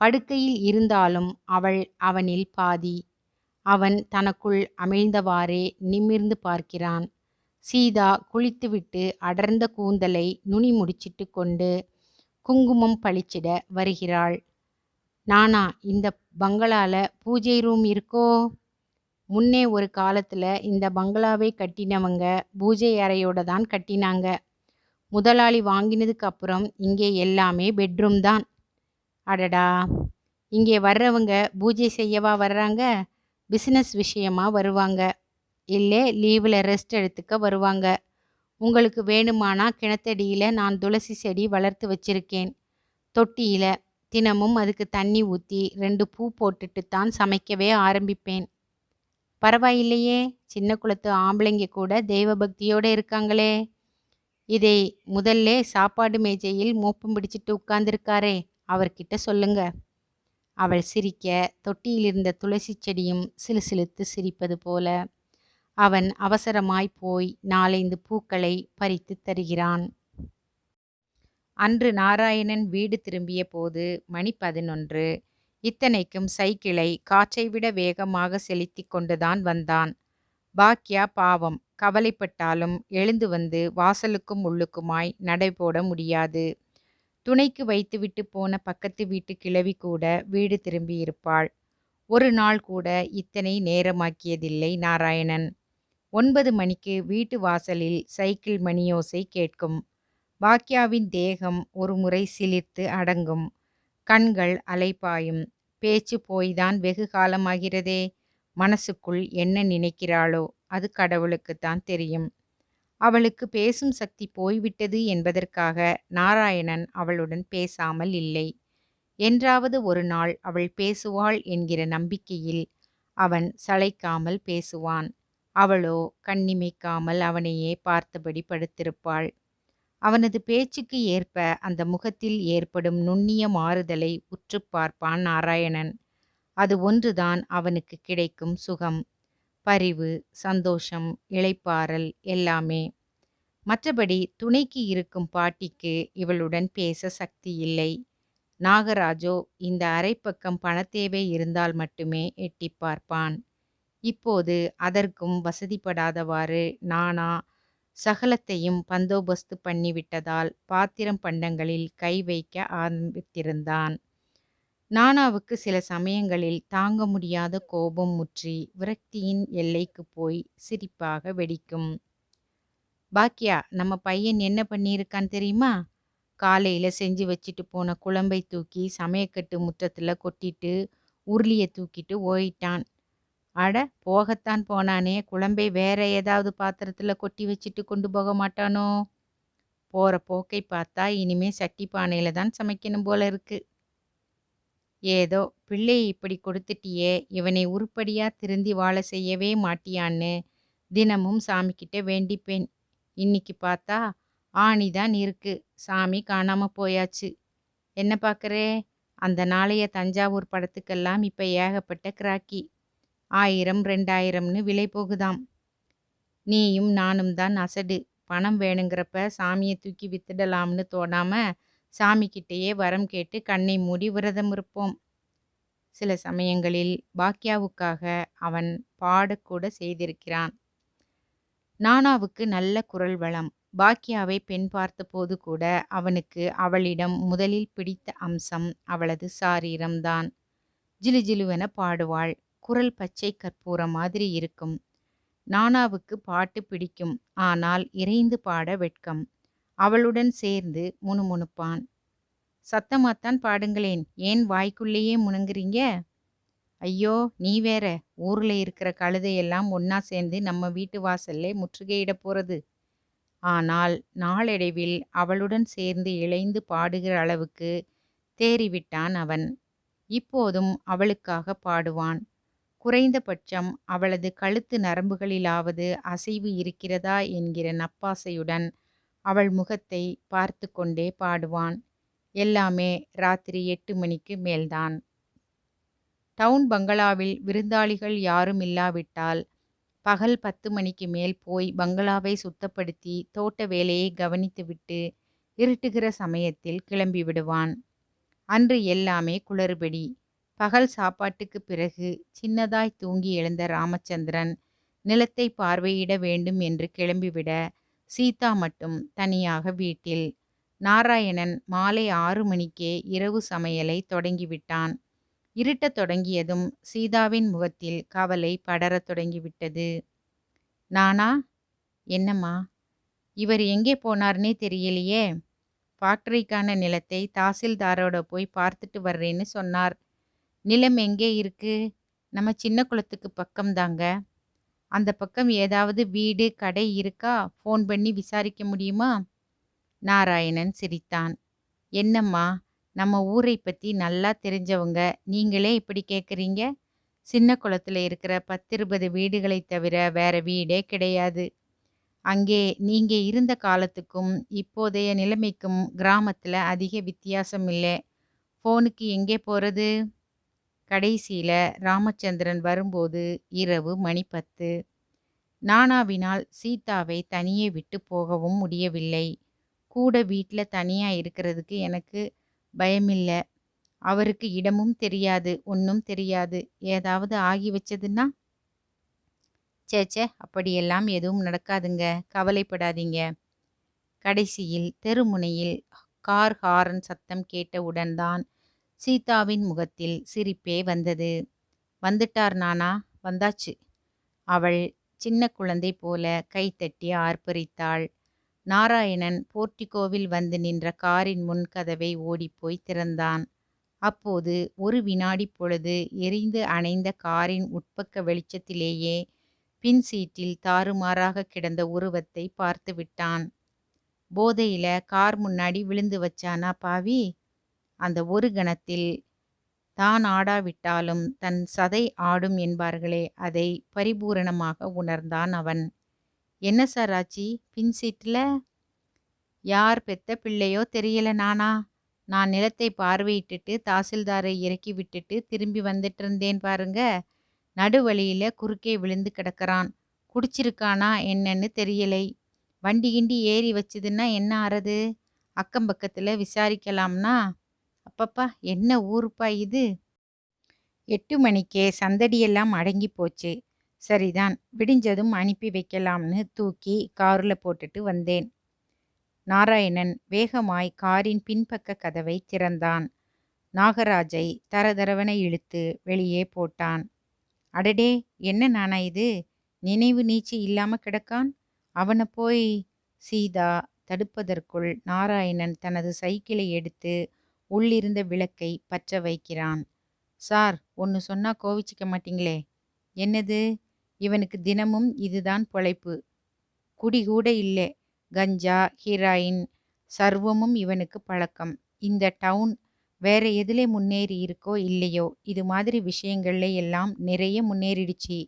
A: படுக்கையில் இருந்தாலும் அவள் அவனில் பாதி. அவன் தனக்குள் அமிழ்ந்தவாறே நிமிர்ந்து பார்க்கிறான். சீதா குளித்துவிட்டு அடர்ந்த கூந்தலை நுனி முடிச்சிட்டு கொண்டு குங்குமம் பளிச்சிட வருகிறாள். நானா, இந்த பங்களால பூஜை ரூம் இருக்கோ? முன்னே ஒரு காலத்துல இந்த பங்களாவை கட்டினவங்க பூஜை அறையோட தான் கட்டினாங்க. முதலாளி வாங்கினதுக்கு அப்புறம் இங்கே எல்லாமே பெட்ரூம் தான். அடடா, இங்கே வர்றவங்க பூஜை செய்யவா வர்றாங்க? பிஸ்னஸ் விஷயமா வருவாங்க. இல்லை லீவில் ரெஸ்ட் எடுத்துக்க வருவாங்க. உங்களுக்கு வேணுமானா கிணத்தடியில் நான் துளசி செடி வளர்த்து வச்சிருக்கேன். தொட்டியில் தினமும் அதுக்கு தண்ணி ஊற்றி 2 பூ போட்டுட்டு தான் சமைக்கவே ஆரம்பிப்பேன். பரவாயில்லையே, சின்ன குளத்து ஆம்பளைங்க கூட தெய்வ பக்தியோடு இருக்காங்களே. இதை முதல்ல சாப்பாடு மேஜையில் மோப்பம் பிடிச்சிட்டு உட்கார்ந்துருக்காரே அவர்கிட்ட சொல்லுங்க. அவள் சிரிக்க தொட்டியிலிருந்த துளசி செடியும் சிலுசிலுத்து சிரிப்பது போல. அவன் அவசரமாய் போய் 4-5 பூக்களை பறித்து தருகிறான். அன்று நாராயணன் வீடு திரும்பிய போது மணி 11. இத்தனைக்கும் சைக்கிளை காற்றை விட வேகமாக செலுத்தி கொண்டுதான் வந்தான். பாக்யா பாவம், கவலைப்பட்டாலும் எழுந்து வந்து வாசலுக்கும் உள்ளுக்குமாய் நடைபோட முடியாது. துணைக்கு வைத்துவிட்டு போன பக்கத்து வீட்டு கிழவி கூட வீடு திரும்பி இருப்பாள். ஒரு நாள் கூட இத்தனை நேரமாக்கியதில்லை நாராயணன். 9 மணிக்கு வீட்டு வாசலில் சைக்கிள் மணியோசை கேட்கும். பாக்யாவின் தேகம் ஒரு முறை சிலிர்த்து அடங்கும். கண்கள் அலைபாயும். பேச்சு போய்தான் வெகு காலமாகிறதே. மனசுக்குள் என்ன நினைக்கிறாளோ அது கடவுளுக்குத்தான் தெரியும். அவளுக்கு பேசும் சக்தி போய்விட்டது என்பதற்காக நாராயணன் அவளுடன் பேசாமல் இல்லை. என்றாவது ஒரு நாள் அவள் பேசுவாள் என்கிற நம்பிக்கையில் அவன் சளைக்காமல் பேசுவான். அவளோ கண்ணிமைக்காமல் அவனையே பார்த்தபடி படுத்திருப்பாள். அவனது பேச்சுக்கு ஏற்ப அந்த முகத்தில் ஏற்படும் நுண்ணிய மாறுதலை உற்று பார்ப்பான் நாராயணன். அது ஒன்றுதான் அவனுக்கு கிடைக்கும் சுகம். பரிவு, சந்தோஷம், இளைப்பாறல் எல்லாமே. மற்றபடி துணைக்கு இருக்கும் பாட்டிக்கு இவளுடன் பேச சக்தி இல்லை. நாகராஜோ இந்த அரைப்பக்கம் பணத்தேவை இருந்தால் மட்டுமே எட்டி பார்ப்பான். இப்போது அதற்கும் வசதிப்படாதவாறு நானா சகலத்தையும் பந்தோபஸ்து பண்ணிவிட்டதால் பாத்திரம் பண்டங்களில் கை வைக்க ஆரம்பித்திருந்தான். நானாவுக்கு சில சமயங்களில் தாங்க முடியாத கோபம் முற்றி விரக்தியின் எல்லைக்கு போய் சிரிப்பாக வெடிக்கும். பாக்யா, நம்ம பையன் என்ன பண்ணியிருக்கான் தெரியுமா? காலையில் செஞ்சு வச்சுட்டு போன குழம்பை தூக்கி சமயக்கட்டு முற்றத்தில் கொட்டிட்டு உருளியை தூக்கிட்டு ஓயிட்டான். அட, போகத்தான் போனானே, குழம்பை வேற ஏதாவது பாத்திரத்தில் கொட்டி வச்சுட்டு கொண்டு போக மாட்டானோ? போகிற போக்கை பார்த்தா இனிமே சட்டி பானையில் தான் சமைக்கணும் போல இருக்கு. ஏதோ பிள்ளையை இப்படி கொடுத்துட்டியே, இவனை உருப்படியாக திருந்தி வாழ செய்யவே மாட்டியான்னு தினமும் சாமிக்கிட்ட வேண்டிப்பேன். இன்னிக்கு பார்த்தா ஆணி தான் இருக்கு. சாமி காணாம போயாச்சு. என்ன பார்க்கறே? அந்த நாளைய தஞ்சாவூர் படத்துக்கெல்லாம் இப்ப ஏகப்பட்ட கிராக்கி. 1000 2000ன்னு விலை போகுதாம். நீயும் நானும் தான் அசடு. பணம் வேணுங்கிறப்ப சாமிய தூக்கி வித்துடலாம்னு தோணாம சாமிக்கிட்டயே வரம் கேட்டு கண்ணை மூடி விரதம் இருப்போம். சில சமயங்களில் பாக்யாவுக்காக அவன் பாடக்கூட செய்திருக்கிறான். நானாவுக்கு நல்ல குரல் வளம். பாக்யாவை பெண் பார்த்தபோது கூட அவனுக்கு அவளிடம் முதலில் பிடித்த அம்சம் அவளது சாரீரம்தான். ஜிலுஜிலுவென பாடுவாள். குரல் பச்சை கற்பூரம் மாதிரி இருக்கும். நானாவுக்கு பாட்டு பிடிக்கும். ஆனால் இறைந்து பாட வெட்கம். அவளுடன் சேர்ந்து முணுமுணுப்பான். சத்தமாத்தான் பாடுங்களேன், ஏன் வாய்க்குள்ளேயே முணுங்குறீங்க? ஐயோ, நீ வேற, ஊர்ல இருக்கிற கழுதையெல்லாம் ஒன்னா சேர்ந்து நம்ம வீட்டு வாசல்ல முற்றுகையிட போறது. ஆனால் நாளடைவில் அவளுடன் சேர்ந்து இழைந்து பாடுகிற அளவுக்கு தேறிவிட்டான் அவன். இப்போதும் அவளுக்காக பாடுவான். குறைந்தபட்சம் அவளது கழுத்து நரம்புகளிலாவது அசைவு இருக்கிறதா என்கிற நப்பாசையுடன் அவள் முகத்தை பார்த்து கொண்டே பாடுவான். எல்லாமே ராத்திரி 8 மணிக்கு மேல்தான். டவுன் பங்களாவில் விருந்தாளிகள் யாரும் இல்லாவிட்டால் பகல் 10 மணிக்கு மேல் போய் பங்களாவை சுத்தப்படுத்தி தோட்ட வேலையை கவனித்துவிட்டு இருட்டுகிற சமயத்தில் கிளம்பி விடுவான். அன்று எல்லாமே குளறுபடி. பகல் சாப்பாட்டுக்கு பிறகு சின்னதாய் தூங்கி எழுந்த ராமச்சந்திரன் நிலத்தை பார்வையிட வேண்டும் என்று கிளம்பிவிட சீதா மட்டும் தனியாக வீட்டில். நாராயணன் மாலை 6 மணிக்கே இரவு சமையலை தொடங்கிவிட்டான். இருட்டத் தொடங்கியதும் சீதாவின் முகத்தில் கவலை படரத் தொடங்கிவிட்டது. நானா? என்னம்மா? இவர் எங்கே போனார்னே தெரியலையே. ஃபேக்டரிக்கான நிலத்தை தாசில்தாரோட போய் பார்த்துட்டு வர்றேன்னு சொன்னார். நிலம் எங்கே இருக்கு? நம்ம சின்ன குளத்துக்கு பக்கம்தாங்க. அந்த பக்கம் ஏதாவது வீடு கடை இருக்கா? ஃபோன் பண்ணி விசாரிக்க முடியுமா? நாராயணன் சிரித்தான். என்னம்மா, நம்ம ஊரை பற்றி நல்லா தெரிஞ்சவங்க நீங்களே இப்படி கேட்குறீங்க? சின்ன குளத்தில் இருக்கிற 10-20 வீடுகளை தவிர வேற வீடே கிடையாது. அங்கே நீங்க இருந்த காலத்துக்கும் இப்போதைய நிலைமைக்கும் கிராமத்தில் அதிக வித்தியாசம் இல்லை. ஃபோனுக்கு எங்கே போகிறது? கடைசியில் ராமச்சந்திரன் வரும்போது இரவு மணி 10. நானாவினால் சீதாவை தனியே விட்டு போகவும் முடியவில்லை. கூட வீட்டில் தனியாக இருக்கிறதுக்கு எனக்கு பயமில்லை. அவருக்கு இடமும் தெரியாது, ஒன்றும் தெரியாது. ஏதாவது ஆகி வச்சதுன்னா? சேச்சே, அப்படியெல்லாம் எதுவும் நடக்காதுங்க, கவலைப்படாதீங்க. கடைசியில் தெருமுனையில் கார் ஹாரன் சத்தம் கேட்டவுடன் தான் சீதாவின் முகத்தில் சிரிப்பே வந்தது. வந்துட்டார் நானா? வந்தாச்சு. அவள் சின்ன குழந்தை போல கைத்தட்டி ஆர்ப்பரித்தாள். நாராயணன் போர்ட்டிகோவில் வந்து நின்ற காரின் முன் கதவை ஓடிப்போய் திறந்தான். அப்போது ஒரு வினாடி பொழுது எரிந்து அணைந்த காரின் உட்பக்க வெளிச்சத்திலேயே பின் சீட்டில் தாறுமாறாக கிடந்த உருவத்தை பார்த்து விட்டான். போதையில கார் முன்னாடி விழுந்து வச்சானா பாவி? அந்த ஒரு கணத்தில் தான் ஆடாவிட்டாலும் தன் சதை ஆடும் என்பார்களே, அதை பரிபூரணமாக உணர்ந்தான் அவன். என்ன சார் ஆச்சி பின் சீட்டில்? யார் பெத்த பிள்ளையோ தெரியல நானா. நான் நிலத்தை பார்வையிட்டுட்டு தாசில்தாரை இறக்கி விட்டுட்டு திரும்பி வந்துட்டு இருந்தேன் பாருங்க. நடுவழியில குறுக்கே விழுந்து கிடக்கிறான். குடிச்சிருக்கானா என்னன்னு தெரியலை. வண்டி கிண்டி ஏறி வச்சதுன்னா என்ன ஆறது? அக்கம் பக்கத்தில் விசாரிக்கலாம்னா? அப்பப்பா, என்ன ஊருப்பா இது? 8 மணிக்கே சந்தடியெல்லாம் அடங்கி போச்சு. சரிதான், விடிஞ்சதும் அனுப்பி வைக்கலாம்னு தூக்கி காரில் போட்டுட்டு வந்தேன். நாராயணன் வேகமாய் காரின் பின்பக்க கதவை திறந்தான். நாகராஜை தரதரவென இழுத்து வெளியே போட்டான். அடடே, என்ன நானா இது? நினைவு நீச்சி இல்லாம கிடக்கான். அவனை போய்... சீதா தடுப்பதற்குள் நாராயணன் தனது சைக்கிளை எடுத்து உள்ளிருந்த விளக்கை பற்ற வைக்கிறான். சார், ஒன்று சொன்னா கோவிச்சிக்க மாட்டீங்களே? என்னது? இவனுக்கு தினமும் இதுதான் பொழைப்பு. குடிகூட இல்லை. கஞ்சா, ஹீராயின் சர்வமும் இவனுக்கு பழக்கம். இந்த டவுன் வேற எதிலே முன்னேறி இருக்கோ இல்லையோ, இது மாதிரி விஷயங்கள்ல எல்லாம் நிறைய முன்னேறிடுச்சு.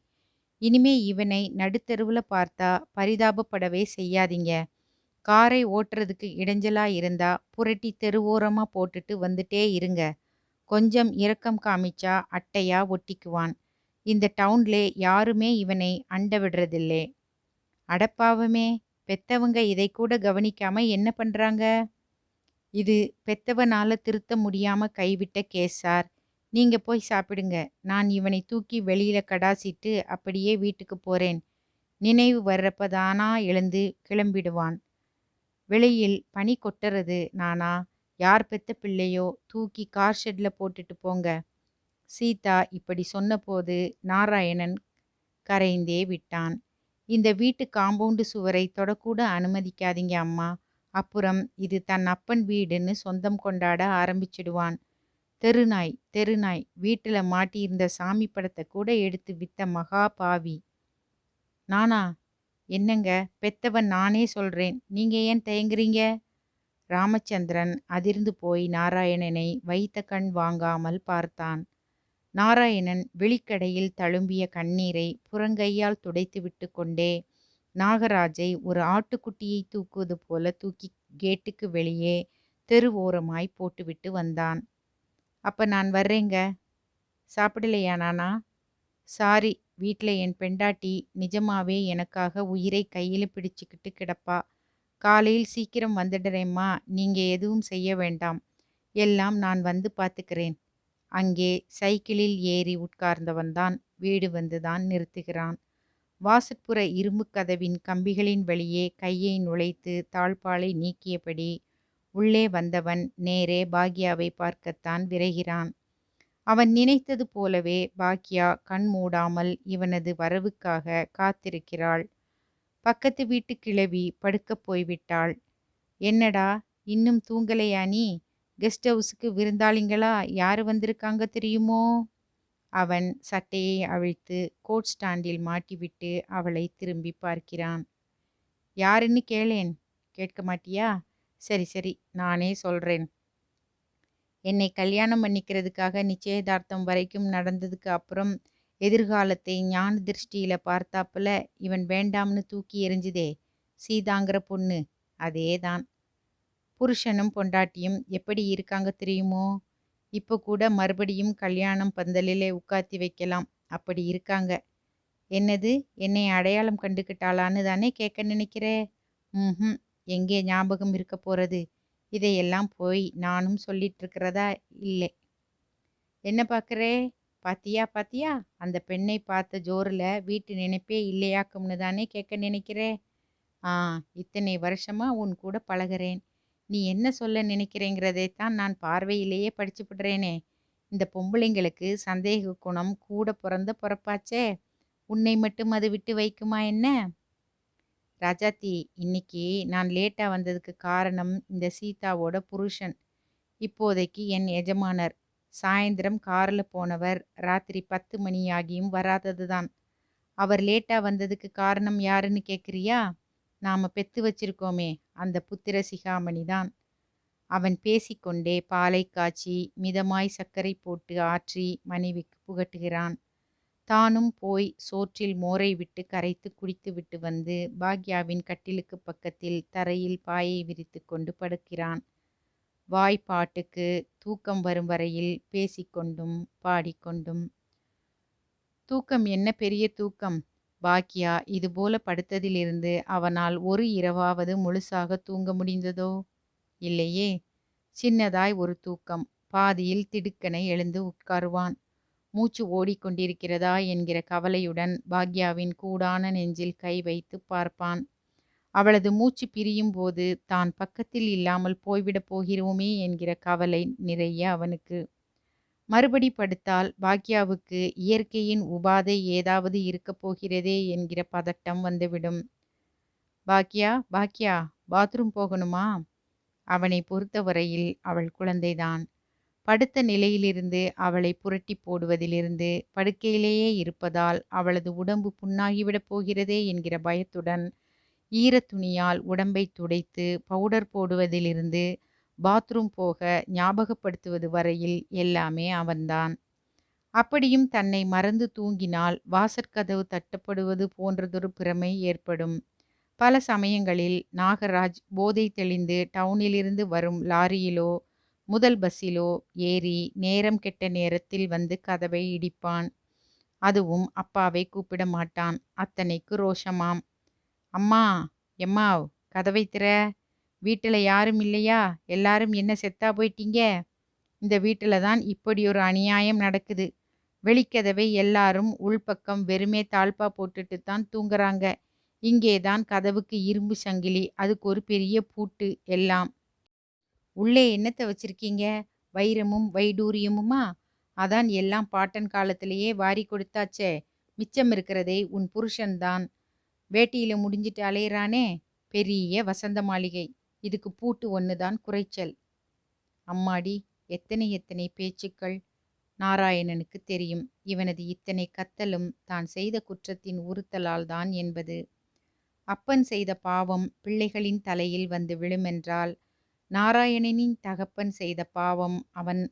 A: இனிமே இவனை நடுத்தெருவுல பார்த்தா பரிதாபப்படவே செய்யாதீங்க. காரை ஓட்டுறதுக்கு இடைஞ்சலா இருந்தா புரட்டி தெருவோரமா போட்டுட்டு வந்துட்டே இருங்க. கொஞ்சம் இரக்கம் காமிச்சா அட்டையா ஒட்டிக்குவான். இந்த டவுன்லே யாருமே இவனை அண்ட விடுறதில்லே. அடப்பாவமே! பெத்தவங்க இதை கூட கவனிக்காம என்ன பண்றாங்க? இது பெத்தவனால திருத்த முடியாம கைவிட்ட கேஸ் சார். நீங்க போய் சாப்பிடுங்க. நான் இவனை தூக்கி வெளியில கடாசிட்டு அப்படியே வீட்டுக்கு போறேன். நினைவு வர்றப்ப தானா எழுந்து கிளம்பிடுவான். வெளியில் பனி கொட்டறது நானா? யார் பெத்த பிள்ளையோ தூக்கி கார் ஷெட்ல போட்டுட்டு போங்க. சீதா இப்படி சொன்னபோது நாராயணன் கரைந்தே விட்டான். இந்த வீட்டு காம்பவுண்டு சுவரை தொடக்கூட அனுமதிக்காதீங்க அம்மா. அப்புறம் இது தன் அப்பன் வீடுன்னு சொந்தம் கொண்டாட ஆரம்பிச்சிடுவான். தெருநாய் தெருநாய் வீட்டுல மாட்டியிருந்த சாமி படத்தை கூட எடுத்து வித்த மகா பாவி. நானா? என்னங்க, பெத்தவன் நானே சொல்றேன். நீங்க ஏன் தயங்குறீங்க? ராமச்சந்திரன் அதிர்ந்து போய் நாராயணனை வைத்த கண் வாங்காமல் பார்த்தான். நாராயணன் வெளிக்கடையில் தழும்பிய கண்ணீரை புறங்கையால் துடைத்துவிட்டு கொண்டே நாகராஜை ஒரு ஆட்டுக்குட்டியை தூக்குவது போல தூக்கி கேட்டுக்கு வெளியே தெரு ஓரமாய் போட்டுவிட்டு வந்தான். அப்ப நான் வர்றேங்க. சாப்பிடலையா நானா? சாரி, வீட்ல என் பெண்டாட்டி நிஜமாவே எனக்காக உயிரை கையில பிடிச்சுக்கிட்டு கிடப்பா. காலையில் சீக்கிரம் வந்துடுறேம்மா, நீங்க எதுவும் செய்ய வேண்டாம். எல்லாம் நான் வந்து பார்த்துக்கிறேன். அங்கே சைக்கிளில் ஏறி உட்கார்ந்தவன்தான் வீடு வந்துதான் நிறுத்துகிறான். வாசற்புற இரும்பு கதவின் கம்பிகளின் வழியே கையை நுழைத்து தாழ்பாலை நீக்கியபடி உள்ளே வந்தவன் நேரே பாக்யாவை பார்க்கத்தான் விரைகிறான். அவன் நினைத்தது போலவே பாக்யா கண் மூடாமல் இவனது வரவுக்காக காத்திருக்கிறாள். பக்கத்து வீட்டு கிழவி படுக்கப் போய்விட்டாள். என்னடா, இன்னும் தூங்கலையா நீ? கெஸ்ட் ஹவுஸுக்கு விருந்தாளிங்களா யாரு வந்திருக்காங்க தெரியுமோ? அவன் சட்டையை அவிழ்த்து கோட் ஸ்டாண்டில் மாட்டிவிட்டு அவளை திரும்பி பார்க்கிறான். யாருன்னு கேளேன். கேட்க மாட்டியா? சரி சரி, நானே சொல்றேன். என்னை கல்யாணம் பண்ணிக்கிறதுக்காக நிச்சயதார்த்தம் வரைக்கும் நடந்ததுக்கு அப்புறம் எதிர்காலத்தை ஞான திருஷ்டியில பார்த்தாப்புல இவன் வேண்டாம்னு தூக்கி எறிஞ்சுதே, சீதாங்கிற பொண்ணு, அதேதான். புருஷனும் பொண்டாட்டியும் எப்படி இருக்காங்க தெரியுமோ? இப்போ கூட மறுபடியும் கல்யாணம் பந்தலிலே உட்காத்தி வைக்கலாம், அப்படி இருக்காங்க. என்னது, என்னை அடையாளம் கண்டுக்கிட்டாளான்னு தானே கேட்க நினைக்கிறே? ம், எங்கே ஞாபகம் இருக்க போறது? இதையெல்லாம் போய் நானும் சொல்லிட்டு இருக்கிறதா இல்லை. என்ன பார்க்குறே? பாத்தியா பாத்தியா, அந்த பெண்ணை பார்த்த ஜோரில் வீட்டு நினைப்பே இல்லையாக்கும்னு தானே கேட்க நினைக்கிறே? ஆ, இத்தனை வருஷமா உன் கூட பழகிறேன். நீ என்ன சொல்ல நினைக்கிறேங்கிறதைத்தான் நான் பார்வையிலேயே படிச்சுப்படுறேனே. இந்த பொம்பளைங்களுக்கு சந்தேக குணம் கூட பிறந்த பிறப்பாச்சே. உன்னை மட்டும் அது விட்டு வைக்குமா என்ன? ராஜாத்தி, இன்னைக்கு நான் லேட்டா வந்ததுக்கு காரணம் இந்த சீதாவோட புருஷன். இப்போதைக்கு என் எஜமானர். சாயந்தரம் காரில் போனவர் ராத்திரி 10 மணியாகியும் வராததுதான். அவர் லேட்டா வந்ததுக்கு காரணம் யாருன்னு கேட்குறியா? நாம பெத்து வச்சிருக்கோமே, அந்த புத்திர சிகாமணி தான். அவன் பேசிக்கொண்டே பாலை காய்ச்சி மிதமாய் சர்க்கரை போட்டு ஆற்றி மனைவிக்கு புகட்டுகிறான். தானும் போய் சோற்றில் மோரை விட்டு கரைத்து குடித்து விட்டு வந்து பாக்யாவின் கட்டிலுக்கு பக்கத்தில் தரையில் பாயை விரித்து கொண்டு படுக்கிறான். வாய்ப்பாட்டுக்கு தூக்கம் வரும் வரையில் பேசிக்கொண்டும் பாடிக்கொண்டும். தூக்கம் என்ன பெரிய தூக்கம்? பாக்யா இதுபோல படுத்ததிலிருந்து அவனால் ஒரு இரவாவது முழுசாக தூங்க முடிந்ததோ? இல்லையே. சின்னதாய் ஒரு தூக்கம். பாதியில் திடுக்கென எழுந்து உட்காருவான். மூச்சு ஓடிக்கொண்டிருக்கிறதா என்கிற கவலையுடன் பாக்யாவின் கூடான நெஞ்சில் கை வைத்து பார்ப்பான். அவளது மூச்சு பிரியும் போது தான் பக்கத்தில் இல்லாமல் போய்விடப் போகிறோமே என்கிற கவலை நிறைய அவனுக்கு. மறுபடி படுத்தால் பாக்யாவுக்கு இயற்கையின் உபாதை ஏதாவது இருக்கப் போகிறதே என்கிற பதட்டம் வந்துவிடும். பாக்யா பாக்யா, பாத்ரூம் போகணுமா? அவனை பொறுத்தவரையில் அவள் குழந்தைதான். படுத்த நிலையிலிருந்து அவளை புரட்டி போடுவதிலிருந்து படுக்கையிலேயே இருப்பதால் அவளது உடம்பு புண்ணாகிவிடப் போகிறதே என்கிற பயத்துடன் ஈரத் துணியால் உடம்பை துடைத்து பவுடர் போடுவதிலிருந்து பாத்ரூம் போக ஞாபகப்படுத்துவது வரையில் எல்லாமே அவன்தான். அப்படியும் தன்னை மறந்து தூங்கினால் வாசற்கதவு தட்டப்படுவது போன்றதொரு பிரமை ஏற்படும். பல சமயங்களில் நாகராஜ் போதை தெளிந்து டவுனிலிருந்து வரும் லாரியிலோ முதல் பஸ்ஸிலோ ஏறி நேரம் கெட்ட நேரத்தில் வந்து கதவை இடிப்பான். அதுவும் அப்பாவை கூப்பிட மாட்டான். அத்தனைக்கு ரோஷமாம். அம்மா, எம்மாவ், கதவை திற. வீட்டுல யாரும் இல்லையா? எல்லாரும் என்ன செத்தா போயிட்டீங்க? இந்த வீட்டுல தான் இப்படி ஒரு அநியாயம் நடக்குது. வெளிக்கதவை எல்லாரும் உள்பக்கம் வெறுமே தாழ்பா போட்டுட்டு தான் தூங்குறாங்க. இங்கேதான் கதவுக்கு இரும்பு சங்கிலி, அதுக்கு ஒரு பெரிய பூட்டு எல்லாம். உள்ளே என்னத்த வச்சிருக்கீங்க? வைரமும் வைடூரியமுமா? அதான் எல்லாம் பாட்டன் காலத்திலேயே வாரி கொடுத்தாச்சே. மிச்சம் இருக்கிறதை உன் புருஷன்தான் வேட்டியில முடிஞ்சிட்டு அலையிறானே. பெரிய வசந்த மாளிகை. இதுக்கு பூட்டு ஒண்ணுதான் குறைச்சல். அம்மாடி, எத்தனை எத்தனை பேச்சுக்கள்! நாராயணனுக்கு தெரியும், இவனது இத்தனை கத்தலும் தான் செய்த குற்றத்தின் உறுத்தலால் தான் என்பது. அப்பன் செய்த பாவம் பிள்ளைகளின் தலையில் வந்து விழுமென்றால், நாராயணனின் தகப்பன் செய்த பாவம் அவன்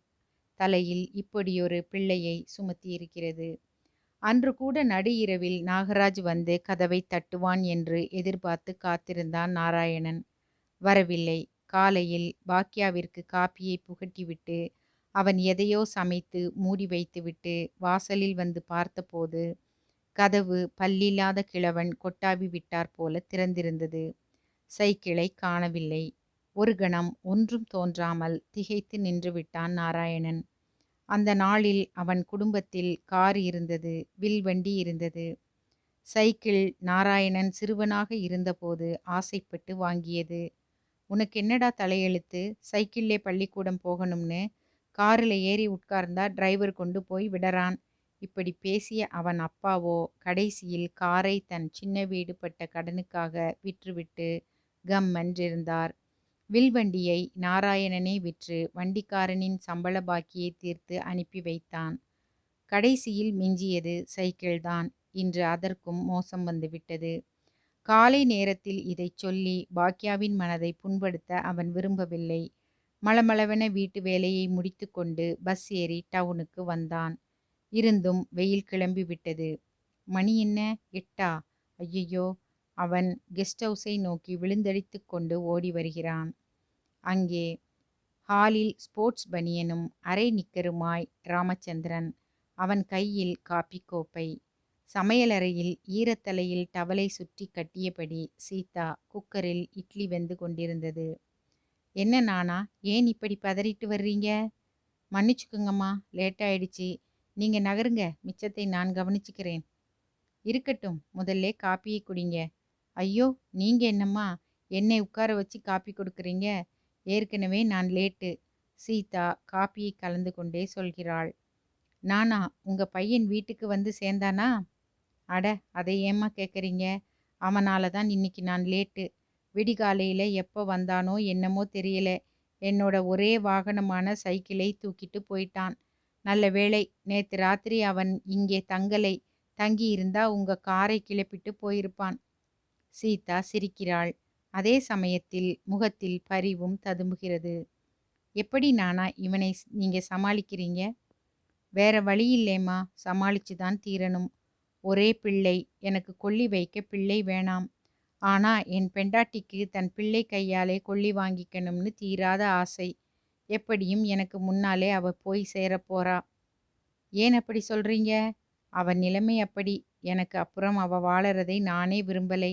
A: தலையில் இப்படியொரு பிள்ளையை சுமத்தியிருக்கிறது. அன்று கூட நடு இரவில் நாகராஜ் வந்து கதவை தட்டுவான் என்று எதிர்பார்த்து காத்திருந்தான் நாராயணன். வரவில்லை. காலையில் பாக்யாவிற்கு காப்பியை புகட்டிவிட்டு அவன் எதையோ சமைத்து மூடி வைத்துவிட்டு வாசலில் வந்து பார்த்தபோது கதவு பல்லில்லாத கிழவன் கொட்டாவி விட்டார் போல திறந்திருந்தது. சைக்கிளை காணவில்லை. ஒரு கணம் ஒன்றும் தோன்றாமல் திகைத்து நின்று விட்டான் நாராயணன். அந்த நாளில் அவன் குடும்பத்தில் கார் இருந்தது, வில்வண்டி இருந்தது. சைக்கிள் நாராயணன் சிறுவனாக இருந்தபோது ஆசைப்பட்டு வாங்கியது. உனக்கு என்னடா தலையெழுத்து? சைக்கிள்லே பள்ளிக்கூடம் போகணும்னு. காரில் ஏறி உட்கார்ந்தா டிரைவர் கொண்டு போய் விடறான். இப்படி பேசிய அவன் அப்பாவோ கடைசியில் காரை தன் சின்ன வீடு பட்ட கடனுக்காக விற்றுவிட்டு கம்மென்றிருந்தார். வில்வண்டியை நாராயணனே விற்று வண்டிக்காரனின் சம்பள பாக்கியை தீர்த்து அனுப்பி வைத்தான். கடைசியில் மிஞ்சியது சைக்கிள்தான். இன்று அதற்கும் மோசம் வந்துவிட்டது. காலை நேரத்தில் இதைச் சொல்லி பாக்யாவின் மனதை புண்படுத்த அவன் விரும்பவில்லை. மளமளவென வீட்டு வேலையை முடித்து கொண்டு பஸ் ஏறி டவுனுக்கு வந்தான். இருந்தும் வெயில் கிளம்பி விட்டது. மணி என்ன? 8. ஐயையோ! அவன் கெஸ்ட் ஹவுஸை நோக்கி விழுந்தடித்து கொண்டு ஓடி வருகிறான். அங்கே ஹாலில் ஸ்போர்ட்ஸ் பனியனும் அரை நிக்கருமாய் ராமச்சந்திரன். அவன் கையில் காப்பி கோப்பை. சமையலறையில் ஈரத்தலையில் டவலை சுற்றி கட்டியபடி சீதா குக்கரில் இட்லி வெந்து கொண்டிருந்தது. என்ன நானா, ஏன் இப்படி பதறிட்டு வர்றீங்க? மன்னிச்சுக்குங்கம்மா, லேட் ஆயிடுச்சு. நீங்க நகருங்க, மிச்சத்தை நான் கவனிச்சுக்கிறேன். இருக்கட்டும், முதல்ல காப்பியை குடிங்க. ஐயோ, நீங்க என்னம்மா என்னை உட்கார வச்சு காப்பி கொடுக்குறீங்க? ஏற்கனவே நான் லேட்டு. சீதா காப்பியை கலந்து கொண்டே சொல்கிறாள். நானா, உங்க பையன் வீட்டுக்கு வந்து சேர்ந்தானா? அட, அதை ஏம்மா கேட்குறீங்க? அவனால தான் இன்னைக்கு நான் லேட்டு. விடிகாலையில் எப்போ வந்தானோ என்னமோ தெரியல. என்னோட ஒரே வாகனமான சைக்கிளை தூக்கிட்டு போயிட்டான். நல்ல வேளை, நேற்று ராத்திரி அவன் இங்கே தங்கலை. தங்கி இருந்தா உங்க காரை கிளப்பிட்டு போயிருப்பான். சீதா சிரிக்கிறாள். அதே சமயத்தில் முகத்தில் பரிவும் ததும்புகிறது. எப்படி நானா இவனை நீங்க சமாளிக்கிறீங்க? வேற வழி இல்லைம்மா, சமாளிச்சு தான் தீரணும். ஒரே பிள்ளை, எனக்கு கொள்ளி வைக்க பிள்ளை வேணாம். ஆனா என் பெண்டாட்டிக்கு தன் பிள்ளை கையாலே கொள்ளி வாங்கிக்கணும்னு தீராத ஆசை. எப்படியும் எனக்கு முன்னாலே அவ போய் சேரப்போறா. ஏன் அப்படி சொல்றீங்க? அவ நிலைமை அப்படி. எனக்கு அப்புறம் அவ வாழறதை நானே விரும்பலை.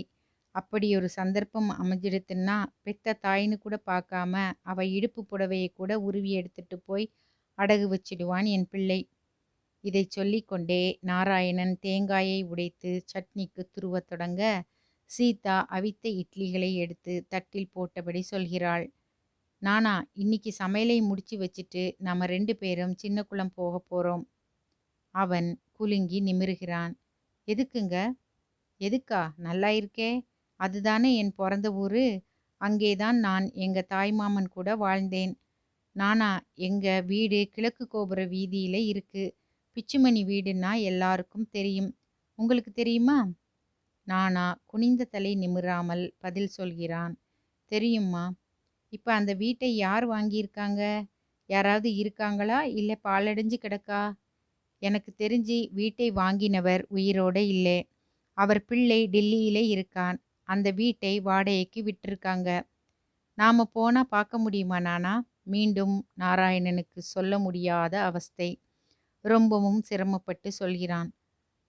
A: அப்படி ஒரு சந்தர்ப்பம் அமைஞ்சிடுத்துன்னா பெத்த தாயின்னு கூட பார்க்காம அவ இடுப்பு புடவையை கூட உருவி எடுத்துட்டு போய் அடகு வச்சிடுவான் என் பிள்ளை. இதை சொல்லிக்கொண்டே நாராயணன் தேங்காயை உடைத்து சட்னிக்கு துருவத் தொடங்க, சீதா அவித்த இட்லிகளை எடுத்து தட்டில் போட்டபடி சொல்கிறாள். நானா, இன்னைக்கு சமையலை முடிச்சு வச்சுட்டு நம்ம 2 பேரும் சின்ன குளம் போக போறோம். அவன் குலுங்கி நிமிருகிறான். எதுக்குங்க? எதுக்கா? நல்லா இருக்கே. அதுதானே என் பிறந்த ஊரு. அங்கேதான் நான் எங்க தாய்மாமன் கூட வாழ்ந்தேன். நானா, எங்க வீடு கிழக்கு கோபுர வீதியில இருக்கு. பிச்சுமணி வீடுன்னா எல்லாருக்கும் தெரியும். உங்களுக்கு தெரியுமா? நானா குனிந்த தலை நிமிராமல் பதில் சொல்கிறான். தெரியும்மா. இப்ப அந்த வீட்டை யார் வாங்கியிருக்காங்க? யாராவது இருக்காங்களா? இல்ல பாழடைஞ்சு கிடக்கா? எனக்கு தெரிஞ்சு வீட்டை வாங்கினவர் உயிரோட இல்லே. அவர் பிள்ளை டில்லியிலே இருக்கான். அந்த வீட்டை வாடகைக்கு விட்டிருக்காங்க. நாம போனா பார்க்க முடியுமா நானா? மீண்டும் நாராயணனுக்கு சொல்ல முடியாத அவஸ்தை. ரொம்பவும் சிரமப்பட்டு சொல்கிறான்.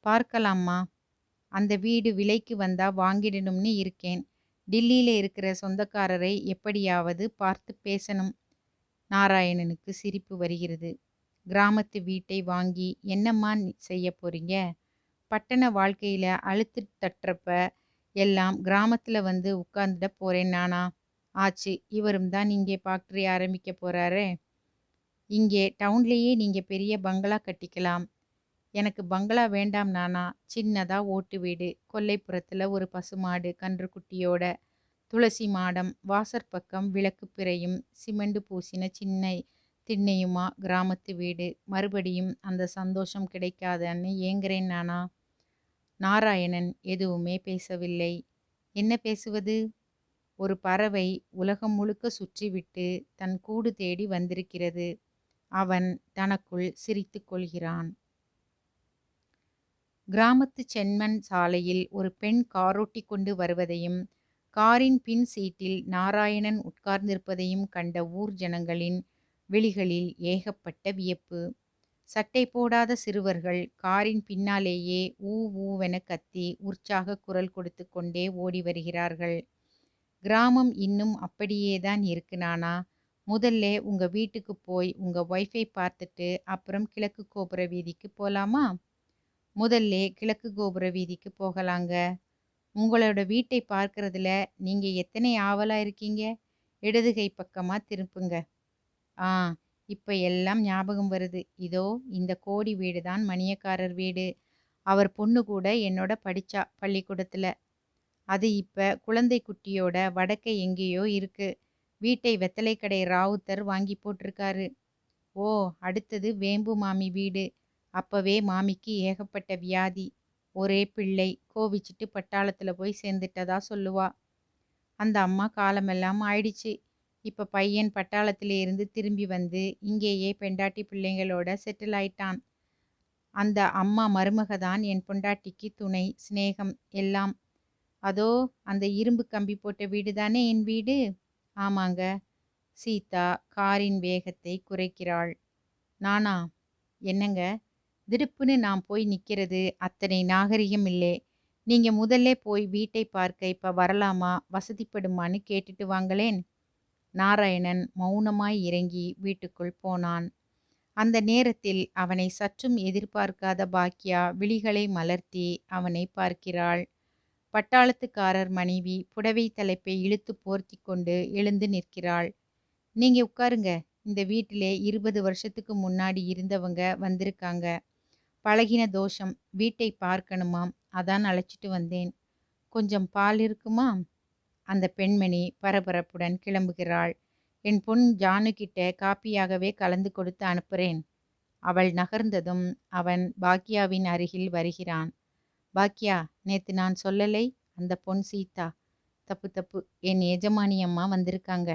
A: பார்க்கலாம்மா. அந்த வீடு விலைக்கு வந்தா வாங்கிடணும்னு இருக்கேன். டில்லியில இருக்கிற சொந்தக்காரரை எப்படியாவது பார்த்து பேசணும். நாராயணனுக்கு சிரிப்பு வருகிறது. கிராமத்து வீட்டை வாங்கி என்னம்மா செய்ய போறீங்க? பட்டண வாழ்க்கையில அழுத்து தட்டுறப்ப எல்லாம் கிராமத்துல வந்து உட்கார்ந்துட போறேன் நானா? ஆச்சு, இவரும் தான் இங்கே ஃபேக்டரி ஆரம்பிக்க போறாரே. இங்கே டவுன்லேயே நீங்க பெரிய பங்களா கட்டிக்கலாம். எனக்கு பங்களா வேண்டாம் நானா. சின்னதா ஓட்டு வீடு, கொல்லைப்புறத்துல ஒரு பசுமாடு கன்றுக்குட்டியோட, துளசி மாடம், வாசற்பக்கம் விளக்கு பிறையும் சிமெண்ட் பூசின சின்ன திண்ணையுமா கிராமத்து வீடு. மறுபடியும் அந்த சந்தோஷம் கிடைக்காதான்னு ஏங்குறேன் நானா. நாராயணன் எதுவுமே பேசவில்லை. என்ன பேசுவது? ஒரு பறவை உலகம் முழுக்க சுற்றிவிட்டு தன் கூடு தேடி வந்திருக்கிறது. அவன் தனக்குள் சிரித்துக் கொள்கிறான். கிராமத்து சென்மண் சாலையில் ஒரு பெண் காரோட்டி கொண்டு வருவதையும், காரின் பின் சீட்டில் நாராயணன் உட்கார்ந்திருப்பதையும் கண்ட ஊர் ஜனங்களின் விழிகளில் ஏகப்பட்ட வியப்பு. சட்டை போடாத சிறுவர்கள் காரின் பின்னாலேயே ஊ ஊவென கத்தி உற்சாக குரல் கொடுத்து கொண்டே ஓடி வருகிறார்கள். கிராமம் இன்னும் அப்படியேதான் இருக்கு நானா. முதல்ல உங்க வீட்டுக்கு போய் உங்க ஒய்ஃபை பார்த்துட்டு அப்புறம் கிழக்கு கோபுர வீதிக்கு போலாமா? முதல்ல கிழக்கு கோபுர வீதிக்கு போகலாங்க. உங்களோட வீட்டை பார்க்கறதுல நீங்க எத்தனை ஆவலா இருக்கீங்க? இடது கை பக்கமா திருப்புங்க. ஆ, இப்ப எல்லாம் ஞாபகம் வருது. இதோ இந்த கோடி வீடு தான் மணியக்காரர் வீடு. அவர் பொண்ணு கூட என்னோட படிச்சா பள்ளிக்கூடத்துல. அது இப்ப குழந்தை குட்டியோட வடக்க எங்கேயோ இருக்கு. வீட்டை வெத்தலைக்கடை ராவுத்தர் வாங்கி போட்டிருக்காரு. ஓ, அடுத்தது வேம்பு மாமி வீடு. அப்பவே மாமிக்கு ஏகப்பட்ட வியாதி. ஒரே பிள்ளை, கோவிச்சிட்டு பட்டாளத்துல போய் சேர்ந்துட்டதா சொல்லுவா. அந்த அம்மா காலமெல்லாம் ஆயிடுச்சு. இப்ப பையன் பட்டாளத்திலே இருந்து திரும்பி வந்து இங்கேயே பெண்டாட்டி பிள்ளைங்களோட செட்டில் ஆயிட்டான். அந்த அம்மா மருமக தான் என் பொண்டாட்டிக்கு துணை, சிநேகம் எல்லாம். அதோ அந்த இரும்பு கம்பி போட்ட வீடு தானே என் வீடு? ஆமாங்க. சீதா காரின் வேகத்தை குறைக்கிறாள். நானா? என்னங்க? திடுப்புன்னு நான் போய் நிக்கிறது அத்தனை நாகரிகம் இல்லே. நீங்க முதல்ல போய் வீட்டை பார்க்க இப்ப வரலாமா, வசதிப்படுமான்னு கேட்டுட்டு வாங்களேன். நாராயணன் மௌனமாய் இறங்கி வீட்டுக்குள் போனான். அந்த நேரத்தில் அவனை சற்றும் எதிர்பார்க்காத பாக்கியா விழிகளை மலர்த்தி அவனை பார்க்கிறாள். பட்டாளத்துக்காரர் மனைவி புடவை தலைப்பை இழுத்து போர்த்தி கொண்டு எழுந்து நிற்கிறாள். நீங்க உட்காருங்க. இந்த வீட்டிலே 20 வருஷத்துக்கு முன்னாடி இருந்தவங்க வந்திருக்காங்க. பழகின தோஷம். வீட்டை பார்க்கணுமாம். அதான் அழைச்சிட்டு வந்தேன். கொஞ்சம் பால் இருக்குமா? அந்த பெண்மணி பரபரப்புடன் கிளம்புகிறாள். என் பொன் ஜானு கிட்ட காப்பியாகவே கலந்து கொடுத்து அனுப்புறேன். அவள் நகர்ந்ததும் அவன் பாக்கியாவின் அருகில் வருகிறான். பாக்கியா, நேத்து நான் சொல்லலை? அந்த பொன் சீதா. தப்பு தப்பு, என் எஜமானி அம்மா வந்திருக்காங்க.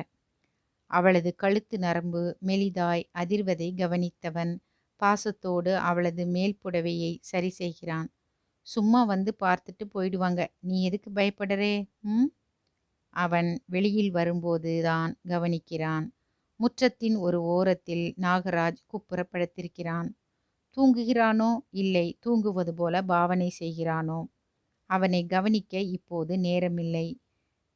A: அவளது கழுத்து நரம்பு மெலிதாய் அதிர்வதை கவனித்தவன் பாசத்தோடு அவளது மேல் புடவையை சரி செய்கிறான். சும்மா வந்து பார்த்துட்டு போயிடுவாங்க. நீ எதுக்கு பயப்படுறே? ம். அவன் வெளியில் வரும்போது தான் கவனிக்கிறான். முற்றத்தின் ஒரு ஓரத்தில் நாகராஜ் குப்புற படுத்திருக்கிறான். தூங்குகிறானோ இல்லை தூங்குவது போல பாவனை செய்கிறானோ? அவனை கவனிக்க இப்போது நேரமில்லை.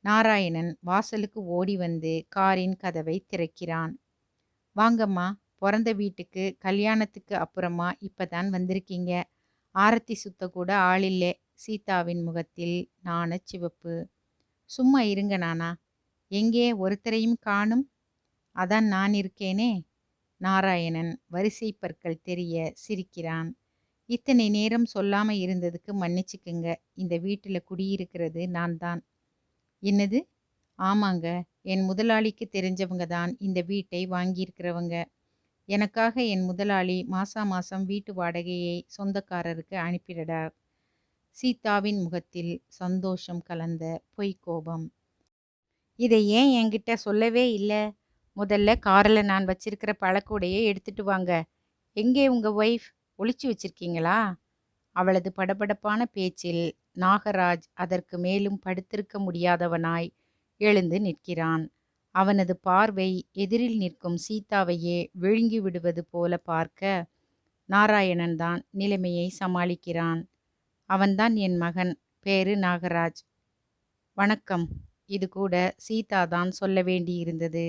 A: நாராயணன் வாசலுக்கு ஓடி வந்து காரின் கதவை திறக்கிறான். வாங்கம்மா, பிறந்த வீட்டுக்கு கல்யாணத்துக்கு அப்புறமா இப்பதான் வந்திருக்கீங்க. ஆரத்தி சுத்த கூட ஆளில்லே. சீதாவின் முகத்தில் நாணச் சிவப்பு. சும்மா இருங்க நானா. எங்கே ஒருத்தரையும் காணும்? அதான் நான் இருக்கேனே. நாராயணன் வரிசை பற்கள் தெரிய சிரிக்கிறான். இத்தனை நேரம் சொல்லாம இருந்ததுக்கு மன்னிச்சுக்குங்க. இந்த வீட்டுல குடியிருக்கிறது நான் தான். என்னது? ஆமாங்க. என் முதலாளிக்கு தெரிஞ்சவங்க தான் இந்த வீட்டை வாங்கியிருக்கிறவங்க. எனக்காக என் முதலாளி மாசா மாசம் வீட்டு வாடகையை சொந்தக்காரருக்கு அனுப்பிடுறார். சீதாவின் முகத்தில் சந்தோஷம் கலந்த பொய்க்கோபம். இதை ஏன் என்கிட்ட சொல்லவே இல்லை? முதல்ல காரில் நான் வச்சிருக்கிற பழக்கூடையை எடுத்துட்டு வாங்க. எங்கே உங்க ஒய்ஃப்? ஒளிச்சு வச்சிருக்கீங்களா? அவளது படபடப்பான பேச்சில் நாகராஜ் அதற்கு மேலும் படுத்திருக்க முடியாதவனாய் எழுந்து நிற்கிறான். அவனது பார்வை எதிரில் நிற்கும் சீதாவையே விழுங்கி விடுவது போல பார்க்க, நாராயணன் தான் நிலைமையை சமாளிக்கிறான். அவன்தான் என் மகன். பேரு நாகராஜ். வணக்கம். இது கூட சீதா தான் சொல்ல வேண்டியிருந்தது.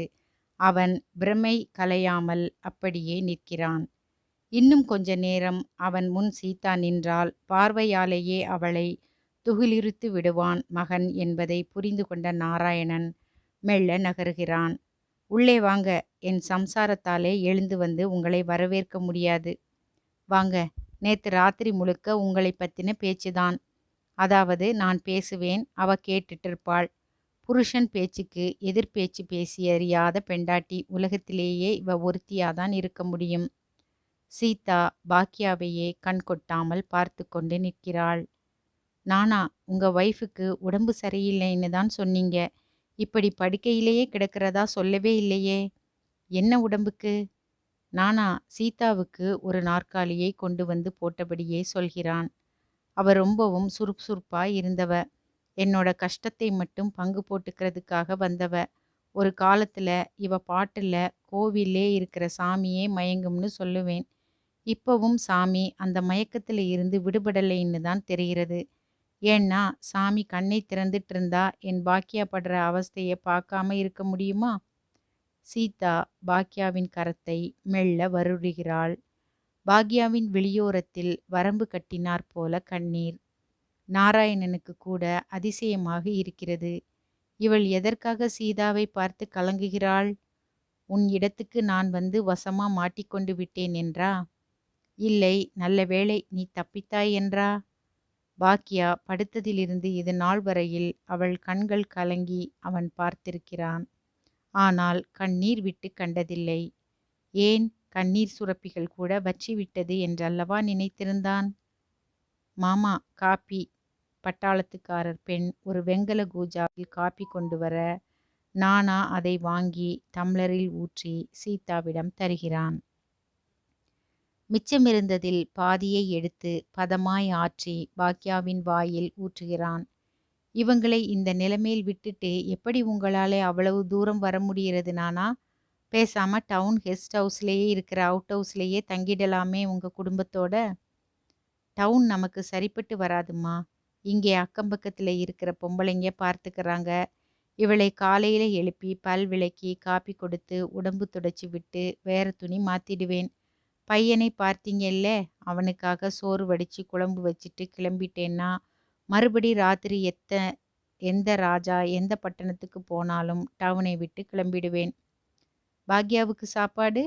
A: அவன் பிரமை கலையாமல் அப்படியே நிற்கிறான். இன்னும் கொஞ்ச நேரம் அவன் முன் சீதா நின்றால் பார்வையாலேயே அவளை துகிலுரித்து விடுவான் மகன் என்பதை புரிந்து கொண்ட நாராயணன் மெல்ல நகருகிறான். உள்ளே வாங்க. என் சம்சாரத்தாலே எழுந்து வந்து உங்களை வரவேற்க முடியாது. வாங்க. நேத்து ராத்திரி முழுக்க உங்களை பத்தின பேச்சுதான். அதாவது நான் பேசுவேன், அவ கேட்டுட்டு இருப்பாள். புருஷன் பேச்சுக்கு எதிர்பேச்சு பேசி அறியாத பெண்டாட்டி உலகத்திலேயே இவ ஒருத்தியாதான் இருக்க முடியும். சீதா பாக்கியாவையே கண் கொட்டாமல் பார்த்து கொண்டு நிற்கிறாள். நானா, உங்க ஒய்ஃபுக்கு உடம்பு சரியில்லைன்னு தான் சொன்னீங்க. இப்படி படுக்கையிலேயே கிடக்கிறதா சொல்லவே இல்லையே. என்ன உடம்புக்கு? நானா சீதாவுக்கு ஒரு நாற்காலியை கொண்டு வந்து போட்டபடியே சொல்கிறான். அவ ரொம்பவும் சுறுசுறுப்பாய் இருந்தவ. என்னோட கஷ்டத்தை மட்டும் பங்கு போட்டுக்கிறதுக்காக வந்தவ. ஒரு காலத்துல இவ பாட்டுல கோவில்லே இருக்கிற சாமியே மயங்கும்னு சொல்லுவேன். இப்பவும் சாமி அந்த மயக்கத்துல இருந்து விடுபடலைன்னு தான் தெரிகிறது. ஏன்னா சாமி கண்ணை திறந்துட்டு இருந்தா என் பாக்கியா படுற அவஸ்தையை பார்க்காம இருக்க முடியுமா? சீதா பாக்யாவின் கரத்தை மெல்ல வருடுகிறாள். பாக்யாவின் வெளியோரத்தில் வரம்பு கட்டினார் போல கண்ணீர். நாராயணனுக்கு கூட அதிசயமாக இருக்கிறது. இவள் எதற்காக சீதாவை பார்த்து கலங்குகிறாள்? உன் இடத்துக்கு நான் வந்து வசமா மாட்டிக்கொண்டு விட்டேன் என்றா? இல்லை, நல்ல வேளை நீ தப்பித்தாய் என்றா? பாக்யா படுத்ததிலிருந்து இது நாள் வரையில் அவள் கண்கள் கலங்கி அவன் பார்த்திருக்கிறான். ஆனால் கண்ணீர் விட்டு கண்டதில்லை. ஏன், கண்ணீர் சுரப்பிகள் கூட வற்றிவிட்டது என்றல்லவா நினைத்திருந்தான். மாமா, காப்பி. பட்டாளத்துக்காரர் பெண் ஒரு வெங்கல கூஜாவில் காப்பி கொண்டு வர, நானா அதை வாங்கி டம்ளரில் ஊற்றி சீதாவிடம் தருகிறான். மிச்சமிருந்ததில் பாதியை எடுத்து பதமாய் ஆற்றி பாக்யாவின் வாயில் ஊற்றுகிறான். இவங்களை இந்த நிலைமையில் விட்டுட்டு எப்படி உங்களாலே அவ்வளவு தூரம் வர முடிகிறது நானா? பேசாம டவுன் கெஸ்ட் ஹவுஸ்லேயே இருக்கிற அவுட் ஹவுஸ்லேயே தங்கிடலாமே உங்க குடும்பத்தோட. டவுன் நமக்கு சரிப்பட்டு வராதும்மா. இங்கே அக்கம் பக்கத்தில் இருக்கிற பொம்பளைங்க பார்த்துக்கிறாங்க. இவளை காலையில் எழுப்பி பல் விளக்கி காப்பி கொடுத்து உடம்பு துடைச்சி விட்டு வேற துணி மாற்றிடுவேன். பையனை பார்த்தீங்கல்ல, அவனுக்காக சோறு வடித்து குழம்பு வச்சுட்டு கிளம்பிட்டேன்னா மறுபடி ராத்திரி எந்த ராஜா எந்த பட்டணத்துக்கு போனாலும் டவுனை விட்டு கிளம்பிடுவேன். பாக்யாவுக்கு சாப்பாடு?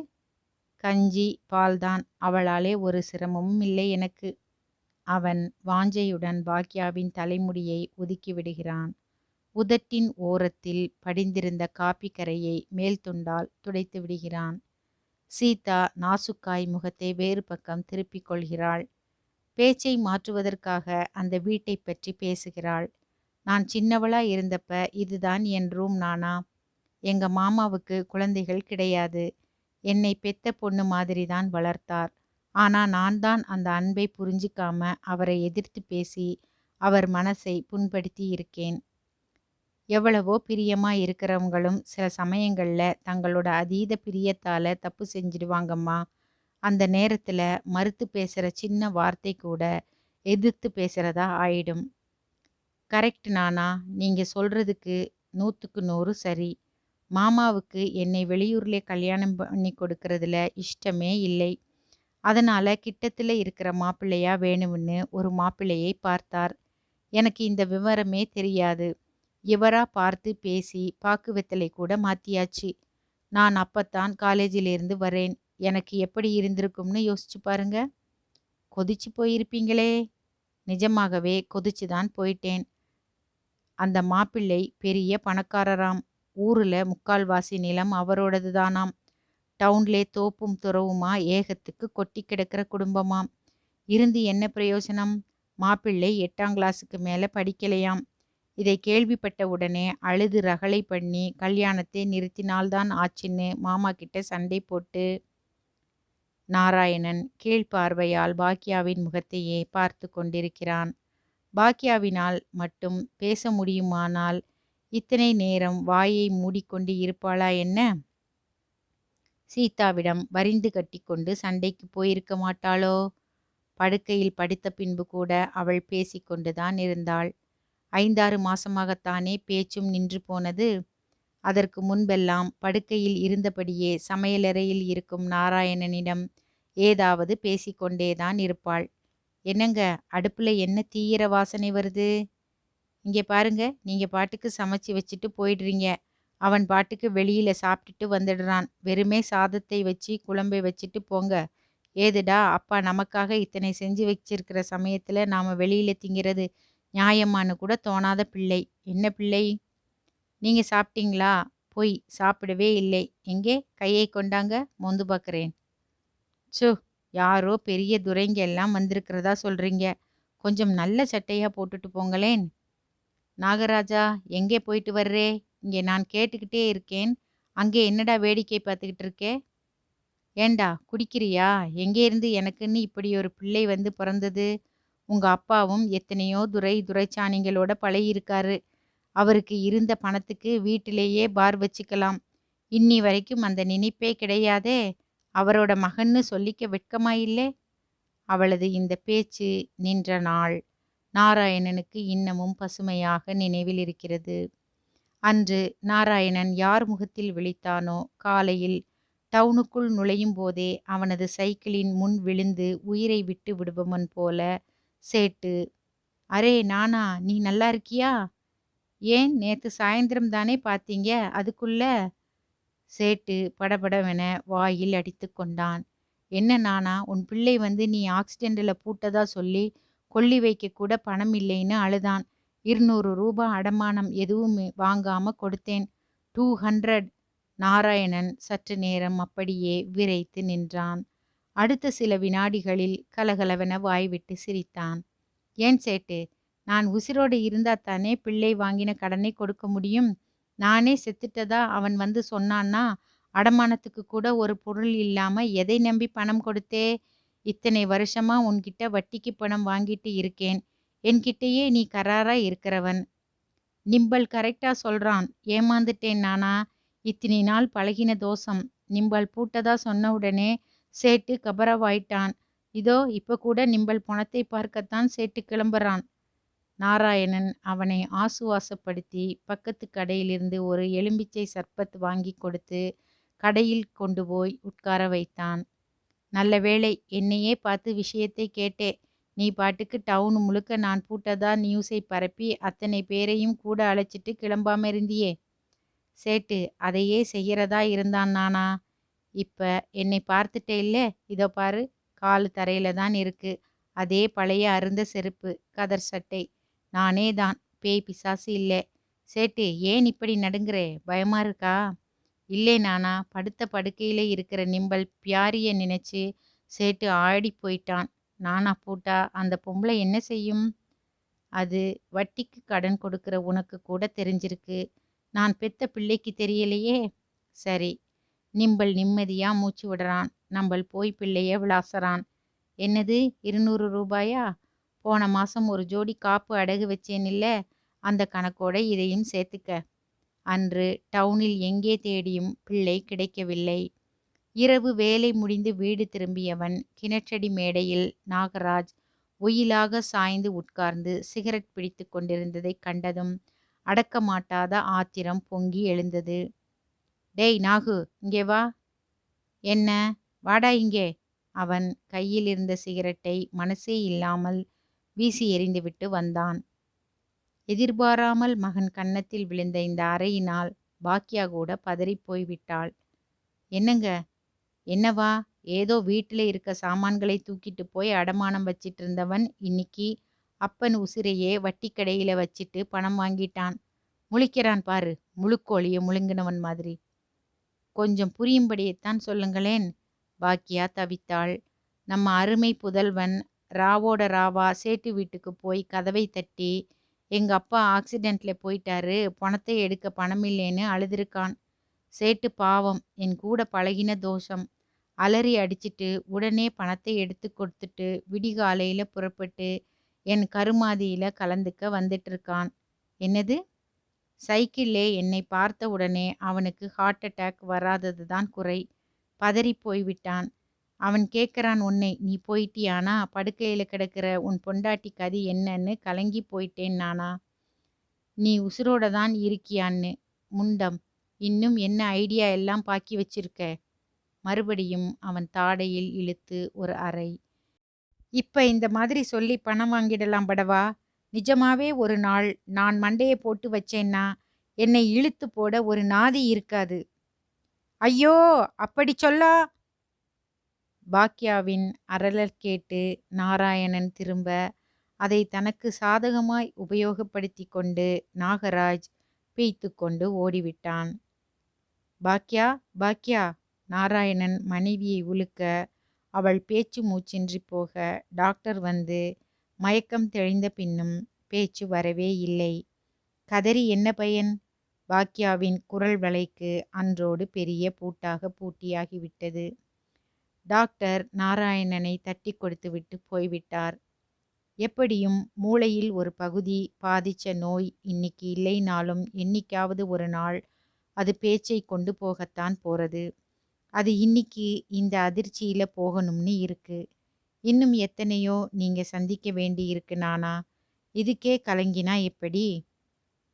A: கஞ்சி பால்தான். அவளாலே ஒரு சிரமமும் இல்லை எனக்கு. அவன் வாஞ்சையுடன் பாக்யாவின் தலைமுடியை ஒதுக்கி விடுகிறான். உதட்டின் ஓரத்தில் படிந்திருந்த காப்பி கரையை மேல் துண்டால் துடைத்து விடுகிறான். சீதா நாசுக்காய் முகத்தை வேறு பக்கம் திருப்பிக் கொள்கிறாள். பேச்சை மாற்றுவதற்காக அந்த வீட்டை பற்றி பேசுகிறாள். நான் சின்னவளா இருந்தப்ப இதுதான் என் ரூம் நானா. எங்க மாமாவுக்கு குழந்தைகள் கிடையாது. என்னை பெத்த பொண்ணு மாதிரி தான் வளர்த்தார். ஆனா நான் தான் அந்த அன்பை புரிஞ்சிக்காம அவரை எதிர்த்து பேசி அவர் மனசை புண்படுத்தி இருக்கேன். எவ்வளவோ பிரியமா இருக்கிறவங்களும் சில சமயங்கள்ல தங்களோட அதீத பிரியத்தால தப்பு செஞ்சிடுவாங்கம்மா. அந்த நேரத்துல மறுத்து பேசுற சின்ன வார்த்தை கூட எதிர்த்து பேசுறதா ஆயிடும். கரெக்ட் நானா, நீங்க சொல்றதுக்கு 100க்கு 100 சரி. மாமாவுக்கு என்னை வெளியூர்ல கல்யாணம் பண்ணி கொடுக்கறதுல இஷ்டமே இல்லை. அதனால கிட்டத்துல இருக்கிற மாப்பிள்ளையா வேணும்னு ஒரு மாப்பிள்ளையை பார்த்தார். எனக்கு இந்த விவரமே தெரியாது. இவரா பார்த்து பேசி பாக்கு வெத்தலை கூட மாத்தியாச்சு. நான் அப்பத்தான் காலேஜிலிருந்து வரேன். எனக்கு எப்படி இருந்திருக்கும்னு யோசிச்சு பாருங்க. கொதிச்சு போயிருப்பீங்களே. நிஜமாகவே கொதிச்சு தான் போயிட்டேன். அந்த மாப்பிள்ளை பெரிய பணக்காரராம். ஊருல முக்கால்வாசி நிலம் அவரோடது தானாம். டவுன்லே தோப்பும் துறவுமா ஏகத்துக்கு கொட்டி கிடக்கிற குடும்பமாம். இருந்து என்ன பிரயோஜனம்? மாப்பிள்ளை 8ஆம் கிளாஸுக்கு மேலே படிக்கலையாம். இதை கேள்விப்பட்ட உடனே அழுது ரகளை பண்ணி கல்யாணத்தை நிறுத்தினால்தான் ஆச்சுன்னு மாமா கிட்ட சண்டை போட்டு, நாராயணன் கீழ்ப்பார்வையால் பாக்கியாவின் முகத்தையே பார்த்து கொண்டிருக்கிறான். பாக்கியாவினால் மட்டும் பேச முடியுமானால் இத்தனை நேரம் வாயை மூடிக்கொண்டு இருப்பாளா என்ன? சீதாவிடம் வரிந்து கட்டிக்கொண்டு சண்டைக்கு போயிருக்க மாட்டாளோ? படுக்கையில் படுத்த பின்பு கூட அவள் பேசிக்கொண்டுதான் இருந்தாள். 5-6 மாசமாகத்தானே பேச்சும் நின்று போனது. அதற்கு முன்பெல்லாம் படுக்கையில் இருந்தபடியே சமையலறையில் இருக்கும் நாராயணனிடம் ஏதாவது பேசிக்கொண்டேதான் இருப்பாள். என்னங்க, அடுப்புல என்ன தீயிர வாசனை வருது? இங்கே பாருங்க, நீங்க பாட்டுக்கு சமைச்சு வச்சுட்டு போயிடுறீங்க. அவன் பாட்டுக்கு வெளியில சாப்பிட்டுட்டு வந்துடுறான். வெறுமே சாதத்தை வச்சு குழம்பை வச்சுட்டு போங்க. ஏதுடா அப்பா நமக்காக இத்தனை செஞ்சு வச்சிருக்கிற சமயத்துல நாம வெளியில திங்கிறது நியாயமான்னு கூட தோணாத பிள்ளை. என்ன பிள்ளை? நீங்க சாப்பிட்டீங்களா? பொய், சாப்பிடவே இல்லை. எங்கே கையை கொண்டாங்க, மொந்து பார்க்குறேன். சு, யாரோ பெரிய துரைங்க எல்லாம் வந்திருக்கிறதா சொல்றீங்க. கொஞ்சம் நல்ல சட்டையா போட்டுட்டு போங்களேன். நாகராஜா, எங்கே போயிட்டு வர்றே? இங்கே நான் கேட்டுக்கிட்டே இருக்கேன். அங்கே என்னடா வேடிக்கை பார்த்துக்கிட்டு இருக்கே? ஏண்டா குடிக்கிறியா? எங்கேருந்து எனக்குன்னு இப்படி ஒரு பிள்ளை வந்து பிறந்தது? உங்க அப்பாவும் எத்தனையோ துரைச்சானிங்களோட பழகியிருக்காரு. அவருக்கு இருந்த பணத்துக்கு வீட்டிலேயே பார் வச்சுக்கலாம். இன்னி வரைக்கும் அந்த நினைப்பே கிடையாதே. அவரோட மகன்னு சொல்லிக்க வெட்கமாயில்லே? அவளது இந்த பேச்சு நின்ற நாள் நாராயணனுக்கு இன்னமும் பசுமையாக நினைவில் இருக்கிறது. அன்று நாராயணன் யார் முகத்தில் விழித்தானோ, காலையில் டவுனுக்குள் நுழையும் போதே அவனது சைக்கிளின் முன் விழுந்து உயிரை விட்டு விடுபவன் போல சேட்டு, அரே நானா, நீ நல்லா இருக்கியா? ஏன், நேத்து சாயந்தரம் தானே பார்த்தீங்க, அதுக்குள்ள? சேட்டு படபடவென வாயில் அடித்து கொண்டான். என்ன நானா, உன் பிள்ளை வந்து நீ ஆக்சிடென்ட்ல பூட்டதா சொல்லி கொல்லி வைக்க கூட பணம் இல்லைன்னு அழுதான். 200 ரூபாய் அடமானம் எதுவும் வாங்காம கொடுத்தேன். 200. நாராயணன் சற்று நேரம் அப்படியே விறைத்து நின்றான். அடுத்த சில வினாடிகளில் கலகலவென வாய்விட்டு சிரித்தான். ஏன் சேட்டு, நான் உசிரோடு இருந்தா தானே பிள்ளை வாங்கின கடனை கொடுக்க முடியும். நானே செத்துட்டதா அவன் வந்து சொன்னான்னா, அடமானத்துக்கு கூட ஒரு பொருள் இல்லாம எதை நம்பி பணம் கொடுத்தே? இத்தனை வருஷமா உன்கிட்ட வட்டிக்கு பணம் வாங்கிட்டு இருக்கேன். என்கிட்டயே நீ கராரா இருக்கிறவன். நிம்பல் கரெக்டா சொல்றான். ஏமாந்துட்டேன் நானா? இத்தினி நாள் பழகின தோஷம். நிம்பல் பூட்டதா சொன்ன உடனே சேட்டு கபரவாயிட்டான். இதோ இப்ப கூட நிம்பல் பணத்தை பார்க்கத்தான் சேட்டு கிளம்புறான். நாராயணன் அவனை ஆசுவாசப்படுத்தி பக்கத்து கடையிலிருந்து ஒரு எலும்பிச்சை சர்பத் வாங்கி கொடுத்து கடையில் கொண்டு போய் உட்கார வைத்தான். நல்ல வேளை, என்னையே பார்த்து விஷயத்தை கேட்டே. நீ பாட்டுக்கு டவுன் முழுக்க நான் பூட்டதா நியூஸை பரப்பி அத்தனை பேரையும் கூட அழைச்சிட்டு கிளம்பாம இருந்தியே. சேட்டு அதையே செய்யறதா இருந்தான் நானா? இப்ப என்னை பார்த்துட்டே இல்லை? இதோ பாரு, காலு தரையில தான் இருக்கு. அதே பழைய அருந்த செருப்பு, கதர் சட்டை. நானே தான், பேய் பிசாசு இல்லை. சேட்டு ஏன் இப்படி நடுங்குறே? பயமா இருக்கா? இல்லை நானா. படுத்த படுக்கையில இருக்கிற நிம்பல் பியாரிய நினைச்சு சேட்டு ஆடி போயிட்டான். நானா பூட்டா அந்த பொம்பளை என்ன செய்யும்? அது வட்டிக்கு கடன் கொடுக்கிற உனக்கு கூட தெரிஞ்சிருக்கு. நான் பெத்த பிள்ளைக்கு தெரியலையே. சரி. நிம்பல் நிம்மதியா மூச்சு விடுறான். நம்பள் போய் பிள்ளைய விளாசறான். என்னது, 200 ரூபாயா? போன மாசம் ஒரு ஜோடி காப்பு அடகு வச்சேனில்ல, அந்த கணக்கோட இதையும் சேர்த்துக்க. அன்று டவுனில் எங்கே தேடியும் பிள்ளை கிடைக்கவில்லை. இரவு வேலை முடிந்து வீடு திரும்பியவன் கிணற்றடி மேடையில் நாகராஜ் ஒயிலாக சாய்ந்து உட்கார்ந்து சிகரெட் பிடித்து கொண்டிருந்ததை கண்டதும் அடக்க மாட்டாத ஆத்திரம் பொங்கி எழுந்தது. டேய் நாகு, இங்கே வா. என்ன? வாடா இங்கே. அவன் கையில் இருந்த சிகரெட்டை மனசே இல்லாமல் வீசி எறிந்துவிட்டு வந்தான். எதிர்பாராமல் மகன் கன்னத்தில் விழுந்த இந்த அறையினால் பாக்கியா கூட பதறிப் போய்விட்டாள். என்னங்க? என்னவா? ஏதோ வீட்டில் இருக்க சாமான்களை தூக்கிட்டு போய் அடமானம் வச்சிட்டு இருந்தவன் இன்னைக்கு அப்பன் உசிரையே வட்டி கடையில வச்சிட்டு பணம் வாங்கிட்டான். முழிக்கிறான் பாரு, முழுக்கோழிய முழுங்கினவன் மாதிரி. கொஞ்சம் புரியும்படியைத்தான் சொல்லுங்களேன். பாக்கியா தவித்தாள். நம்ம அருமை புதல்வன் ராவோட ராவா சேட்டு வீட்டுக்கு போய் கதவை தட்டி, எங்க அப்பா ஆக்சிடென்ட்ல போயிட்டாரு, பணத்தை எடுக்க பணம் இல்லைன்னு அழுதுருக்கான். சேட்டு பாவம், என் கூட பழகின தோஷம். அலறி அடிச்சிட்டு உடனே பணத்தை எடுத்து கொடுத்துட்டு விடிகாலையில புறப்பட்டு என் கருமாதியில கலந்துக்க வந்துட்டுருக்கான். என்னது? சைக்கிள்லே என்னை பார்த்த உடனே அவனுக்கு ஹார்ட் அட்டாக் வராதது தான் குறை. பதறிப் போய்விட்டான். அவன் கேட்கறான் உன்னை, நீ போயிட்டியானா? படுக்கையில கிடக்கிற உன் பொண்டாட்டி கதி என்னன்னு கலங்கிப் போயிட்டேன் நானா? நீ உசுரோட தான் இருக்கியான்னு. முண்டம். இன்னும் என்ன ஐடியா எல்லாம் பாக்கி வச்சிருக்க? மறுபடியும் அவன் தாடையில் இழுத்து ஒரு அறை. இப்ப இந்த மாதிரி சொல்லி பணம் வாங்கிடலாம் படவா? நிஜமாவே ஒரு நாள் நான் மண்டைய போட்டு வச்சேன்னா என்னை இழுத்து போட ஒரு நாதி இருக்காது. ஐயோ! அப்படிச் சொல்லா! பாக்யாவின் அரறல் கேட்டு நாராயணன் திரும்ப, அதை தனக்கு சாதகமாய் உபயோகப்படுத்திக் கொண்டு நாகராஜ் பீய்த்துக்கொண்டு ஓடிவிட்டான். பாக்யா, பாக்யா! நாராயணன் மனைவியை உலுக்க, அவள் பேச்சு மூச்சின்றிப் போக, டாக்டர் வந்து மயக்கம் தெளிந்த பின்னும் பேச்சு வரவே இல்லை. கதறி என்ன பயன்? பாக்யாவின் குரல் வளைக்கு அன்றோடு பெரிய பூட்டாக பூட்டியாகிவிட்டது. டாக்டர் நாராயணனை தட்டி கொடுத்துவிட்டு போய்விட்டார். எப்படியும் மூளையில் ஒரு பகுதி பாதிச்ச நோய் இன்னிக்கு இல்லைனாலும் என்னைக்காவது ஒரு நாள் அது பேச்சை கொண்டு போகத்தான் போறது. அது இன்னிக்கு இந்த அதிர்ச்சியில போகணும்னு இருக்கு. இன்னும் எத்தனையோ நீங்க சந்திக்க வேண்டி இருக்கு நானா? இதுக்கே கலங்கினா எப்படி?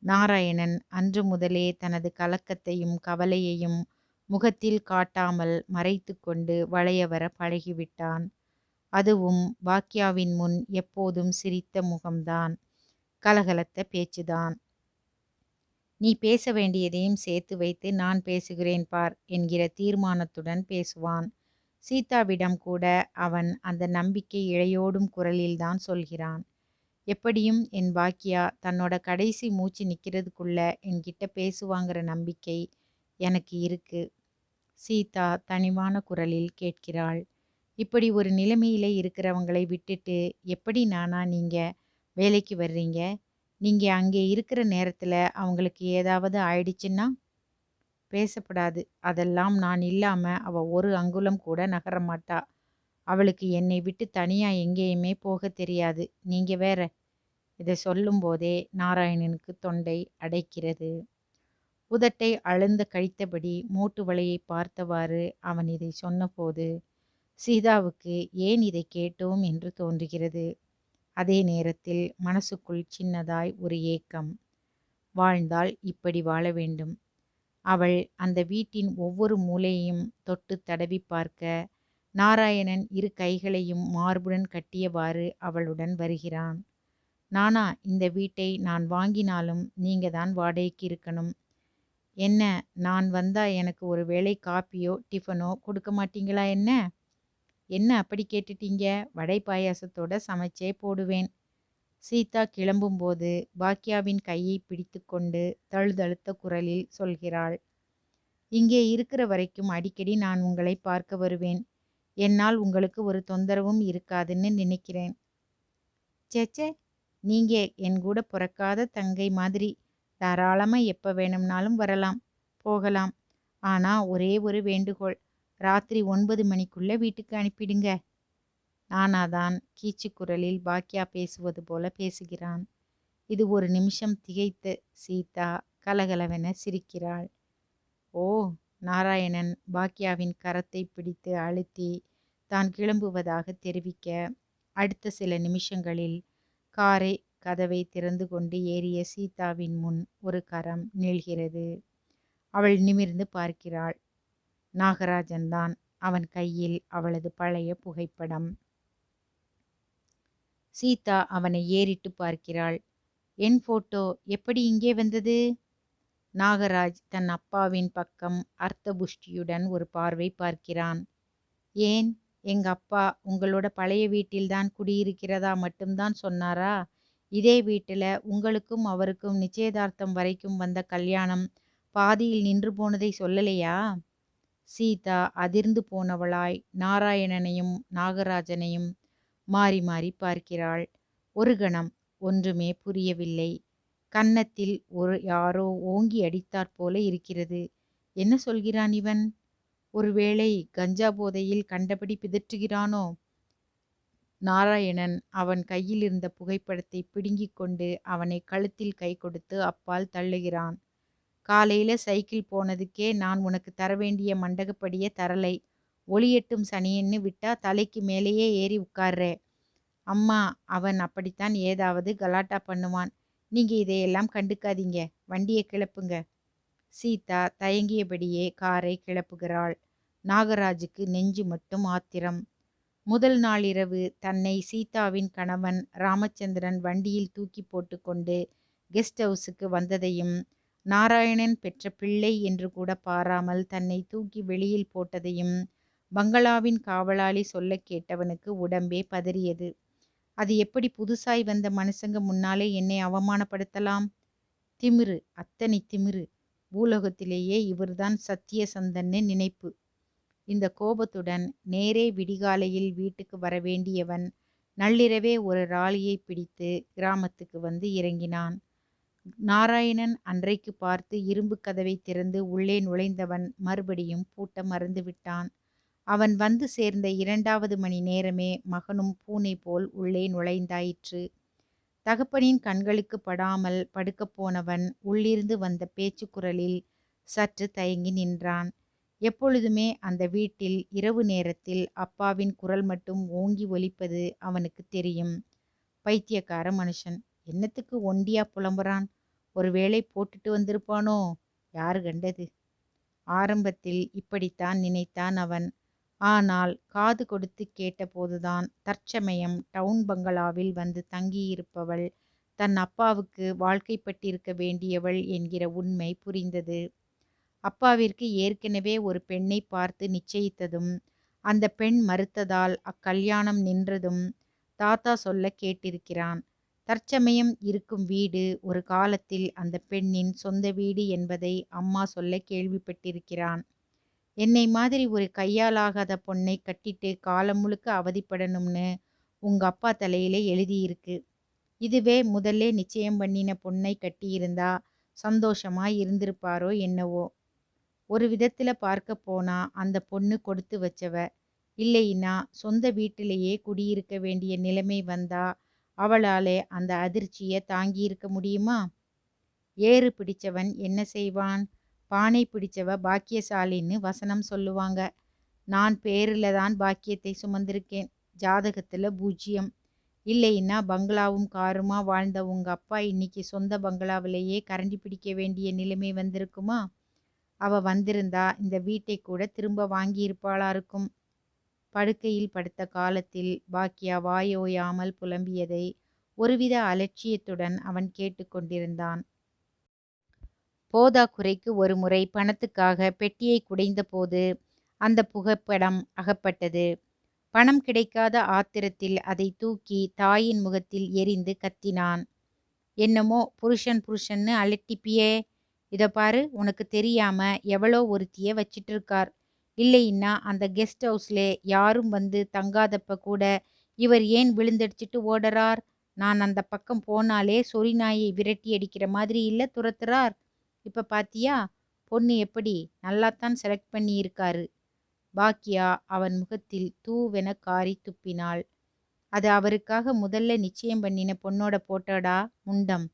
A: நாராயணன் அன்று முதலே தனது கலக்கத்தையும் கவலையையும் முகத்தில் காட்டாமல் மறைத்து கொண்டு வளைய வர பழகிவிட்டான். அதுவும் பாக்யாவின் முன் எப்போதும் சிரித்த முகம்தான், கலகலத்த பேச்சுதான். நீ பேச வேண்டியதையும் சேர்த்து வைத்து நான் பேசுகிறேன் பார் என்கிற தீர்மானத்துடன் பேசுவான். சீதாவிடம் கூட அவன் அந்த நம்பிக்கை இழையோடும் குரலில்தான் சொல்கிறான். எப்படியும் என் பாக்யா தன்னோட கடைசி மூச்சு நிக்கிறதுக்குள்ள என்கிட்ட பேசுவாங்கிற நம்பிக்கை எனக்கு இருக்கு. சீதா தனிவான குரலில் கேட்கிறாள். இப்படி ஒரு நிலைமையில இருக்கிறவங்களை விட்டுட்டு எப்படி நானா நீங்க வேலைக்கு வர்றீங்க? நீங்க அங்கே இருக்கிற நேரத்துல அவங்களுக்கு ஏதாவது ஆயிடுச்சுன்னா? பேசப்படாது. அதெல்லாம் நான் இல்லாம அவ ஒரு அங்குலம் கூட நகரமாட்டா. அவளுக்கு என்னை விட்டு தனியா எங்கேயுமே போக தெரியாது. நீங்க வேற. இதை சொல்லும்போதே நாராயணனுக்கு தொண்டை அடைக்கிறது. உதட்டை அழுந்த கழித்தபடி மூட்டு வலையை பார்த்தவாறு அவன் இதை சொன்னபோது சீதாவுக்கு ஏன் இதை கேட்டோம் என்று தோன்றுகிறது. அதே நேரத்தில் மனசுக்குள் சின்னதாய் ஒரு ஏக்கம். வாழ்ந்தால் இப்படி வாழ வேண்டும். அவள் அந்த வீட்டின் ஒவ்வொரு மூலையையும் தொட்டு தடவி பார்க்க, நாராயணன் இரு கைகளையும் மார்புடன் கட்டியவாறு அவளுடன் வருகிறான். நானா இந்த வீட்டை நான் வாங்கினாலும் நீங்க தான் வாடகைக்கு இருக்கணும். என்ன, நான் வந்தா எனக்கு ஒரு வேளை காப்பியோ டிஃபனோ கொடுக்க மாட்டீங்களா என்ன? என்ன அப்படி கேட்டுட்டீங்க? வடை பாயாசத்தோட சமைச்சே போடுவேன். சீதா கிளம்பும்போது பாக்யாவின் கையை பிடித்து கொண்டு தழுதழுத்த குரலில் சொல்கிறாள். இங்கே இருக்கிற வரைக்கும் அடிக்கடி நான் உங்களை பார்க்க வருவேன். என்னால் உங்களுக்கு ஒரு தொந்தரவும் இருக்காதுன்னு நினைக்கிறேன். சேச்சே, நீங்க என் கூட பிறக்காத தங்கை மாதிரி. தாராளமா எப்ப வேணும்னாலும் வரலாம், போகலாம். ஆனா ஒரே ஒரு வேண்டுகோள். ராத்திரி 9 மணிக்குள்ள வீட்டுக்கு அனுப்பிடுங்க. நானாதான் கீச்சு குரலில் பாக்யா பேசுவது போல பேசுகிறான். இது ஒரு நிமிஷம் திகைத்து சீதா கலகலவென சிரிக்கிறாள். ஓ! நாராயணன் பாக்யாவின் கரத்தை பிடித்து அழுத்தி தான் கிளம்புவதாக தெரிவிக்க, அடுத்த சில நிமிஷங்களில் காரை கதவை திறந்து கொண்டு ஏறிய சீதாவின் முன் ஒரு கரம் நீள்கிறது. அவள் நிமிர்ந்து பார்க்கிறாள். நாகராஜன்தான். அவன் கையில் அவளது பழைய புகைப்படம். சீதா அவனை ஏறிட்டு பார்க்கிறாள். என் போட்டோ எப்படி இங்கே வந்தது? நாகராஜ் தன் அப்பாவின் பக்கம் அர்த்த புஷ்டியுடன் ஒரு பார்வை பார்க்கிறான். ஏன், எங்க அப்பா உங்களோட பழைய வீட்டில்தான் குடியிருக்கிறதா மட்டும்தான் சொன்னாரா? இதே வீட்டுல உங்களுக்கும் அவருக்கும் நிச்சயதார்த்தம் வரைக்கும் வந்த கல்யாணம் பாதியில் நின்று போனதை சொல்லலையா? சீதா அதிர்ந்து போனவளாய் நாராயணனையும் நாகராஜனையும் மாறி மாறி பார்க்கிறாள். ஒரு கணம் ஒன்றுமே புரியவில்லை. கன்னத்தில் யாரோ ஓங்கி அடித்தாற் போல இருக்கிறது. என்ன சொல்கிறான் இவன்? ஒருவேளை கஞ்சா போதையில் கண்டபடி பிதற்றுகிறானோ? நாராயணன் அவன் கையில் இருந்த புகைப்படத்தை பிடுங்கிக் கொண்டு அவனை கழுத்தில் கை கொடுத்து அப்பால் தள்ளுகிறான். காலையில சைக்கிள் போனதுக்கே நான் உனக்கு தரவேண்டிய மண்டகப்படிய தரலை. ஒளியெட்டும் சனியன்னு விட்டா தலைக்கு மேலேயே ஏறி உட்கார்ற. அம்மா, அவன் அப்படித்தான் ஏதாவது கலாட்டா பண்ணுவான். நீங்க இதையெல்லாம் கண்டுக்காதீங்க. வண்டியை கிளப்புங்க. சீதா தயங்கியபடியே காரை கிளப்புகிறாள். நாகராஜுக்கு நெஞ்சு மட்டும் ஆத்திரம். முதல் நாளிரவு தன்னை சீதாவின் கணவன் ராமச்சந்திரன் வண்டியில் தூக்கி போட்டுக்கொண்டு கெஸ்ட் ஹவுஸுக்கு வந்ததையும், நாராயணன் பெற்ற பிள்ளை என்று கூட பாராமல் தன்னை தூக்கி வெளியில் போட்டதையும் பங்களாவின் காவலாளி சொல்லக் கேட்டவனுக்கு உடம்பே பதறியது. அது எப்படி புதுசாய் வந்த மனுஷங்க முன்னாலே என்னை அவமானப்படுத்தலாம்? திமிரு, அத்தனை திமிரு. பூலோகத்திலேயே இவர்தான் சத்தியசந்தன்னு நினைப்பு. இந்த கோபத்துடன் நேரே விடிகாலையில் வீட்டுக்கு வரவேண்டியவன் நள்ளிரவே ஒரு ராலியை பிடித்து கிராமத்துக்கு வந்து இறங்கினான். நாராயணன் அன்றைக்கு பார்த்து இரும்பு கதவை திறந்து உள்ளே நுழைந்தவன் மறுபடியும் பூட்ட மறந்துவிட்டான். அவன் வந்து சேர்ந்த 2வது மணி நேரமே மகனும் பூனை போல் உள்ளே நுழைந்தாயிற்று. தகப்பனின் கண்களுக்கு படாமல் படுக்கப் போனவன் உள்ளிருந்து வந்த பேச்சுக்குரலில் சற்று தயங்கி நின்றான். எப்பொழுதுமே அந்த வீட்டில் இரவு நேரத்தில் அப்பாவின் குரல் மட்டும் ஓங்கி ஒலிப்பது அவனுக்கு தெரியும். பைத்தியக்கார மனுஷன், என்னத்துக்கு ஒண்டியா புலம்புறான்? ஒருவேளை போட்டுட்டு வந்திருப்பானோ? யாரு கண்டது? ஆரம்பத்தில் இப்படித்தான் நினைத்தான் அவன். ஆனால் காது கொடுத்து கேட்டபோதுதான் தற்சமயம் டவுன் பங்களாவில் வந்து தங்கியிருப்பவள் தன் அப்பாவுக்கு வாழ்க்கைப்பட்டிருக்க வேண்டியவள் என்கிற உண்மை புரிந்தது. அப்பாவிற்கு ஏற்கனவே ஒரு பெண்ணை பார்த்து நிச்சயித்ததும், அந்த பெண் மறுத்ததால் அக்கல்யாணம் நின்றதும் தாத்தா சொல்ல கேட்டிருக்கிறான். தற்சமயம் இருக்கும் வீடு ஒரு காலத்தில் அந்த பெண்ணின் சொந்த வீடு என்பதை அம்மா சொல்ல கேள்விப்பட்டிருக்கிறான். என்னை மாதிரி ஒரு கையாலாகாத பொண்ணை கட்டிட்டு காலம் முழுக்க அவதிப்படணும்னு உங்க அப்பா தலையில எழுதியிருக்கு. இதுவே முதல்ல நிச்சயம் பண்ணின பொண்ணை கட்டியிருந்தா சந்தோஷமா இருந்திருப்பாரோ என்னவோ. ஒரு விதத்துல பார்க்க போனா அந்த பொண்ணு கொடுத்து வச்சவ. இல்லைன்னா சொந்த வீட்டிலேயே குடியிருக்க வேண்டிய நிலைமை வந்தா அவளாலே அந்த அதிர்ச்சியை தாங்கியிருக்க முடியுமா? ஏறு பிடிச்சவன் என்ன செய்வான்? பானை பிடிச்சவ பாக்கியசாலின்னு வசனம் சொல்லுவாங்க. நான் பேரில் தான் பாக்கியத்தை சுமந்திருக்கேன். ஜாதகத்தில் 0. இல்லைன்னா பங்களாவும் காருமா வாழ்ந்த உங்க அப்பா இன்னைக்கு சொந்த பங்களாவிலேயே கரண்டி பிடிக்க வேண்டிய நிலைமை வந்திருக்குமா? அவ வந்திருந்தா இந்த வீட்டை கூட திரும்ப வாங்கியிருப்பாளா இருக்கும். படுக்கையில் படுத்த காலத்தில் பாக்கியா வாயோயாமல் புலம்பியதை ஒருவித அலட்சியத்துடன் அவன் கேட்டுக்கொண்டிருந்தான். போதாக்குறைக்கு ஒரு முறை பணத்துக்காக பெட்டியை குடைந்தபோது அந்த புகைப்படம் அகப்பட்டது. பணம் கிடைக்காத ஆத்திரத்தில் அதை தூக்கி தாயின் முகத்தில் எறிந்து கத்தினான். என்னமோ புருஷன் புருஷன்னு அலட்டிப்பியே. இத பாரு, உனக்கு தெரியாம எவளோ ஒருத்திய வச்சிட்டு இருக்கார். இல்லைன்னா அந்த கெஸ்ட் ஹவுஸ்ல யாரும் வந்து தங்காதப்ப கூட இவர் ஏன் விழுந்தடிச்சிட்டு ஓடறார்? நான் அந்த பக்கம் போனாலே சொறி நாயை விரட்டி அடிக்கிற மாதிரி இல்ல துரத்துறார். இப்ப பாத்தியா? பொண்ணு எப்படி நல்லாத்தான் செலக்ட் பண்ணி இருக்காரு. பாக்கியா அவன் முகத்தில் தூவென காரி துப்பினாள். அது அவருக்காக முதல்ல நிச்சயம் பண்ணின பொண்ணோட போட்டோடா முண்டம்.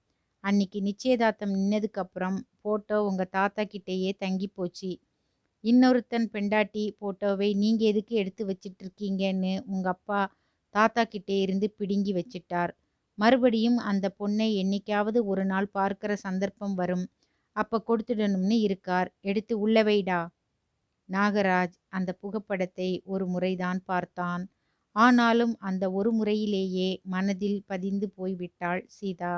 A: அன்னைக்கு நிச்சயதார்த்தம் நின்னதுக்கு அப்புறம் போட்டோ உங்க தாத்தா கிட்டேயே தங்கி போச்சு. இன்னொருத்தன் பெண்டாட்டி போட்டோவை நீங்க எதுக்கு எடுத்து வச்சிட்டு இருக்கீங்கன்னு உங்க அப்பா தாத்தா கிட்டே இருந்து பிடுங்கி வச்சிட்டார். மறுபடியும் அந்த பொண்ணை என்னைக்காவது ஒரு நாள் பார்க்கிற சந்தர்ப்பம் வரும். அப்ப கொடுத்துடணும்னு இருக்கார். எடுத்து உள்ள வைடா. நாகராஜ் அந்த புகைப்படத்தை ஒரு முறைதான் பார்த்தான். ஆனாலும் அந்த ஒரு முறையிலேயே மனதில் பதிந்து போய்விட்டாள் சீதா.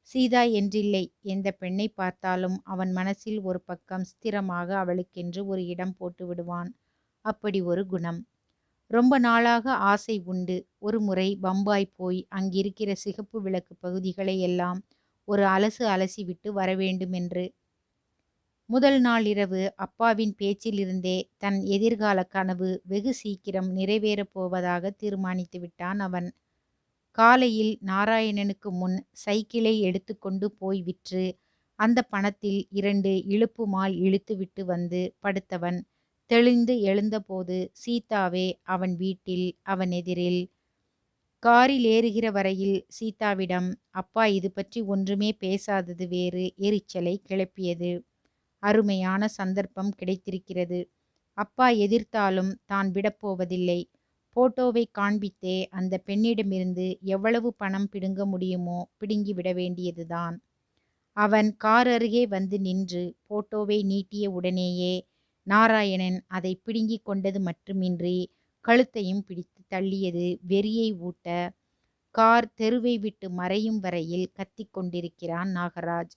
A: சீதா என்றில்லை, எந்த பெண்ணை பார்த்தாலும் அவன் மனசில் ஒரு பக்கம் ஸ்திரமாக அவளுக்கென்று ஒரு இடம் போட்டு விடுவான். அப்படி ஒரு குணம். ரொம்ப நாளாக ஆசை உண்டு. ஒரு முறை பம்பாய் போய் அங்கிருக்கிற சிகப்பு விளக்கு பகுதிகளை எல்லாம் ஒரு அலசு அலசி விட்டு வரவேண்டுமென்று. முதல் நாள் இரவு அப்பாவின் பேச்சிலிருந்தே தன் எதிர்கால கனவு வெகு சீக்கிரம் நிறைவேறப் போவதாக தீர்மானித்து விட்டான் அவன். காலையில் நாராயணனுக்கு முன் சைக்கிளை எடுத்துக்கொண்டு போய் விற்று அந்த பணத்தில் 2 இழுப்பு மால் இழுத்துவிட்டு வந்து படுத்தவன் தெளிந்து எழுந்தபோது சீதாவே அவன் வீட்டில் அவன் எதிரில். காரில் ஏறுகிற வரையில் சீதாவிடம் அப்பா இது பற்றி ஒன்றுமே பேசாதது வேறு எரிச்சலை கிளப்பியது. அருமையான சந்தர்ப்பம் கிடைத்திருக்கிறது. அப்பா எதிர்த்தாலும் தான் விடப்போவதில்லை. போட்டோவை காண்பித்தே அந்த பெண்ணிடமிருந்து எவ்வளவு பணம் பிடுங்க முடியுமோ பிடுங்கிவிட வேண்டியதுதான். அவன் கார் அருகே வந்து நின்று போட்டோவை நீட்டிய உடனேயே நாராயணன் அதை பிடுங்கிக் கொண்டது மட்டுமின்றி கழுத்தையும் பிடித்து தள்ளியது வெறியை ஊட்ட. கார் தெருவை விட்டு மறையும் வரையில் கத்திக் கொண்டிருக்கிறான் நாகராஜ்.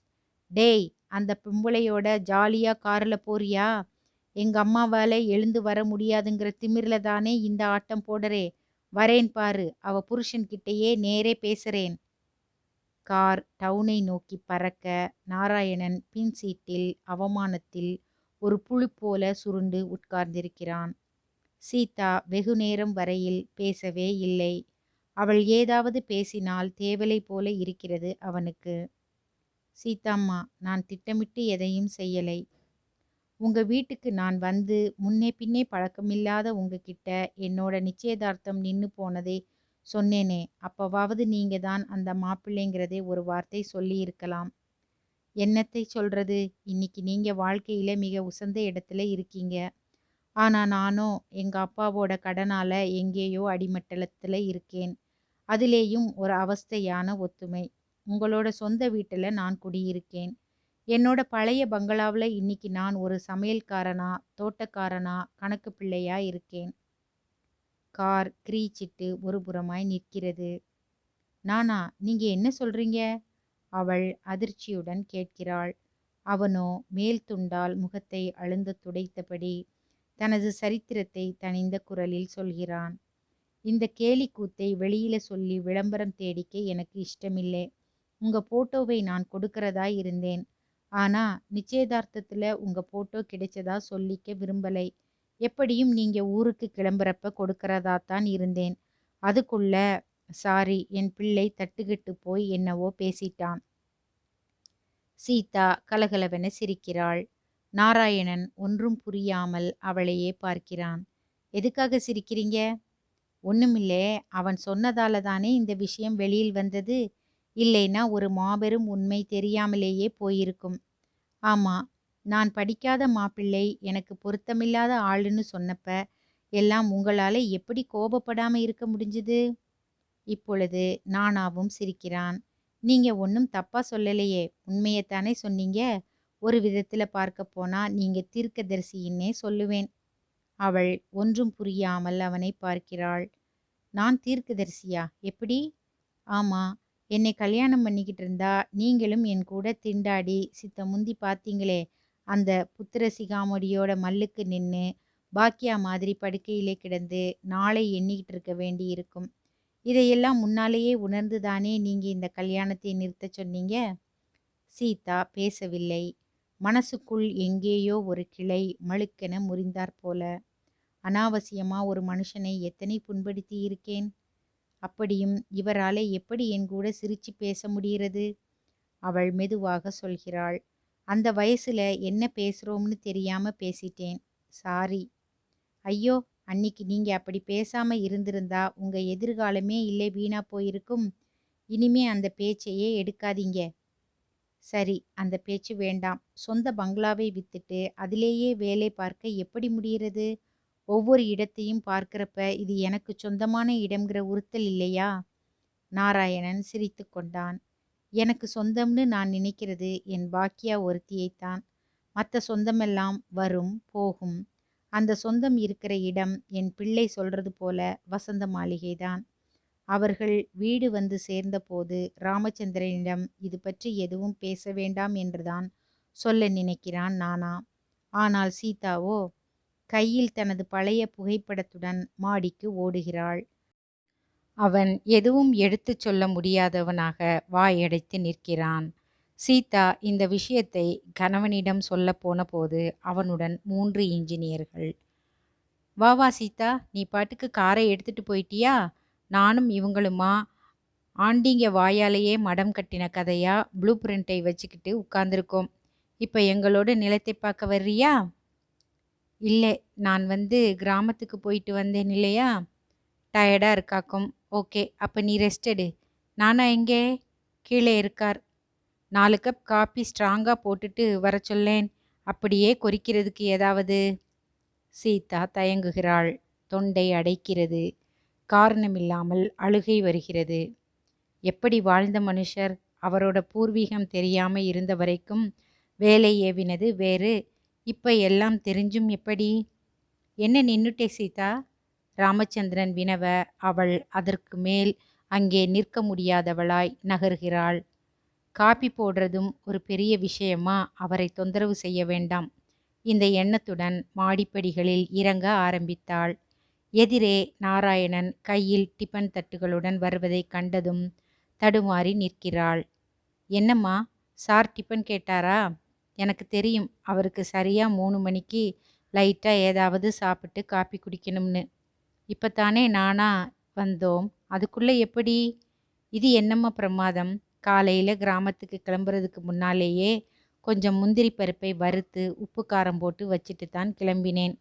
A: டேய், அந்த பொம்பளையோட ஜாலியா கார்ல போறியா? எங்க அம்மாவால எழுந்து வர முடியாதுங்கிற திமிர்ல தானே இந்த ஆட்டம் போடறே. வரேன் பாரு, அவ புருஷன்கிட்டயே நேரே பேசுறேன். கார் டவுனை நோக்கி பறக்க நாராயணன் பின் சீட்டில் அவமானத்தில் ஒரு புழு போல சுருண்டு உட்கார்ந்திருக்கிறான். சீதா வெகு நேரம் வரையில் பேசவே இல்லை. அவள் ஏதாவது பேசினால் தேவலை போல இருக்கிறது அவனுக்கு. சீதாம்மா, நான் திட்டமிட்டு எதையும் செய்யலை. உங்க வீட்டுக்கு நான் வந்து முன்னே பின்னே பழக்கமில்லாத உங்ககிட்ட என்னோட நிச்சயதார்த்தம் நின்னு போனதை சொன்னேனே, அப்பவாவது நீங்க தான் அந்த மாப்பிள்ளைங்கிறதே ஒரு வார்த்தை சொல்லி இருக்கலாம். என்னத்தை சொல்றது? இன்னைக்கு நீங்க வாழ்க்கையில மிக உசந்த இடத்துல இருக்கீங்க. ஆனா நானோ எங்க அப்பாவோட கடனால எங்கேயோ அடிமட்டலத்துல இருக்கேன். அதிலேயும் ஒரு அவஸ்தையான ஒத்துமை. உங்களோட சொந்த வீட்டுல நான் குடியிருக்கேன். என்னோட பழைய பங்களாவுல இன்னைக்கு நான் ஒரு சமையல்காரனா, தோட்டக்காரனா, கணக்கு பிள்ளையா இருக்கேன். கார் கிரீச்சிட்டு ஒரு புறமாய் நிற்கிறது. நானா? நீங்க என்ன சொல்றீங்க? அவள் அதிர்ச்சியுடன் கேட்கிறாள். அவனோ மேல் துண்டால் முகத்தை அழுந்த துடைத்தபடி தனது சரித்திரத்தை தணிந்த குரலில் சொல்கிறான். இந்த கேலி கூத்தை வெளியில சொல்லி விளம்பரம் தேடிக்க எனக்கு இஷ்டமில்லை. உங்க போட்டோவை நான் கொடுக்கறதா இருந்தேன். ஆனா நிச்சயதார்த்தத்துல உங்க போட்டோ கிடைச்சதா சொல்லிக்க விரும்பலை. எப்படியும் நீங்க ஊருக்கு கிளம்புறப்ப கொடுக்கறதாத்தான் இருந்தேன். அதுக்குள்ள சாரி, என் பிள்ளை தட்டுக்கிட்டு போய் என்னவோ பேசிட்டான். சீதா கலகலவென சிரிக்கிறாள். நாராயணன் ஒன்றும் புரியாமல் அவளையே பார்க்கிறான். எதுக்காக சிரிக்கிறீங்க? ஒண்ணுமில்லே, அவன் சொன்னதால தானே இந்த விஷயம் வெளியில் வந்தது. இல்லைன்னா ஒரு மாபெரும் உண்மை தெரியாமலேயே போயிருக்கும். ஆமா, நான் படிக்காத மாப்பிள்ளை எனக்கு பொருத்தமில்லாத ஆளுன்னு சொன்னப்ப எல்லாம் உங்களால எப்படி கோபப்படாம இருக்க முடிஞ்சுது? இப்பொழுது நானாவும் சிரிக்கிறான். நீங்க ஒன்றும் தப்பா சொல்லலையே, உண்மையைத்தானே சொன்னீங்க. ஒரு விதத்துல பார்க்க போனா நீங்க தீர்க்கதரிசின்னே சொல்லுவேன். அவள் ஒன்றும் புரியாமல் அவனை பார்க்கிறாள். நான் தீர்க்கதரிசியா? எப்படி? ஆமா, என்னை கல்யாணம் பண்ணிக்கிட்டு இருந்தா நீங்களும் என் கூட திண்டாடி சித்த முந்தி பார்த்தீங்களே, அந்த புத்திர சிகாமணியோட மல்லுக்கு நின்று பாக்கியா மாதிரி படுக்கையிலே கிடந்து நாளை எண்ணிக்கிட்டு இருக்க வேண்டி இருக்கும். இதையெல்லாம் முன்னாலேயே உணர்ந்து தானே நீங்க இந்த கல்யாணத்தை நிறுத்த சொன்னீங்க. சீதா பேசவில்லை. மனசுக்குள் எங்கேயோ ஒரு கிளை மழுக்கென முறிந்தாற் போல. அனாவசியமா ஒரு மனுஷனை எத்தனை புண்படுத்தி இருக்கேன். அப்படியும் இவராலே எப்படி என் கூட சிரிச்சு பேச முடிகிறது? அவள் மெதுவாக சொல்கிறாள். அந்த வயசுல என்ன பேசுறோம்னு தெரியாம பேசிட்டேன். சாரி. ஐயோ, அன்னிக்கு நீங்க அப்படி பேசாம இருந்திருந்தா உங்க எதிர்காலமே இல்லை வீணா போயிருக்கும். இனிமே அந்த பேச்சையே எடுக்காதீங்க. சரி, அந்த பேச்சு வேண்டாம். சொந்த பங்களாவை வித்துட்டு அதிலேயே வேலை பார்க்க எப்படி முடிகிறது? ஒவ்வொரு இடத்தையும் பார்க்கிறப்ப இது எனக்கு சொந்தமான இடம்ங்கிற உறுத்தல் இல்லையா? நாராயணன் சிரித்து கொண்டான். எனக்கு சொந்தம்னு நான் நினைக்கிறது என் பாக்கியா ஒருத்தியைத்தான். மற்ற சொந்தமெல்லாம் வரும் போகும். அந்த சொந்தம் இருக்கிற இடம் என் பிள்ளை சொல்றது போல வசந்த மாளிகைதான். அவர்கள் வீடு வந்து சேர்ந்தபோது ராமச்சந்திரனிடம் இது பற்றி எதுவும் பேச வேண்டாம் என்றுதான் சொல்ல நினைக்கிறான் நானா. ஆனால் சீதாவோ கையில் தனது பழைய புகைப்படத்துடன் மாடிக்கு ஓடுகிறாள். அவன் எதுவும் எடுத்துச் சொல்ல முடியாதவனாக வாயடைத்து நிற்கிறான். சீதா இந்த விஷயத்தை கணவனிடம் சொல்ல போன போது அவனுடன் 3 இன்ஜினியர்கள். வா வா சீதா, நீ பாட்டுக்கு காரை எடுத்துட்டு போயிட்டியா? நானும் இவங்களுமா ஆண்டிங்க வாயாலேயே மடம் கட்டின கதையா ப்ளூ பிரிண்டை வச்சுக்கிட்டு உட்கார்ந்துருக்கோம். இப்போ எங்களோட நிலத்தை பார்க்க வர்றியா? இல்ல, நான் கிராமத்துக்கு போயிட்டு வந்தேன் இல்லையா? டயர்டா இருக்காக்கும். ஓகே, அப்ப நீ ரெஸ்ட் எடு. நானா எங்கே? கீழே இருக்கார். 4 கப் காப்பி ஸ்ட்ராங்கா போட்டுட்டு வரச் சொல்லேன். அப்படியே கொறிக்கிறதுக்கு ஏதாவது? சீதா தயங்குகிறாள். தொண்டை அடைக்கிறது. காரணமில்லாமல் அழுகை வருகிறது. எப்படி வாழ்ந்த மனுஷர்? அவரோட பூர்வீகம் தெரியாம இருந்த வரைக்கும் வேலை ஏவினது வேறு. இப்ப எல்லாம் தெரிஞ்சும் எப்படி? என்ன நின்னுட்டே சீதா? ராமச்சந்திரன் வினவ, அவள் அதற்கு மேல் அங்கே நிற்க முடியாதவளாய் நகர்கிறாள். காப்பி போடுறதும் ஒரு பெரிய விஷயமா? அவரை தொந்தரவு செய்ய வேண்டாம். இந்த எண்ணத்துடன் மாடிப்படிகளில் இறங்க ஆரம்பித்தாள். எதிரே நாராயணன் கையில் டிபன் தட்டுகளுடன் வருவதைக் கண்டதும் தடுமாறி நிற்கிறாள். என்னம்மா, சார் டிபன் கேட்டாரா? எனக்கு தெரியும், அவருக்கு சரியா 3 மணிக்கு லைட்டா ஏதாவது சாப்பிட்டு காப்பி குடிக்கணும்னு. இப்பத்தானே நானா வந்தோம், அதுக்குள்ள எப்படி? இது என்னம்மா பிரமாதம்? காலையில கிராமத்துக்கு கிளம்புறதுக்கு முன்னாலேயே கொஞ்சம் முந்திரி பருப்பை வறுத்து உப்பு காரம் போட்டு வச்சுட்டு தான் கிளம்பினேன்.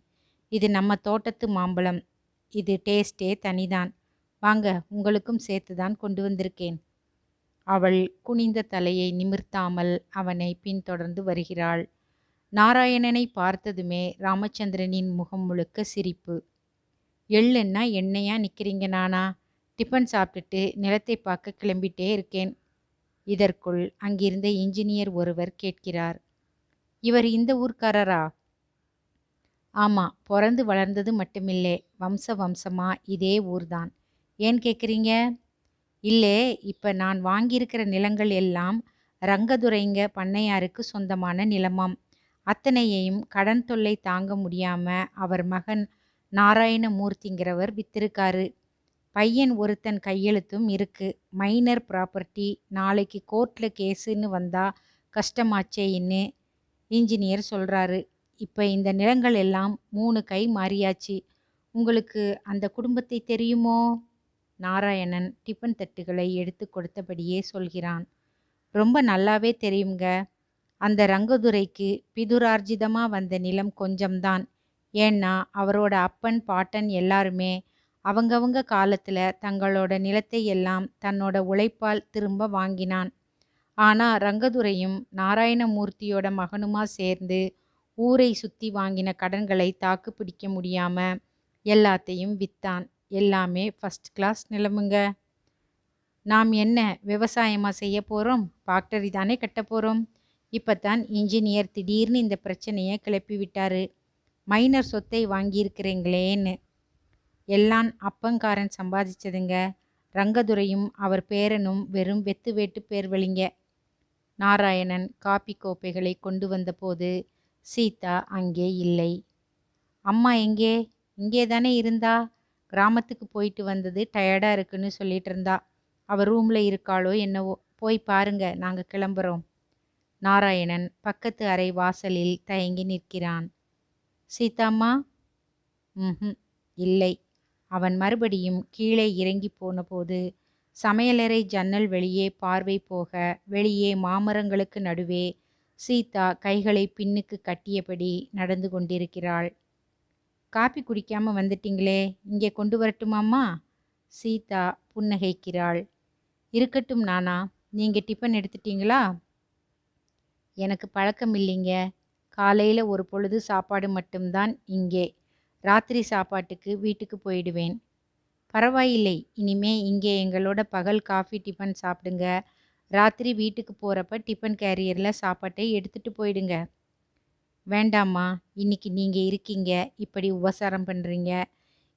A: இது நம்ம தோட்டத்து மாம்பழம். இது டேஸ்டே தனிதான். வாங்க, உங்களுக்கும் சேர்த்து தான் கொண்டு வந்திருக்கேன். அவள் குனிந்த தலையை நிமிர்த்தாமல் அவனை பின்தொடர்ந்து வருகிறாள். நாராயணனை பார்த்ததுமே ராமச்சந்திரனின் முகம் முழுக்க சிரிப்பு. எள்ளுன்னா எண்ணெயா நிக்கிறீங்க நானா? டிபன் சாப்பிட்டுட்டு நிலத்தை பார்க்க கிளம்பிட்டே இருக்கேன். இதற்குள் அங்கிருந்த இன்ஜினியர் ஒருவர் கேட்கிறார். இவர் இந்த ஊர்க்காரரா? ஆமா, பொறந்து வளர்ந்தது மட்டுமில்லே, வம்சமா இதே ஊர்தான். ஏன் கேட்குறீங்க? இல்லே, இப்ப நான் வாங்கியிருக்கிற நிலங்கள் எல்லாம் ரங்கதுரைங்க பண்ணையாருக்கு சொந்தமான நிலமாம். அத்தனையையும் கடன் தொல்லை தாங்க முடியாம அவர் மகன் நாராயணமூர்த்திங்கிறவர் வித்திருக்காரு. பையன் ஒருத்தன் கையெழுத்தும் இருக்கு. Minor property. நாளைக்கு கோர்ட்ல கேஸுன்னு வந்தா கஷ்டமாச்சேன்னு இன்ஜினியர் சொல்றாரு. இப்ப இந்த நிலங்கள் எல்லாம் 3 கை மாறியாச்சு. உங்களுக்கு அந்த குடும்பத்தை தெரியுமோ? நாராயணன் டிபன் தட்டுகளை எடுத்து கொடுத்தபடியே சொல்கிறான். ரொம்ப நல்லாவே தெரியுங்க. அந்த ரங்கதுரைக்கு பிதுரார்ஜிதமா வந்த நிலம் கொஞ்சம்தான். ஏன்னா அவரோட அப்பன் பாட்டன் எல்லாருமே அவங்கவங்க காலத்துல தங்களோட நிலத்தை எல்லாம் தன்னோட உழைப்பால் திரும்ப வாங்கினான். ஆனா ரங்கதுரையும் நாராயணமூர்த்தியோட மகனுமா சேர்ந்து ஊரை சுத்தி வாங்கின கடன்களை தாக்கு பிடிக்க முடியாம எல்லாத்தையும் வித்தான். எல்லாமே ஃபர்ஸ்ட் கிளாஸ் நிலமுங்க. நாம் என்ன விவசாயமா செய்ய போறோம்? ஃபேக்டரி தானே கட்ட போறோம். இப்பத்தான் இன்ஜினியர் திடீர்னு இந்த பிரச்சனையை கிளப்பி விட்டாரு. மைனர் சொத்தை வாங்கியிருக்கிறீங்களேன்னு. எல்லாம் அப்பங்காரன் சம்பாதிச்சதுங்க. ரங்கதுரையும் அவர் பேரனும் வெறும் வெத்து வேட்டு பேர்வழிங்க. நாராயணன் காப்பி கோப்பைகளை கொண்டு வந்தபோது சீதா அங்கே இல்லை. அம்மா எங்கே? இங்கே தானே இருந்தா. கிராமத்துக்கு போயிட்டு வந்தது டயர்டா இருக்குன்னு சொல்லிட்டு இருந்தா. அவ ரூம்ல இருக்காளோ என்னவோ. போய் பாருங்க, நாங்க கிளம்புறோம். நாராயணன் பக்கத்து அறை வாசலில் தயங்கி நிற்கிறான். சீதாம்மா? இல்லை. அவன் மறுபடியும் கீழே இறங்கி போன போது சமையலறை ஜன்னல் வெளியே பார்வை போக, வெளியே மாமரங்களுக்கு நடுவே சீதா கைகளை பின்னுக்கு கட்டியபடி நடந்து கொண்டிருக்கிறாள். காப்பி குடிக்காம வந்துட்டீங்களே, இங்கே கொண்டு வரட்டுமாம்மா? சீதா புன்னகைக்கிறாள். இருக்கட்டும் நானா, நீங்க டிபன் எடுத்துட்டீங்களா? எனக்கு பழக்கம் இல்லைங்க. காலையில் ஒரு பொழுது சாப்பாடு மட்டும்தான் இங்கே. ராத்திரி சாப்பாட்டுக்கு வீட்டுக்கு போயிடுவேன். பரவாயில்லை, இனிமே இங்கே எங்களோட பகல் காஃபி டிஃபன் சாப்பிடுங்க. ராத்திரி வீட்டுக்கு போகிறப்ப டிஃபன் கேரியரில் சாப்பாட்டை எடுத்துகிட்டு போயிடுங்க. வேண்டாம்மா, இன்னைக்கு நீங்கள் இருக்கீங்க, இப்படி உபசாரம் பண்ணுறீங்க.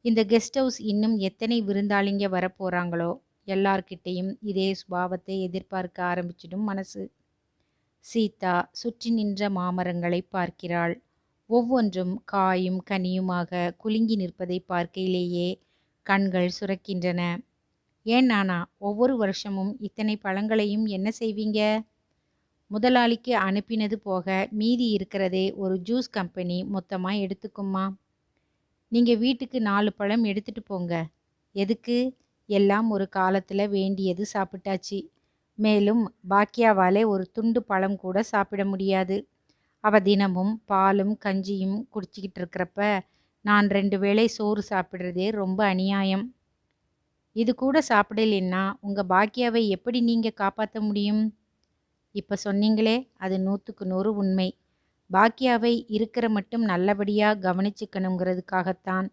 A: இந்த கெஸ்ட் ஹவுஸ் இன்னும் எத்தனை விருந்தாளிங்க வரப்போகிறாங்களோ, எல்லார்கிட்டையும் இதே சுபாவத்தை எதிர்பார்க்க ஆரம்பிச்சிடும் மனசு. சீதா சுற்றி நின்ற மாமரங்களை பார்க்கிறாள். ஒவ்வொன்றும் காயும் கனியுமாக குலுங்கி நிற்பதை பார்க்கையிலேயே கண்கள் சுரக்கின்றன. ஏன் நானா, ஒவ்வொரு வருஷமும் இத்தனை பழங்களையும் என்ன செய்வீங்க? முதலாளிக்கு அனுப்பினது போக மீதி இருக்கிறதே ஒரு ஜூஸ் கம்பெனி மொத்தமாக எடுத்துக்குமா. நீங்கள் வீட்டுக்கு 4 பழம் எடுத்துட்டு போங்க. எதுக்கு? எல்லாம் ஒரு காலத்தில் வேண்டியது சாப்பிட்டாச்சு. மேலும் பாக்கியாவாலே ஒரு துண்டு பழம் கூட சாப்பிட முடியாது. அவ தினமும் பாலும் கஞ்சியும் குடிச்சிக்கிட்டு இருக்கிறப்ப நான் 2 வேளை சோறு சாப்பிடுறதே ரொம்ப அநியாயம். இது கூட சாப்பிடலைன்னா உங்க பாக்கியாவை எப்படி நீங்க காப்பாத்த முடியும்? இப்ப சொன்னீங்களே, அது 100க்கு 100 உண்மை. பாக்கியாவை இருக்கிற மட்டும் நல்லபடியா கவனிச்சுக்கணுங்கிறதுக்காகத்தான்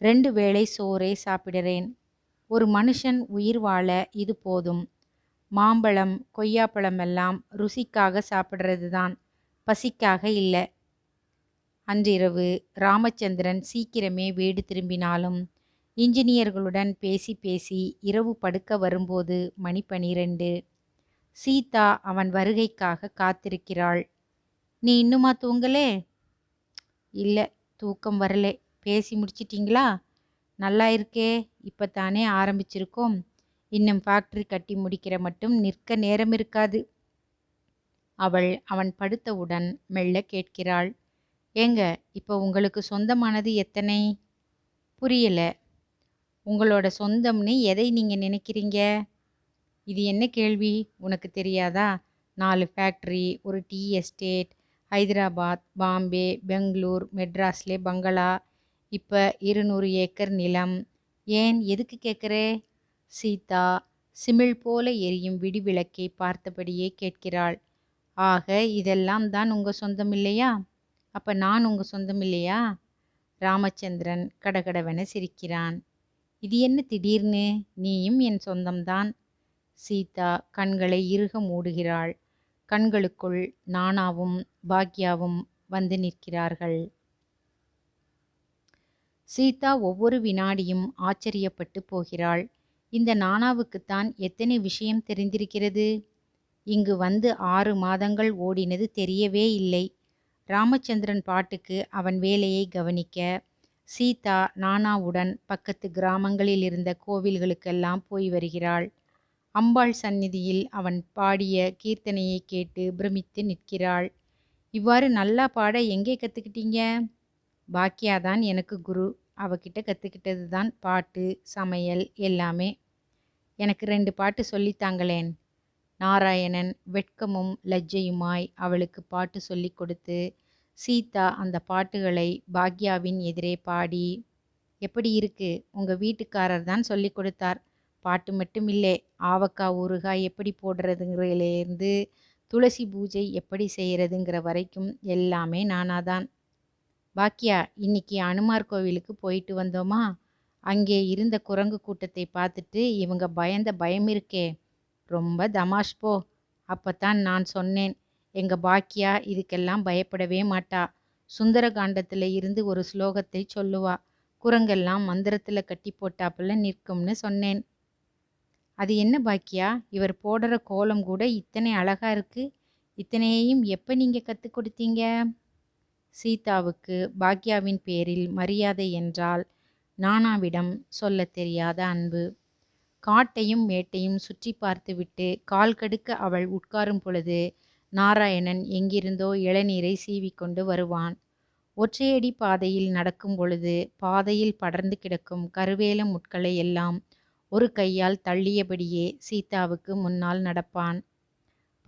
A: 2 வேளை சோறே சாப்பிடுறேன். ஒரு மனுஷன் உயிர் வாழ இது போதும். மாம்பழம், கொய்யாப்பழமெல்லாம் ருசிக்காக சாப்பிடுறது தான், பசிக்காக இல்ல. அன்றிரவு ராமச்சந்திரன் சீக்கிரமே வீடு திரும்பினாலும், இன்ஜினியர்களுடன் பேசி பேசி இரவு படுக்க வரும்போது மணி 12. சீதா அவன் வருகைக்காக காத்திருக்கிறாள். "நீ இன்னுமா தூங்கலே?" "இல்ல, தூக்கம் வரலே. பேசி முடிச்சிட்டீங்களா? நல்லா இருக்கே, இப்பத்தானே ஆரம்பிச்சிருக்கோம். இன்னும் ஃபேக்டரி கட்டி முடிக்கிற மட்டும் நிற்க நேரம் இருக்காது." அவள் அவன் படுத்தவுடன் மெல்ல கேட்கிறாள். "ஏங்க, இப்ப உங்களுக்கு சொந்தமானது எத்தனை?" "புரியல." "உங்களோட சொந்தம்னு எதை நீங்க நினைக்கிறீங்க?" "இது என்ன கேள்வி? உனக்கு தெரியாதா? 4 ஃபேக்டரி, ஒரு டீ எஸ்டேட், ஹைதராபாத், பாம்பே, பெங்களூர், மெட்ராஸ்லே பங்களா, இப்ப 200 ஏக்கர் நிலம்." "ஏன், எதுக்கு கேட்குறே?" சீதா சிமிழ் போல எரியும் விடிவிளக்கை பார்த்தபடியே கேட்கிறாள். "ஆக இதெல்லாம் தான் உங்க சொந்தம் இல்லையா? அப்ப நான் உங்க சொந்தம் இல்லையா?" ராமச்சந்திரன் கடகடவென சிரிக்கிறான். "இது என்ன திடீர்னு? நீயும் என் சொந்தம்தான்." சீதா கண்களை இறுக மூடுகிறாள். கண்களுக்குள் நானாவும் பாக்யாவும் வந்து நிற்கிறார்கள். சீதா ஒவ்வொரு வினாடியும் ஆச்சரியப்பட்டு போகிறாள். இந்த நானாவுக்குத்தான் எத்தனை விஷயம் தெரிந்திருக்கிறது! இங்கு வந்து 6 மாதங்கள் ஓடினது தெரியவே இல்லை. ராமச்சந்திரன் பாட்டுக்கு அவன் வேலையை கவனிக்க, சீதா நானாவுடன் பக்கத்து கிராமங்களில் இருந்த கோவில்களுக்கெல்லாம் போய் வருகிறாள். அம்பாள் சந்நிதியில் அவன் பாடிய கீர்த்தனையை கேட்டு பிரமித்து நிற்கிறாள். "இவ்வாறு நல்லா பாட எங்கே கத்துக்கிட்டீங்க?" "பாக்கியாதான் எனக்கு குரு. அவகிட்ட கத்துக்கிட்டது தான் பாட்டு, சமையல் எல்லாமே." "எனக்கு 2 பாட்டு சொல்லித்தாங்களேன்." நாராயணன் வெட்கமும் லஜ்ஜையுமாய் அவளுக்கு பாட்டு சொல்லிக் கொடுத்து, சீதா அந்த பாட்டுகளை பாக்யாவின் எதிரே பாடி, "எப்படி இருக்கு? உங்க வீட்டுக்காரர் தான் சொல்லிக் கொடுத்தார். பாட்டு மட்டும் இல்லே, ஆவக்காய் ஊறுகாய் எப்படி போடுறதுங்கிறதுலேருந்து துளசி பூஜை எப்படி செய்யறதுங்கிற வரைக்கும் எல்லாமே நானாதான்." "பாக்கியா, இன்னைக்கு அனுமார் கோவிலுக்கு போயிட்டு வந்தோமா? அங்கே இருந்த குரங்கு கூட்டத்தை பார்த்துட்டு இவங்க பயந்த பயம் இருக்கே, ரொம்ப தமாஷ் போ." அப்பத்தான் நான் சொன்னேன், "எங்க பாக்கியா இதுக்கெல்லாம் பயப்படவே மாட்டா. சுந்தரகாண்டத்துல இருந்து ஒரு ஸ்லோகத்தை சொல்லுவா. குரங்கெல்லாம் மந்திரத்துல கட்டி போட்டாப்புல நிற்கும்னு சொன்னேன்." "அது என்ன பாக்கியா, இவர் போடுற கோலம் கூட இத்தனை அழகா இருக்கு. இத்தனையையும் எப்ப நீங்க கத்துக் கொடுத்தீங்க?" சீதாவுக்கு பாக்யாவின் பேரில் மரியாதை என்றால் நானாவிடம் சொல்லத் தெரியாத அன்பு. காட்டையும் மேட்டையும் சுற்றி பார்த்துவிட்டு கால் கடுக்க அவள் உட்காரும் பொழுது நாராயணன் எங்கிருந்தோ இளநீரை சீவிக்கொண்டு வருவான். ஒற்றையடி பாதையில் நடக்கும் பொழுது பாதையில் படர்ந்து கிடக்கும் கருவேல முட்களை எல்லாம் ஒரு கையால் தள்ளியபடியே சீதாவுக்கு முன்னால் நடப்பான்.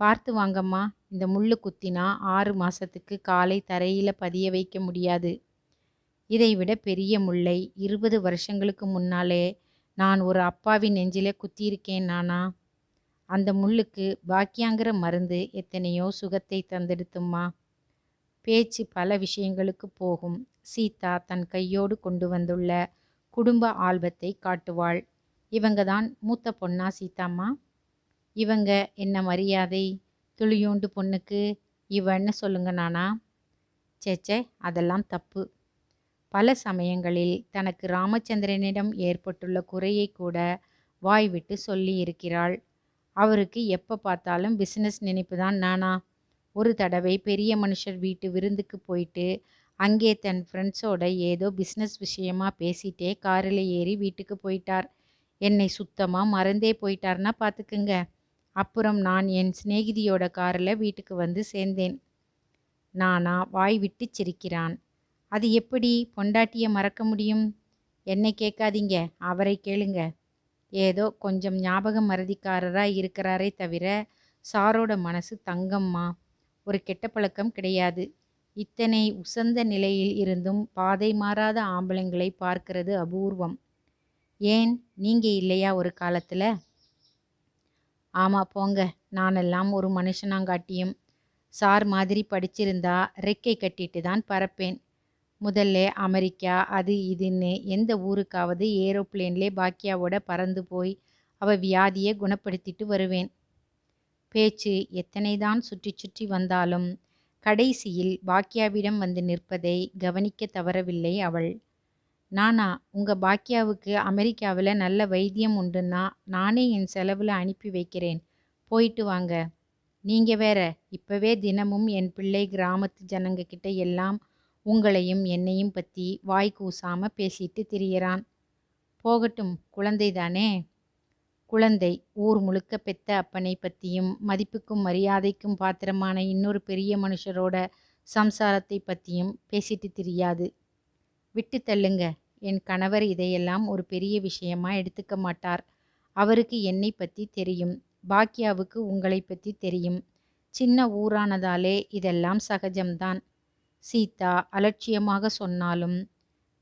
A: "பார்த்து வாங்கம்மா, இந்த முள்ளு குத்தினா 6 மாசத்துக்கு காலை தரையில பதிய வைக்க முடியாது. இதைவிட பெரிய முள்ளை 20 வருஷங்களுக்கு முன்னாலே நான் ஒரு அப்பாவி நெஞ்சில குத்தியிருக்கேன் நானா. அந்த முள்ளுக்கு பாக்கியாங்கிற மருந்து எத்தனையோ சுகத்தை தந்தெடுத்தும்மா." பேச்சு பல விஷயங்களுக்கு போகும். சீதா தன் கையோடு கொண்டு வந்துள்ள குடும்ப ஆல்பத்தை காட்டுவாள். "இவங்க தான் மூத்த பொண்ணா சீதாம்மா?" "இவங்க என்ன மரியாதை? துளியூண்டு பொண்ணுக்கு இவன்னு சொல்லுங்க நானா." "சேச்சே, அதெல்லாம் தப்பு." பல சமயங்களில் தனக்கு ராமச்சந்திரனிடம் ஏற்பட்டுள்ள குறையை கூட வாய்விட்டு சொல்லி இருக்கிறாள். அவருக்கு எப்ப பார்த்தாலும் பிசினஸ் நினைப்புதான் நானா. ஒரு தடவை பெரிய மனுஷர் வீட்டு விருந்துக்கு போயிட்டு அங்கே தன் ஃப்ரெண்ட்ஸோட ஏதோ பிஸ்னஸ் விஷயமா பேசிட்டே காரில் ஏறி வீட்டுக்கு போயிட்டார். என்னை சுத்தமா மறந்தே போயிட்டார்னா பார்த்துக்குங்க. அப்புறம் நான் என் சிநேகிதியோட காரில் வீட்டுக்கு வந்து சேர்ந்தேன். நானா வாய் விட்டு சிரிக்கிறான். "அது எப்படி பொண்டாட்டிய மறக்க முடியும்?" "என்னை கேட்காதீங்க, அவரை கேளுங்க. ஏதோ கொஞ்சம் ஞாபக மறதிக்காரரா இருக்கிறாரே தவிர சாரோட மனசு தங்கம்மா. ஒரு கெட்ட பழக்கம் கிடையாது. இத்தனை உசந்த நிலையில் இருந்தும் பாதை மாறாத ஆம்பளைங்களை பார்க்கிறது அபூர்வம். ஏன், நீங்க இல்லையா ஒரு காலத்துல? ஆமா போங்க, நானெல்லாம் ஒரு மனுஷனாங்காட்டியும் சார் மாதிரி படிச்சிருந்தா ரெக்கை கட்டிட்டு தான் பறப்பேன். முதல்ல அமெரிக்கா அது இதுன்னு எந்த ஊருக்காவது ஏரோப்ளேன்லே பாக்கியாவோட பறந்து போய் அவ வியாதியை குணப்படுத்திட்டு வருவேன். பேச்சு எத்தனைதான் சுற்றி சுற்றி வந்தாலும் கடைசியில் பாக்கியாவிடம் வந்து நிற்பதை கவனிக்க தவறவில்லை அவள். நானா, உங்க பாக்கியாவுக்கு அமெரிக்காவில் நல்ல வைத்தியம் உண்டுன்னா நானே என் செலவில் அனுப்பி வைக்கிறேன், போயிட்டு வாங்க. நீங்க வேற, இப்பவே தினமும் என் பிள்ளை கிராமத்து ஜனங்க கிட்ட எல்லாம் உங்களையும் என்னையும் பற்றி வாய் கூசாம பேசிட்டு திரியறான். போகட்டும், குழந்தைதானே. குழந்தை ஊர் முழுக்க பெத்த அப்பனை பற்றியும் மதிப்புக்கும் மரியாதைக்கும் பாத்திரமான இன்னொரு பெரிய மனுஷரோட சம்சாரத்தை பற்றியும் பேசிட்டு திரியாது. விட்டு தள்ளுங்க. என் கணவர் இதையெல்லாம் ஒரு பெரிய விஷயமா எடுத்துக்க மாட்டார். அவருக்கு என்னை பற்றி தெரியும், பாக்கியாவுக்கு உங்களை பற்றி தெரியும். சின்ன ஊரானதாலே இதெல்லாம் சகஜம்தான். சீதா அலட்சியமாக சொன்னாலும்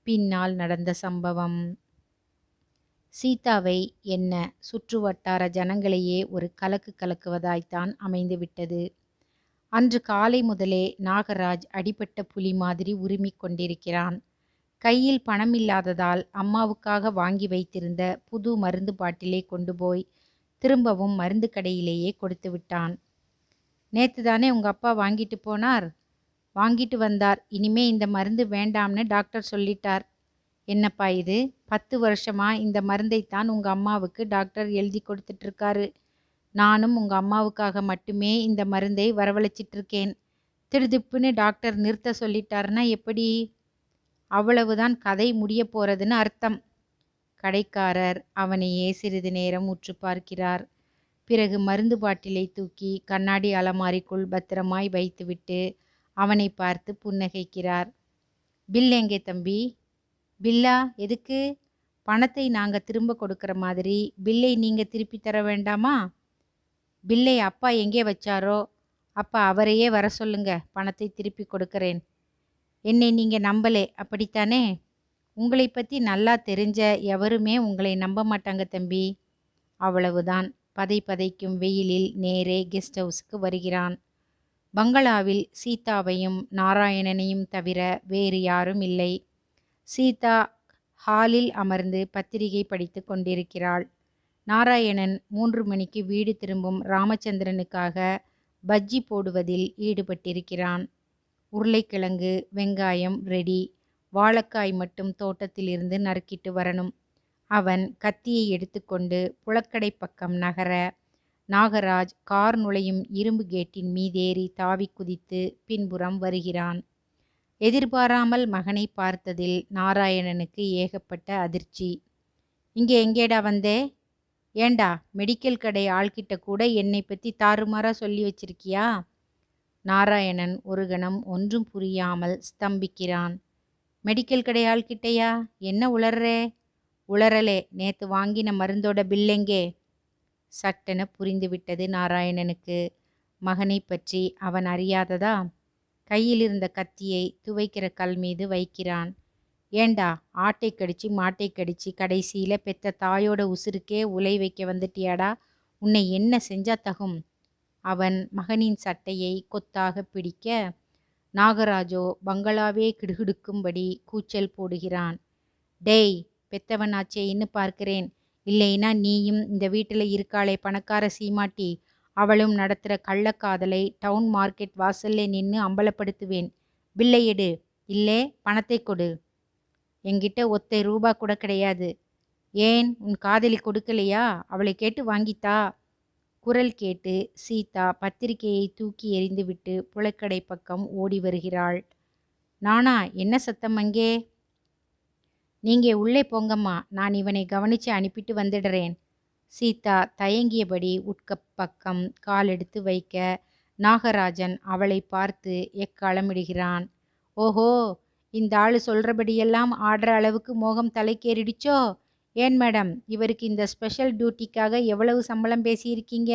A: பின்னால் நடந்த சம்பவம் சீதாவை என்ன சுற்று வட்டார ஜனங்களையே ஒரு கலக்கு கலக்குவதாய்த்தான் அமைந்துவிட்டது. அன்று காலை முதலே நாகராஜ் அடிபட்ட புலி மாதிரி உருமிக் கொண்டிருக்கிறான். கையில் பணம் இல்லாததால் அம்மாவுக்காக வாங்கி வைத்திருந்த புது மருந்து பாட்டிலை கொண்டு போய் திரும்பவும் மருந்து கடையிலேயே கொடுத்து விட்டான். நேத்து தானே உங்க அப்பா வாங்கிட்டு போனார்? வாங்கிட்டு வந்தார். இனிமே இந்த மருந்து வேண்டாம்னு டாக்டர் சொல்லிட்டார். என்னப்பா இது, 10 வருஷமா இந்த மருந்தைத்தான் உங்க அம்மாவுக்கு டாக்டர் எழுதி கொடுத்துட்டு இருக்காரு. நானும் உங்க அம்மாவுக்காக மட்டுமே இந்த மருந்தை வரவழைச்சிட்டு இருக்கேன். திடுதிப்புன்னு டாக்டர் நிறுத்த சொல்லிட்டாருன்னா எப்படி? அவ்வளவுதான் கதை முடிய போறதுன்னு அர்த்தம். கடைக்காரர் அவனையே சிறிது நேரம் உற்று பார்க்கிறார். பிறகு மருந்து பாட்டிலை தூக்கி கண்ணாடி அலமாரிக்குள் பத்திரமாய் வைத்துவிட்டு அவனை பார்த்து புன்னகைக்கிறார். பில் எங்கே தம்பி? பில்லா எதுக்கு? பணத்தை நாங்க திரும்ப கொடுக்கிற மாதிரி பில்லை நீங்க திருப்பி தர வேண்டாமா? பில்லை அப்பா எங்கே வச்சாரோ அப்பா அவரையே வர சொல்லுங்க, பணத்தை திருப்பி கொடுக்கிறேன். என்னை நீங்க நம்பலே, அப்படித்தானே? உங்களை பற்றி நல்லா தெரிஞ்ச எவருமே உங்களை நம்ப மாட்டாங்க தம்பி. அவ்வளவுதான். பதை பதைக்கும் வெயிலில் நேரே கெஸ்ட் ஹவுஸுக்கு வருகிறான். பங்களாவில் சீதாவையும் நாராயணனையும் தவிர வேறு யாரும் இல்லை. சீதா ஹாலில் அமர்ந்து பத்திரிகை படித்து கொண்டிருக்கிறாள். நாராயணன் 3 மணிக்கு வீடு திரும்பும் ராமச்சந்திரனுக்காக பஜ்ஜி போடுவதில் ஈடுபட்டிருக்கிறான். உருளைக்கிழங்கு, வெங்காயம் ரெடி. வாழைக்காய் மட்டும் தோட்டத்திலிருந்து நறுக்கிட்டு வரணும். அவன் கத்தியை எடுத்துக்கொண்டு புழக்கடை பக்கம் நகர நாகராஜ் கார் நுழையும் இரும்பு கேட்டின் மீதேறி தாவி குதித்து பின்புறம் வருகிறான். எதிர்பாராமல் மகனை பார்த்ததில் நாராயணனுக்கு ஏகப்பட்ட அதிர்ச்சி. இங்கே எங்கேடா வந்தே? ஏண்டா, மெடிக்கல் கடை ஆள்கிட்ட கூட என்னை பற்றி தாறுமாறா சொல்லி வச்சிருக்கியா? நாராயணன் ஒரு கணம் ஒன்றும் புரியாமல் ஸ்தம்பிக்கிறான். மெடிக்கல் கடை ஆள்கிட்டையா? என்ன உளறே? உளறலே, நேத்து வாங்கின மருந்தோட பில்லெங்கே? சட்டென புரிந்துவிட்டது நாராயணனுக்கு. மகனை பற்றி அவன் அறியாததா? கையில் இருந்த கத்தியை துவைக்கிற கல் மீது வைக்கிறான். ஏண்டா, ஆட்டை கடிச்சு மாட்டை கடிச்சு கடைசியில் பெத்த தாயோட உசுருக்கே உலை வைக்க வந்துட்டியாடா? உன்னை என்ன செஞ்சா தகும்? அவன் மகனின் சட்டையை கொத்தாக பிடிக்க நாகராஜோ பங்களாவே கிடுகிடுக்கும்படி கூச்சல் போடுகிறான். டேய், பெத்தவனாச்சே இன்னு பார்க்கிறேன். இல்லைன்னா நீயும் இந்த வீட்டில் இருக்காளே பணக்கார சீமாட்டி, அவளும் நடத்துகிற கள்ளக்காதலை டவுன் மார்க்கெட் வாசல்ல நின்று அம்பலப்படுத்துவேன். பில்லை எடு, இல்லே பணத்தை கொடு. என்கிட்ட ஒத்தை ரூபா கூட கிடையாது. ஏன், உன் காதலி கொடுக்கலையா? அவளை கேட்டு வாங்கித்தா. குரல் கேட்டு சீதா பத்திரிகையை தூக்கி எறிந்துவிட்டு புழக்கடை பக்கம் ஓடி வருகிறாள். நானா, என்ன சத்தம் அங்கே? நீங்க உள்ளே போங்கம்மா, நான் இவனை கவனித்து அனுப்பிட்டு வந்துடுறேன். சீதா தயங்கியபடி உட்கப்பக்கம் காலெடுத்து வைக்க நாகராஜன் அவளை பார்த்து எக்காலமிடுகிறான். ஓஹோ, இந்த ஆளு சொல்கிறபடியெல்லாம் ஆடுற அளவுக்கு மோகம் தலைக்கேறிடுச்சோ? ஏன் மேடம், இவருக்கு இந்த ஸ்பெஷல் டியூட்டிக்காக எவ்வளவு சம்பளம் பேசியிருக்கீங்க?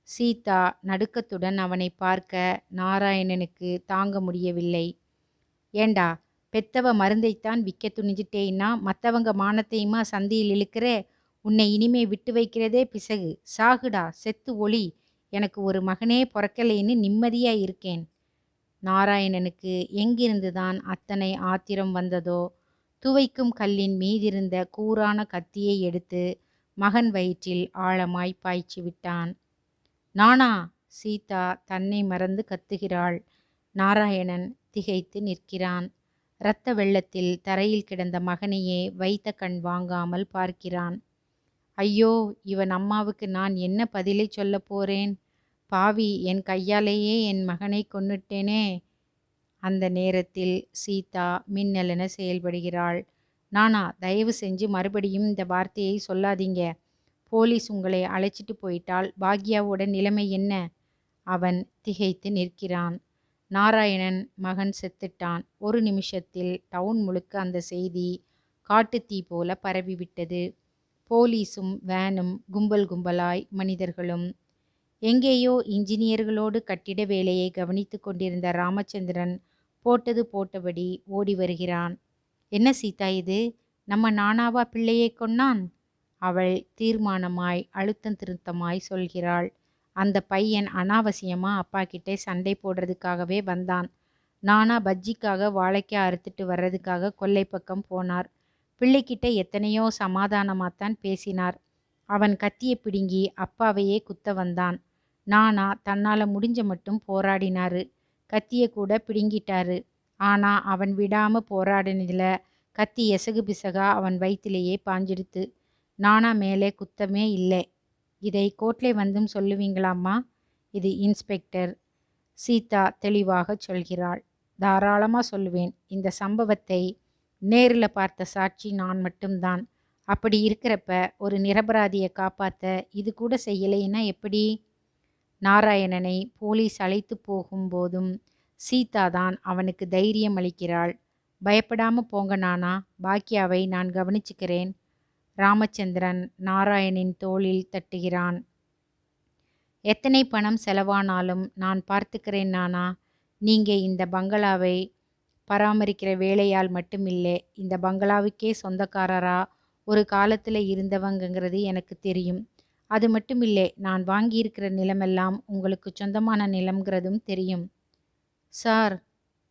A: சீதா நடுக்கத்துடன் அவனை பார்க்க நாராயணனுக்கு தாங்க முடியவில்லை. ஏண்டா, பெத்தவ மருந்தைத்தான் விற்க துணிஞ்சிட்டேன்னா மற்றவங்க மானத்தையுமா சந்தியில் இழுக்கிற? உன்னை இனிமே விட்டு வைக்கிறதே பிசகு. சாகுடா, செத்து ஒளி. எனக்கு ஒரு மகனே பொறக்கலைன்னு நிம்மதியா இருக்கேன். நாராயணனுக்கு எங்கிருந்துதான் அத்தனை ஆத்திரம் வந்ததோ, துவைக்கும் கல்லின் மீதிருந்த கூரான கத்தியை எடுத்து மகன் வயிற்றில் ஆழமாய் பாய்ச்சி விட்டான். நானா? சீதா தன்னை மறந்து கத்துகிறாள். நாராயணன் திகைத்து நிற்கிறான். இரத்த வெள்ளத்தில் தரையில் கிடந்த மகனையே வைத்த கண் வாங்காமல் பார்க்கிறான். ஐயோ, இவன் அம்மாவுக்கு நான் என்ன பதிலை சொல்லப் போறேன்? பாவி, என் கையாலேயே என் மகனை கொன்னுட்டேனே. அந்த நேரத்தில் சீதா மின்னலென செயல்படுகிறாள். நானா, தயவு செஞ்சு மறுபடியும் இந்த வார்த்தையை சொல்லாதீங்க. போலீஸ் உங்களை அழைச்சிட்டு போயிட்டால் பாக்யாவோட நிலைமை என்ன? அவன் திகைத்து நிற்கிறான். நாராயணன் மகன் செத்துட்டான். ஒரு நிமிஷத்தில் டவுன் முழுக்க அந்த செய்தி காட்டுத்தீ போல பரவிவிட்டது. போலீஸும் வேனும் கும்பல் கும்பலாய் மனிதர்களும். எங்கேயோ இன்ஜினியர்களோடு கட்டிட வேலையை கவனித்து கொண்டிருந்த ராமச்சந்திரன் போட்டது போட்டபடி ஓடி வருகிறான். என்ன சீதா இது? நம்ம நானாவா பிள்ளையை கொன்னான்? அவள் தீர்மானமாய் அழுத்தம் திருத்தமாய் சொல்கிறாள். அந்த பையன் அனாவசியமா அப்பா கிட்டே சண்டை போடுறதுக்காகவே வந்தான். நானா பஜ்ஜிக்காக வாழைக்காய் அறுத்துட்டு வர்றதுக்காக கொல்லை பக்கம் போனார். பிள்ளைக்கிட்ட எத்தனையோ சமாதானமாத்தான் பேசினார். அவன் கத்தியை பிடுங்கி அப்பாவையே குத்த வந்தான். நானா தன்னால முடிஞ்ச மட்டும் போராடினாரு. கத்தியை கூட பிடுங்கிட்டாரு. ஆனா அவன் விடாம போராடினதுல கத்தி எசகு பிசகா அவன் வயிற்றிலேயே பாஞ்சிடுத்து. நானா மேலே குத்தமே இல்லை. இதை கோர்ட்லே வந்தும் சொல்லுவீங்களாம்மா? இது இன்ஸ்பெக்டர். சீதா தெளிவாக சொல்கிறாள். தாராளமா சொல்லுவேன். இந்த சம்பவத்தை நேரில் பார்த்த சாட்சி நான் மட்டும்தான். அப்படி இருக்கிறப்ப ஒரு நிரபராதியை காப்பாற்ற இது கூட செய்யலைன்னா எப்படி? நாராயணனை போலீஸ் அழைத்து போகும்போதும் சீதா தான் அவனுக்கு தைரியம் அளிக்கிறாள். பயப்படாம போங்க நானா, பாக்கியாவை நான் கவனிச்சுக்கிறேன். ராமச்சந்திரன் நாராயணின் தோளில் தட்டுகிறான். எத்தனை பணம் செலவானாலும் நான் பார்த்துக்கிறேன் நானா. நீங்க இந்த பங்களாவை பராமரிக்கிற வேலையால் மட்டுமில்லை, இந்த பங்களாவுக்கே சொந்தக்காரரா ஒரு காலத்தில் இருந்தவங்கிறது எனக்கு தெரியும். அது மட்டுமில்லை, நான் வாங்கியிருக்கிற நிலமெல்லாம் உங்களுக்கு சொந்தமான நிலம்ங்கிறதும் தெரியும். சார்,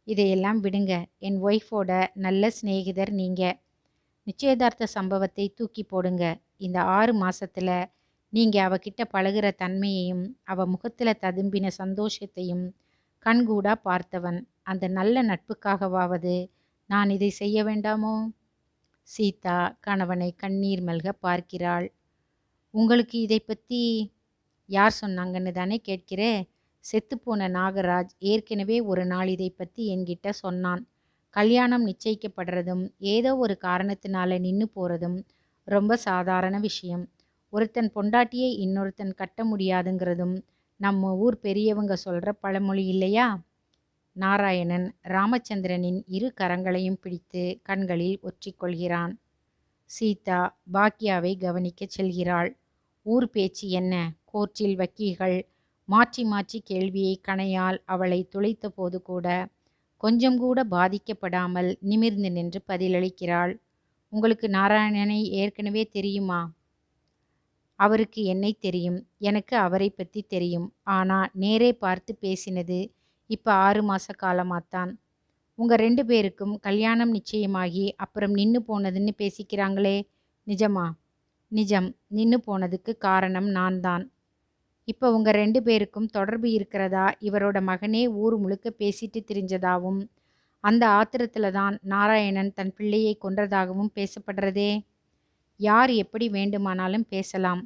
A: இதையெல்லாம் விடுங்க. என் ஒய்ஃபோட நல்ல சிநேகிதர் நீங்கள். நிச்சயதார்த்த சம்பவத்தை தூக்கி போடுங்க. இந்த 6 மாசத்துல நீங்கள் அவகிட்ட பழகுற தன்மையையும் அவ முகத்தில் ததும்பின சந்தோஷத்தையும் கண்கூடா பார்த்தவன். அந்த நல்ல நட்புக்காகவாவது நான் இதை செய்ய வேண்டாமோ? சீதா கணவனை கண்ணீர் மல்க பார்க்கிறாள். உங்களுக்கு இதை பற்றி யார் சொன்னாங்கன்னு தானே கேட்கிறே? செத்துப்போன நாகராஜ் ஏற்கனவே ஒரு நாள் இதை பற்றி என்கிட்ட சொன்னான். கல்யாணம் நிச்சயிக்கப்படுறதும் ஏதோ ஒரு காரணத்தினால நின்று போகிறதும் ரொம்ப சாதாரண விஷயம். ஒருத்தன் பொண்டாட்டியை இன்னொருத்தன் கட்ட முடியாதுங்கிறதும் நம்ம ஊர் பெரியவங்க சொல்கிற பழமொழி இல்லையா? நாராயணன் ராமச்சந்திரனின் 2 கரங்களையும் பிடித்து கண்களில் ஒற்றிக்கொள்கிறான். சீதா பாக்யாவை கவனிக்கச் செல்கிறாள். ஊர் பேச்சு என்ன? கோர்ட்டில் வக்கீல்கள் மாற்றி மாற்றி கேள்வியை கணையால் அவளை துளைத்த போது கூட கொஞ்சம் கூட பாதிக்கப்படாமல் நிமிர்ந்து நின்று பதிலளிக்கிறாள். உங்களுக்கு நாராயணனை ஏற்கனவே தெரியுமா? அவருக்கு என்னை தெரியும். எனக்கு அவரை பற்றி தெரியும். ஆனால் நேரே பார்த்து பேசினது இப்போ 6 மாத காலமாகத்தான். உங்கள் 2 பேருக்கும் கல்யாணம் நிச்சயமாகி அப்புறம் நின்று போனதுன்னு பேசிக்கிறாங்களே, நிஜமா? நிஜம். நின்று போனதுக்கு காரணம் நான் தான். இப்போ உங்கள் 2 பேருக்கும் தொடர்பு இருக்கிறதா இவரோட மகனே ஊர் முழுக்க பேசிட்டு திரிஞ்சதாகவும் அந்த ஆத்திரத்தில் தான் நாராயணன் தன் பிள்ளையை கொன்றதாகவும் பேசப்படுறதே. யார் எப்படி வேண்டுமானாலும் பேசலாம்.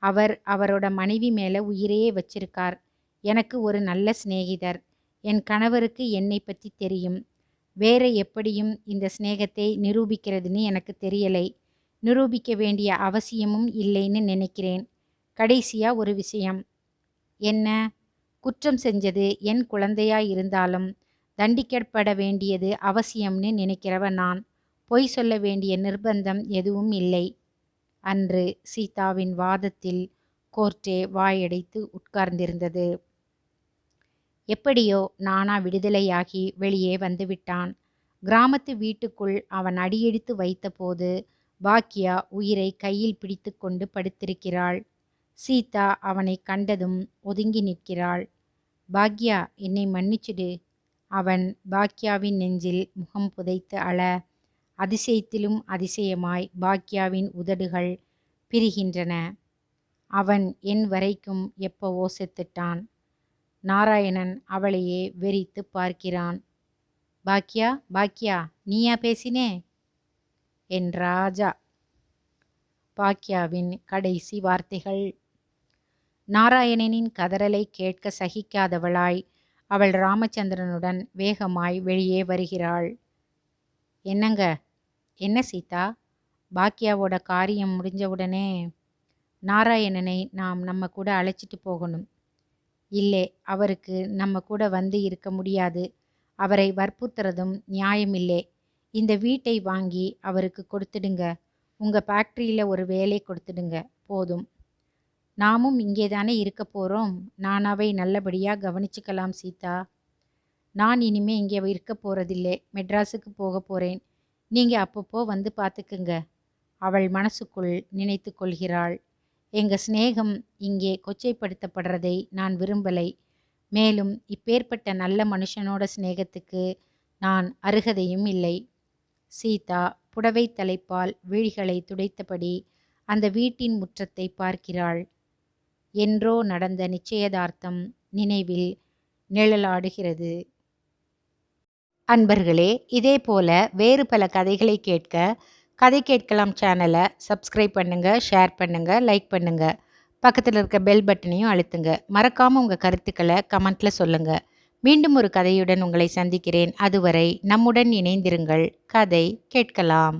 A: அவர் அவரோட மனைவி மேலே உயிரையே வச்சிருக்கார். எனக்கு ஒரு நல்ல சிநேகிதர். என் கணவருக்கு என்னை பற்றி தெரியும். வேற எப்படியும் இந்த சிநேகத்தை நிரூபிக்கிறதுன்னு எனக்கு தெரியலை. நிரூபிக்க வேண்டிய அவசியமும் இல்லைன்னு நினைக்கிறேன். கடைசியாக ஒரு விஷயம். என்ன? குற்றம் செஞ்சது என் குழந்தையா இருந்தாலும் தண்டிக்கப்பட வேண்டியது அவசியம்னு நினைக்கிறவன் நான். பொய் சொல்ல வேண்டிய நிர்பந்தம் எதுவும் இல்லை. அன்று சீதாவின் வாதத்தில் கோர்ட்டே வாயடைத்து உட்கார்ந்திருந்தது. எப்படியோ நானா விடுதலையாகி வெளியே வந்துவிட்டான். கிராமத்து வீட்டுக்குள் அவன் அடியெடுத்து வைத்தபோது பாக்கியா உயிரை கையில் பிடித்து கொண்டு படுத்திருக்கிறாள். சீதா அவனை கண்டதும் ஒதுங்கி நிற்கிறாள். பாக்யா, என்னை மன்னிச்சிடு. அவன் பாக்யாவின் நெஞ்சில் முகம் புதைத்து அழ, அதிசயத்திலும் அதிசயமாய் பாக்யாவின் உதடுகள் பிரிகின்றன. அவன் என் வரைக்கும் எப்பவோ செத்துட்டான். நாராயணன் அவளையே வெறித்து பார்க்கிறான். பாக்யா, பாக்யா, நீயா பேசினே? என் ராஜா. பாக்யாவின் கடைசி வார்த்தைகள். நாராயணனின் கதறலை கேட்க சகிக்காதவளாய் அவள் ராமச்சந்திரனுடன் வேகமாய் வெளியே வருகிறாள். என்னங்க? என்ன சீதா? பாக்யாவோட காரியம் முடிஞ்சவுடனே நாராயணனை நாம் நம்ம கூட அழைச்சிட்டு போகணும். இல்லை, அவருக்கு நம்ம கூட வந்து இருக்க முடியாது. அவரை வற்புறுத்துறதும் நியாயமில்லை. இந்த வீட்டை வாங்கி அவருக்கு கொடுத்துடுங்க. உங்கள் ஃபேக்ட்ரியில் ஒரு வேலை கொடுத்துடுங்க, போதும். நாமும் இங்கே தானே இருக்க போகிறோம். நானாவை நல்லபடியாக கவனிச்சுக்கலாம் சீதா. நான் இனிமே இங்கே இருக்க போகிறதில்லை. மெட்ராஸுக்கு போக போகிறேன். நீங்கள் அப்பப்போ வந்து பார்த்துக்குங்க. அவள் மனசுக்குள் நினைத்து கொள்கிறாள். எங்கள் சிநேகம் இங்கே கொச்சைப்படுத்தப்படுறதை நான் விரும்பலை. மேலும் இப்பேற்பட்ட நல்ல மனுஷனோட சிநேகத்துக்கு நான் அருகதையும் இல்லை. சீதா புடவை தலைப்பால் விழிகளை துடைத்தபடி அந்த வீட்டின் முற்றத்தை பார்க்கிறாள். என்றோ நடந்த நிச்சயதார்த்தம் நினைவில் நிழலாடுகிறது. அன்பர்களே, இதே போல வேறு பல கதைகளை கேட்க கதை கேட்கலாம் சேனலை சப்ஸ்கிரைப் பண்ணுங்கள், ஷேர் பண்ணுங்கள், லைக் பண்ணுங்கள். பக்கத்தில் இருக்க பெல் பட்டனையும் அழுத்துங்க. மறக்காமல் உங்கள் கருத்துக்களை கமெண்ட்டில் சொல்லுங்கள். மீண்டும் ஒரு கதையுடன் உங்களை சந்திக்கிறேன். அதுவரை நம்முடன் இணைந்திருங்கள். கதை கேட்கலாம்.